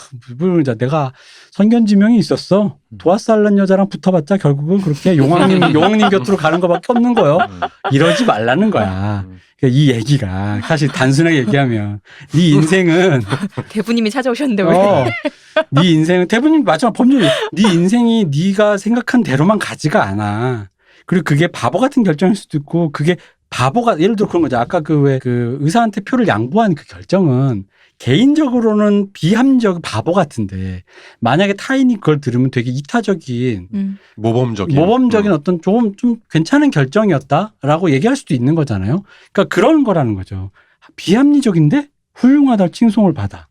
내가 선견지명이 있었어. 도화살란 여자랑 붙어봤자 결국은 그렇게 용왕님 곁으로 가는 거밖에 없는 거예요. 이러지 말라는 거야. 그러니까 이 얘기가 사실 단순하게 얘기하면 네 인생은 대부님이 찾아오셨는데 왜? 네 인생은 대부님 마지막 법률 네 인생이 네가 생각한 대로만 가지가 않아. 그리고 그게 바보 같은 결정일 수도 있고 그게 예를 들어 그런 거죠. 아까 그 의사한테 표를 양보한 그 결정은 개인적으로는 비합리적 바보 같은데 만약에 타인이 그걸 들으면 되게 이타적인 모범적인 어떤 좀 괜찮은 결정이었다라고 얘기할 수도 있는 거잖아요. 그러니까 그런 거라는 거죠. 비합리적인데 훌륭하다 칭송을 받아.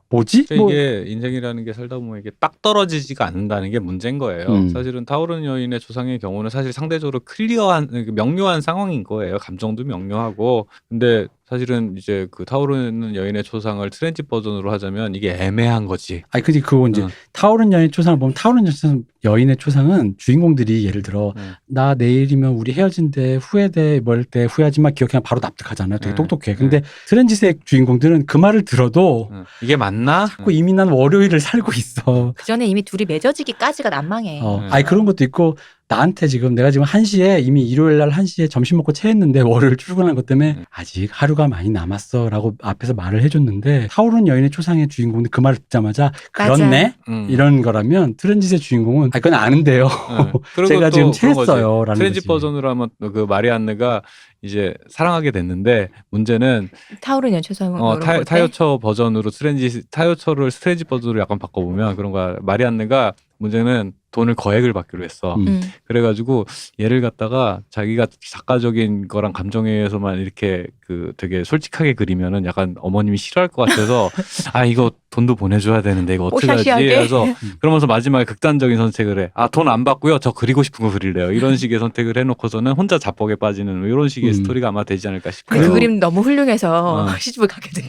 뭐지? 그러니까 이게 인생이라는 게 살다 보면 이게 딱 떨어지지가 않는다는 게 문제인 거예요. 사실은 타오르는 여인의 조상의 경우는 사실 상대적으로 클리어한 명료한 상황인 거예요. 감정도 명료하고. 근데 사실은 이제 그 타오르는 여인의 초상을 트렌치 버전으로 하자면 이게 애매한 거지. 아니 근데 그거 이제 타오르는 여인의 초상을 보면 타오르는 여인의 초상은 주인공들이 예를 들어 나 내일이면 우리 헤어진대 후회돼 뭘 때 후회하지만 기억해 바로 납득하잖아요. 되게 똑똑해. 근데 트렌짓의 주인공들은 그 말을 들어도 이게 맞나? 자꾸 이미 난 월요일을 살고 있어. 그 전에 이미 둘이 맺어지기까지가 난망해. 아니 그런 것도 있고 나한테 지금 내가 지금 1시에 이미 일요일 날 1시에 점심 먹고 체했는데 월요일 출근한 것 때문에 아직 하루가 많이 남았어 라고 앞에서 말을 해줬는데 타오르는 여인의 초상의 주인공은 그 말을 듣자마자 그렇네? 이런 거라면 트렌짓의 주인공은 그건 아는데요. 제가 지금 체했어요 라는 트렌짓 거지. 버전으로 하면 그 마리안느가 이제 사랑하게 됐는데 문제는 타오르는 여인 초상으로 타요처 버전으로 타요처를 트렌짓 버전으로 약간 바꿔보면 그런 거야. 마리안느가 문제는 돈을 거액을 받기로 했어. 그래가지고 얘를 갖다가 자기가 작가적인 거랑 감정에 의해서만 이렇게 그 되게 솔직하게 그리면은 약간 어머님이 싫어할 것 같아서 아 이거 돈도 보내줘야 되는데 이거 어떻게 하지? 그래서 그러면서 마지막에 극단적인 선택을 해. 아 돈 안 받고요. 저 그리고 싶은 거 그릴래요. 이런 식의 선택을 해놓고서는 혼자 자뻑에 빠지는 이런 식의 스토리가 아마 되지 않을까 싶어요. 그 그림 너무 훌륭해서 시집을 가게 돼.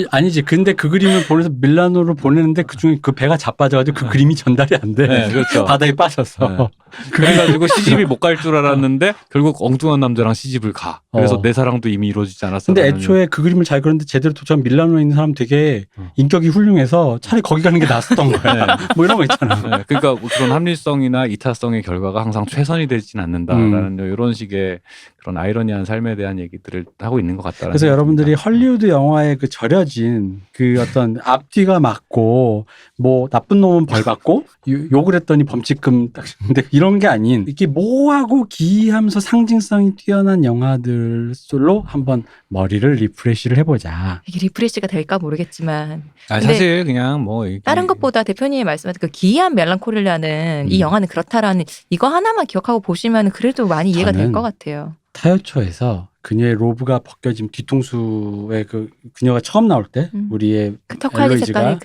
아니지. 근데 그 그림을 보내서 밀라노로 보내는데 그중에 그 배가 자빠져가지고 그 그림이 전달이 안 돼. 네, 그렇죠. 바다에 빠져서. 네. 그래가지고 시집이 못 갈 줄 알았는데 결국 엉뚱한 남자랑 시집을 가. 그래서 내 사랑도 이미 이루어지지 않았어. 근데 애초에 그 그림을 잘 그렸는데 제대로 도착한 밀라노에 있는 사람 되게 인격이 훌륭해서 차라리 거기 가는 게 낫었던 거야. 네. 뭐 이런 거 있잖아. 네, 그러니까 뭐 그런 합리성이나 이타성의 결과가 항상 최선이 되진 않는다라는 이런 식의 그런 아이러니한 삶에 대한 얘기들을 하고 있는 것 같다는. 그래서 여러분들이 헐리우드 영화의 그 절여진 그 어떤 앞뒤가 맞고 뭐 나쁜 놈은 벌 받고 욕을 했더니 범칙금 딱 근데 이런 게 아닌 이렇게 모호하고 기이하면서 상징성이 뛰어난 영화들로 한번 머리를 리프레시를 해보자. 이게 리프레시가 될까 모르겠지만 사실 그냥 뭐 다른 것보다 대표님이 말씀하신 그 기이한 멜랑콜리라는 이 영화는 그렇다라는 이거 하나만 기억하고 보시면 그래도 많이 이해가 될 것 같아요. 타요초에서 그녀의 로브가 벗겨진 뒤통수에 그 그녀가 처음 나올 때 우리의 그 턱갈비 색깔이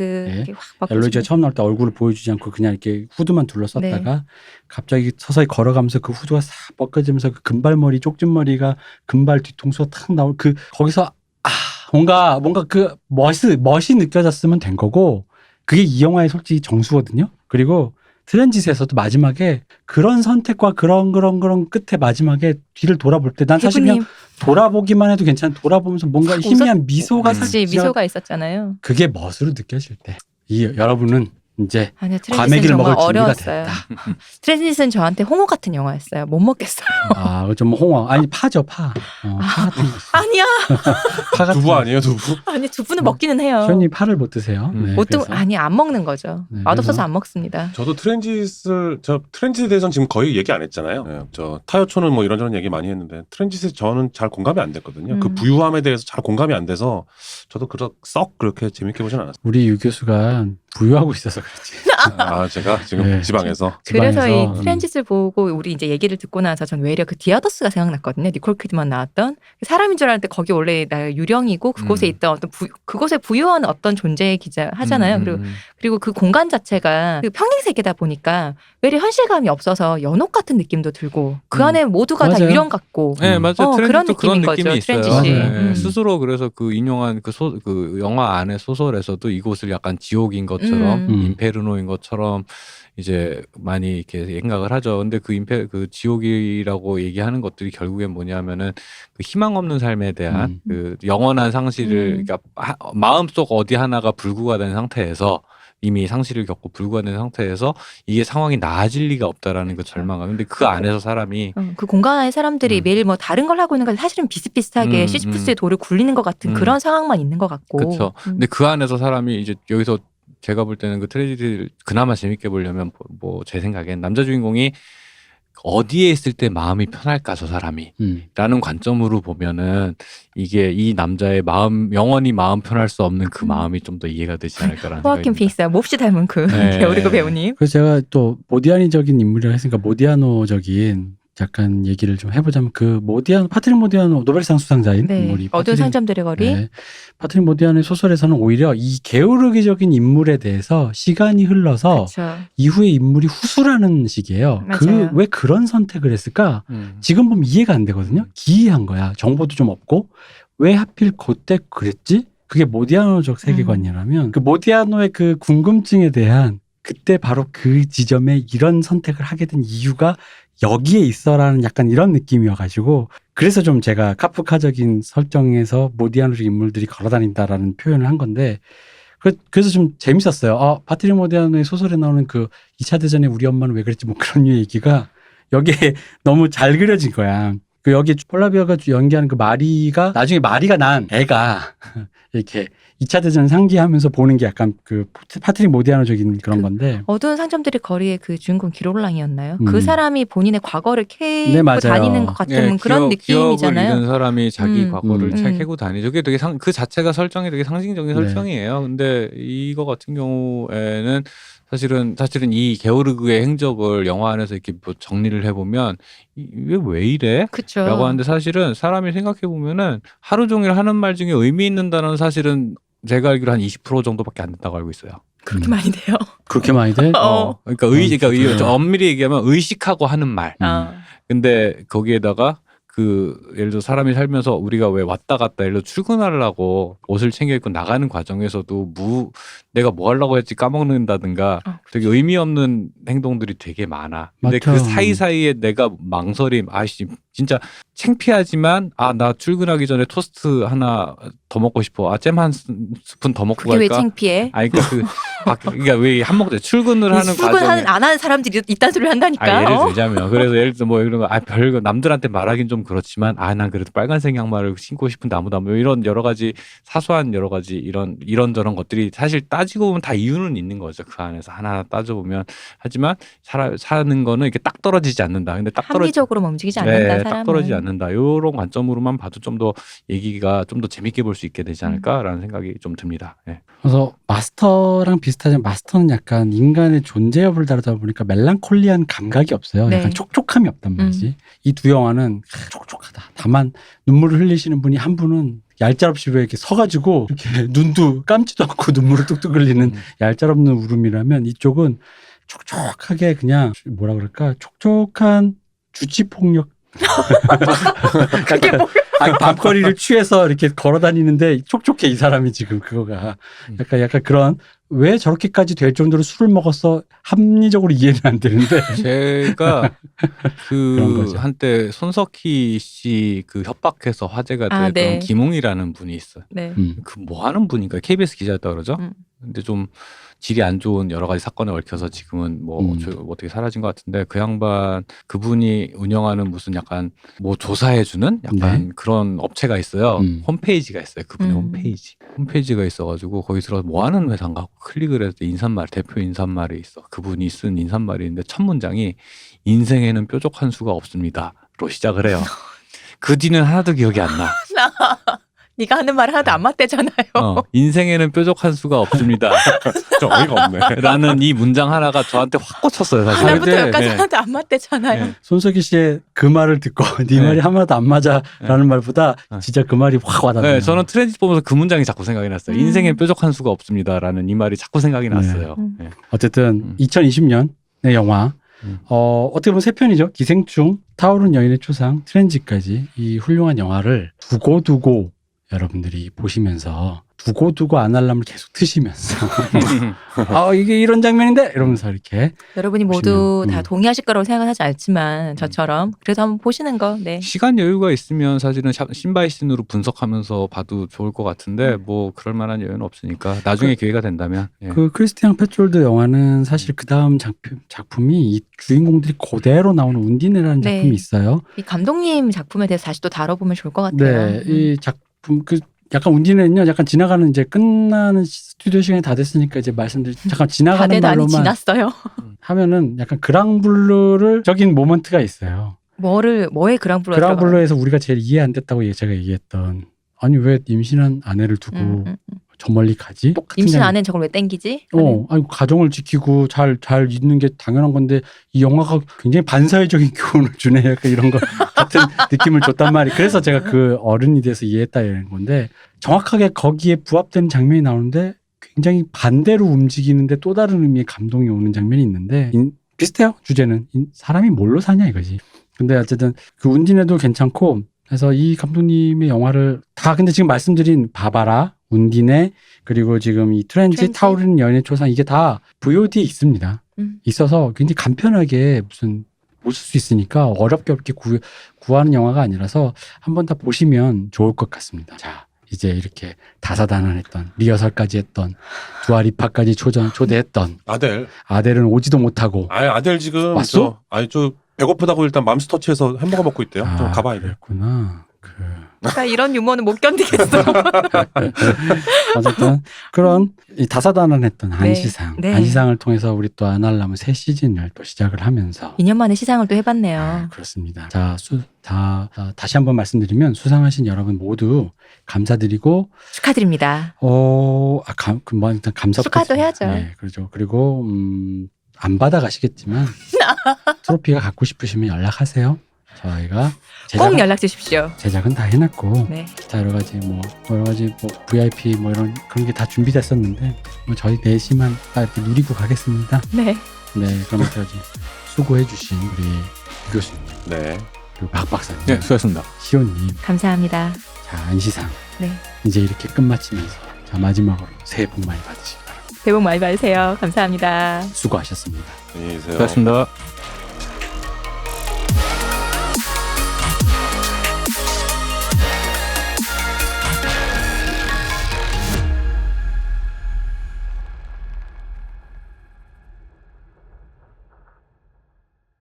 엘로이즈가 처음 나올 때 얼굴을 보여주지 않고 그냥 이렇게 후드만 둘러썼다가 갑자기 서서히 걸어가면서 그 후드가 싹 벗겨지면서 그 금발머리 쪽진머리가 금발 뒤통수가 탁 나올 그 거기서 뭔가 그 멋이 느껴졌으면 된 거고 그게 이 영화의 솔직히 정수거든요. 그리고 트렌짓에서도 마지막에 그런 선택과 그런 끝에 마지막에 뒤를 돌아볼 때 난 사실 그냥 돌아보기만 해도 괜찮아. 돌아보면서 뭔가 희미한 미소가 사실 미소가 있었잖아요. 그게 멋으로 느껴질 때 여러분은 이제 트렌짓은 과메기를 먹을 준비가 어려웠어요. 됐다. 트렌짓은 저한테 홍어 같은 영화였어요. 못 먹겠어요. 좀 홍어 아니 파죠 파. 파 같은 거. 아니야. 파 같은 두부 아니에요 두부? 아니 두부는 먹기는 해요. 시원님 파를 못 드세요? 네, 보통 아니 안 먹는 거죠. 네, 맛없어서 안 먹습니다. 저도 트렌짓에 대해서는 지금 거의 얘기 안 했잖아요. 네, 저 타요초는 뭐 이런저런 얘기 많이 했는데 트렌짓에 저는 잘 공감이 안 됐거든요. 그 부유함에 대해서 잘 공감이 안 돼서 저도 썩 그렇게 재밌게 보진 않았어요. 우리 유 교수가 부유하고 있어서 그렇지. 제가 지금 지방에서. 그래서 이 트렌짓을 보고 우리 이제 얘기를 듣고 나서 전 외려 그 디아더스가 생각났거든요. 니콜 키드만 나왔던 사람인 줄 알았는데 거기 원래 나 유령이고 그곳에 있던 어떤 그곳에 부유한 어떤 존재 기자 하잖아요. 그리고 그 공간 자체가 그 평행 세계다 보니까 외려 현실감이 없어서 연옥 같은 느낌도 들고 그 안에 모두가 다 유령 같고. 네, 맞아요. 그런 그런 느낌인 느낌이 거죠. 있어요. 트렌짓이. 스스로 그래서 그 인용한 그 영화 안의 소설에서도 이곳을 약간 지옥인 것처럼 인페르노인 것처럼 이제 많이 이렇게 생각을 하죠. 근데 그 지옥이라고 얘기하는 것들이 결국엔 뭐냐면은 그 희망 없는 삶에 대한 그 영원한 상실을 그러니까 마음속 어디 하나가 불구가 된 상태에서 이미 상실을 겪고 불구가 된 상태에서 이게 상황이 나아질 리가 없다라는 그 절망감. 근데 그 안에서 사람이 그 공간 안에 사람들이 매일 뭐 다른 걸 하고 있는 건 사실은 비슷비슷하게 시시푸스의 돌을 굴리는 것 같은 그런 상황만 있는 것 같고. 그렇죠. 근데 그 안에서 사람이 이제 여기서 제가 볼 때는 그 트레지디를 그나마 재밌게 보려면 뭐 제 생각엔 남자 주인공이 어디에 있을 때 마음이 편할까 저 사람이 라는 관점으로 보면은 이게 이 남자의 마음 영원히 마음 편할 수 없는 그 마음이 좀 더 이해가 되지 않을까라는 호아킨 생각이 듭니다. 피닉스와 몹시 닮은 그 네. 게오르그 배우님. 그래서 제가 또 모디아니적인 인물이라 했으니까 모디아노적인 약간 얘기를 좀 해보자면 그 파트릭 모디아노 노벨상 수상자인 네. 인물이 어두운 상점들의 거리. 네. 파트릭 모디아노의 소설에서는 오히려 이 게오르기적인 인물에 대해서 시간이 흘러서 그렇죠. 이후에 인물이 후술하는 식이에요. 맞아요. 왜 그런 선택을 했을까? 지금 보면 이해가 안 되거든요. 기이한 거야. 정보도 좀 없고 왜 하필 그때 그랬지? 그게 모디아노적 세계관이라면 그 모디아노의 그 궁금증에 대한 그때 바로 그 지점에 이런 선택을 하게 된 이유가 여기에 있어라는 약간 이런 느낌이어가지고 그래서 좀 제가 카프카적인 설정에서 모디아노적 인물들이 걸어다닌다라는 표현을 한 건데 그래서 좀 재밌었어요. 파트릭 모디아노의 소설에 나오는 그 2차 대전에 우리 엄마는 왜 그랬지 뭐 그런 류의 얘기가 여기에 너무 잘 그려진 거야. 그 여기 폴라비아가 연기하는 그 마리가 나중에 마리가 난 애가 이렇게 2차 대전 상기하면서 보는 게 약간 그 파트릭 모디아노적인 그런 건데. 어두운 상점들의 거리의 그 주인공 기롤랑이었나요? 그 사람이 본인의 과거를 캐고 네, 맞아요. 다니는 것 같은 그런 느낌이잖아요. 기억을 잃은 사람이 자기 과거를 음. 캐고 다니죠. 그게 되게 그 자체가 설정이 되게 상징적인 네. 설정이에요. 근데 이거 같은 경우에는 사실은 이 게오르그의 행적을 영화 안에서 이렇게 뭐 정리를 해보면 이게 왜 이래? 그렇죠. 라고 하는데 사실은 사람이 생각해보면은 하루 종일 하는 말 중에 의미 있는 단어는 사실은 제가 알기로 한 20% 정도밖에 안 된다고 알고 있어요. 그렇게 많이 돼요. 그렇게 많이 돼? 그러니까 좀 엄밀히 얘기하면 의식하고 하는 말. 근데 거기에다가 예를 들어 사람이 살면서 우리가 왜 왔다 갔다 예를 들어 출근하려고 옷을 챙겨 입고 나가는 과정에서도 내가 뭐 하려고 했지 까먹는다든가 되게 의미 없는 행동들이 되게 많아. 근데 맞죠. 그 사이사이에 내가 망설임, 진짜 창피하지만 나 출근하기 전에 토스트 하나 더 먹고 싶어. 잼 한 스푼 더 먹고 그게 왜 갈까? 창피해? 그러니까 왜 한몫돼 출근을 하는 과정에 안 하는 사람들이 이딴 소리를 한다니까. 예를 들자면 그래서 예를 들어 뭐 이런 거 별거 남들한테 말하긴 좀 그렇지만 난 그래도 빨간색 양말을 신고 싶은데 아무도 안 보여. 이런 여러 가지 사소한 여러 가지 이런저런 것들이 사실 따지고 보면 다 이유는 있는 거죠. 그 안에서 하나하나 따져보면. 하지만 사는 거는 이렇게 딱 떨어지지 않는다. 근데 합리적으로 움직이지 않는다. 사람은. 딱 떨어지지 않는다. 이런 관점으로만 봐도 좀 더 얘기가 좀 더 재밌게 볼 수 있게 되지 않을까라는 생각이 좀 듭니다. 예. 그래서 마스터랑 비슷하지만 마스터는 약간 인간의 존재 여부를 다루다 보니까 멜랑콜리한 감각이 없어요. 네. 약간 촉촉함이 없단 말이지. 이 두 영화는 촉촉하다. 다만 눈물을 흘리시는 분이 한 분은 얄짤없이 왜 이렇게 서가지고 이렇게 눈도 감지도 않고 눈물을 뚝뚝 흘리는 얄짤없는 울음이라면 이쪽은 촉촉하게 그냥 뭐라 그럴까 촉촉한 주치폭력 그게 뭐야? 밤거리를 취해서 이렇게 걸어다니는데 촉촉해 이 사람이 지금 그거가 약간 그런 왜 저렇게까지 될 정도로 술을 먹었어 합리적으로 이해는 안 되는데 제가 그런 거죠. 한때 손석희 씨 협박해서 화제가 됐던 네. 김웅이라는 분이 있어요. 네. 그 뭐 하는 분인가 KBS 기자였다 그러죠. 근데 좀 질이 안 좋은 여러 가지 사건에 얽혀서 지금은 어떻게 사라진 것 같은데 그분이 운영하는 무슨 약간 뭐 조사해주는 약간 그런 업체가 있어요. 홈페이지가 있어요. 그분의 홈페이지가 있어가지고 거기 들어가서 뭐 하는 회사인가 하고 클릭을 해서 대표 인사말이 있어. 그분이 쓴 인사말이 있는데 첫 문장이 인생에는 뾰족한 수가 없습니다로 시작을 해요. 그 뒤는 하나도 기억이 안 나. 네가 하는 말 하나도 안 맞대잖아요. 인생에는 뾰족한 수가 없습니다. 좀 어이가 없네. 라는 이 문장 하나가 저한테 확 꽂혔어요. 사실. 하나부터 여기까지 네. 하나도 안 맞대잖아요. 손석희 씨의 그 말을 듣고 네 말이 하나도 안 맞아라는 말보다 진짜 그 말이 확 와닿네요. 네, 저는 트랜짓 보면서 그 문장이 자꾸 생각이 났어요. 인생엔 뾰족한 수가 없습니다라는 이 말이 자꾸 생각이 났어요. 네. 어쨌든 2020년의 영화 어떻게 보면 세 편이죠. 기생충, 타오른 여인의 초상, 트렌지까지 이 훌륭한 영화를 두고 여러분들이 보시면서 두고 알람을 계속 트시면서 이게 이런 장면인데 이러면서 이렇게 여러분이 모두 보시면, 다 동의하실 거라고 생각은 하지 않지만 저처럼 그래도 한번 보시는 거. 네. 시간 여유가 있으면 사실은 신바이신으로 분석하면서 봐도 좋을 것 같은데 뭐 그럴 만한 여유는 없으니까 나중에 기회가 된다면. 예. 그 크리스티안 페트롤드 영화는 사실 그 다음 작품이 이 주인공들이 그대로 나오는 운디네라는 네. 작품이 있어요. 이 감독님 작품에 대해서 다시 또 다뤄보면 좋을 것 같아요. 네, 이 작품 약간 운디네는요, 약간 지나가는 이제 끝나는 스튜디오 시간이 다 됐으니까 이제 잠깐 지나가는 다대도 아니 말로만 지났어요. 하면은 약간 그랑블루를 적인 모먼트가 있어요. 뭐의 그랑블루가 그랑블루에서 우리가 제일 이해 안 됐다고 제가 얘기했던 아니 왜 임신한 아내를 두고 저 멀리 가지? 똑같은 임신 장면. 안엔 저걸 왜 땡기지? 아니 가정을 지키고 잘 있는 게 당연한 건데 이 영화가 굉장히 반사회적인 교훈을 주네. 약간 이런 거 같은 느낌을 줬단 말이에요. 그래서 제가 그 어른이 돼서 이해했다 이런 건데 정확하게 거기에 부합되는 장면이 나오는데 굉장히 반대로 움직이는데 또 다른 의미의 감동이 오는 장면이 있는데 비슷해요. 주제는 사람이 뭘로 사냐 이거지. 근데 어쨌든 그 운디네도 괜찮고 그래서 이 감독님의 영화를 다 근데 지금 말씀드린 바바라, 운디네 그리고 지금 이 트렌지 타우린 연애 초상 이게 다 VOD에 있습니다. 있어서 굉장히 간편하게 무슨 보실 수 있으니까 어렵게 구하는 영화가 아니라서 한번 다 보시면 좋을 것 같습니다. 자 이제 이렇게 다사다난했던 리허설까지 했던 두아리파까지 초대했던 아델은 오지도 못하고 아델 지금 왔어? 저 배고프다고 일단 맘스터치에서 햄버거 먹고 있대요. 좀 가봐야 돼. 그랬구나. 나 이런 유머는 못 견디겠어. 어쨌든 그런 이 다사다난했던 안시상, 네. 안시상을 통해서 우리 또 아날람은 새 시즌을 또 시작을 하면서 2년 만에 시상을 또 해봤네요. 그렇습니다. 자, 다시 한번 말씀드리면 수상하신 여러분 모두 감사드리고 축하드립니다. 일단 감사 축하도 해야죠. 네, 그렇죠. 그리고 안 받아가시겠지만 트로피가 갖고 싶으시면 연락하세요. 저희가 꼭 연락 주십시오. 제작은 다 해놨고 네. 기타 여러 가지 VIP 이런 게 다 준비됐었는데 저희 넷이만 다 이렇게 누리고 가겠습니다. 네. 네, 그러면 저기 수고해주신 우리 유 교수님, 네. 그리고 박 박사님, 네, 수고하셨습니다. 시온님, 감사합니다. 자 안시상, 네. 이제 이렇게 끝마치면서 자 마지막으로 새해 복 많이 받으시기 바랍니다. 새해 복 많이 받으세요. 감사합니다. 수고하셨습니다. 안녕히 계세요. 수고하셨습니다.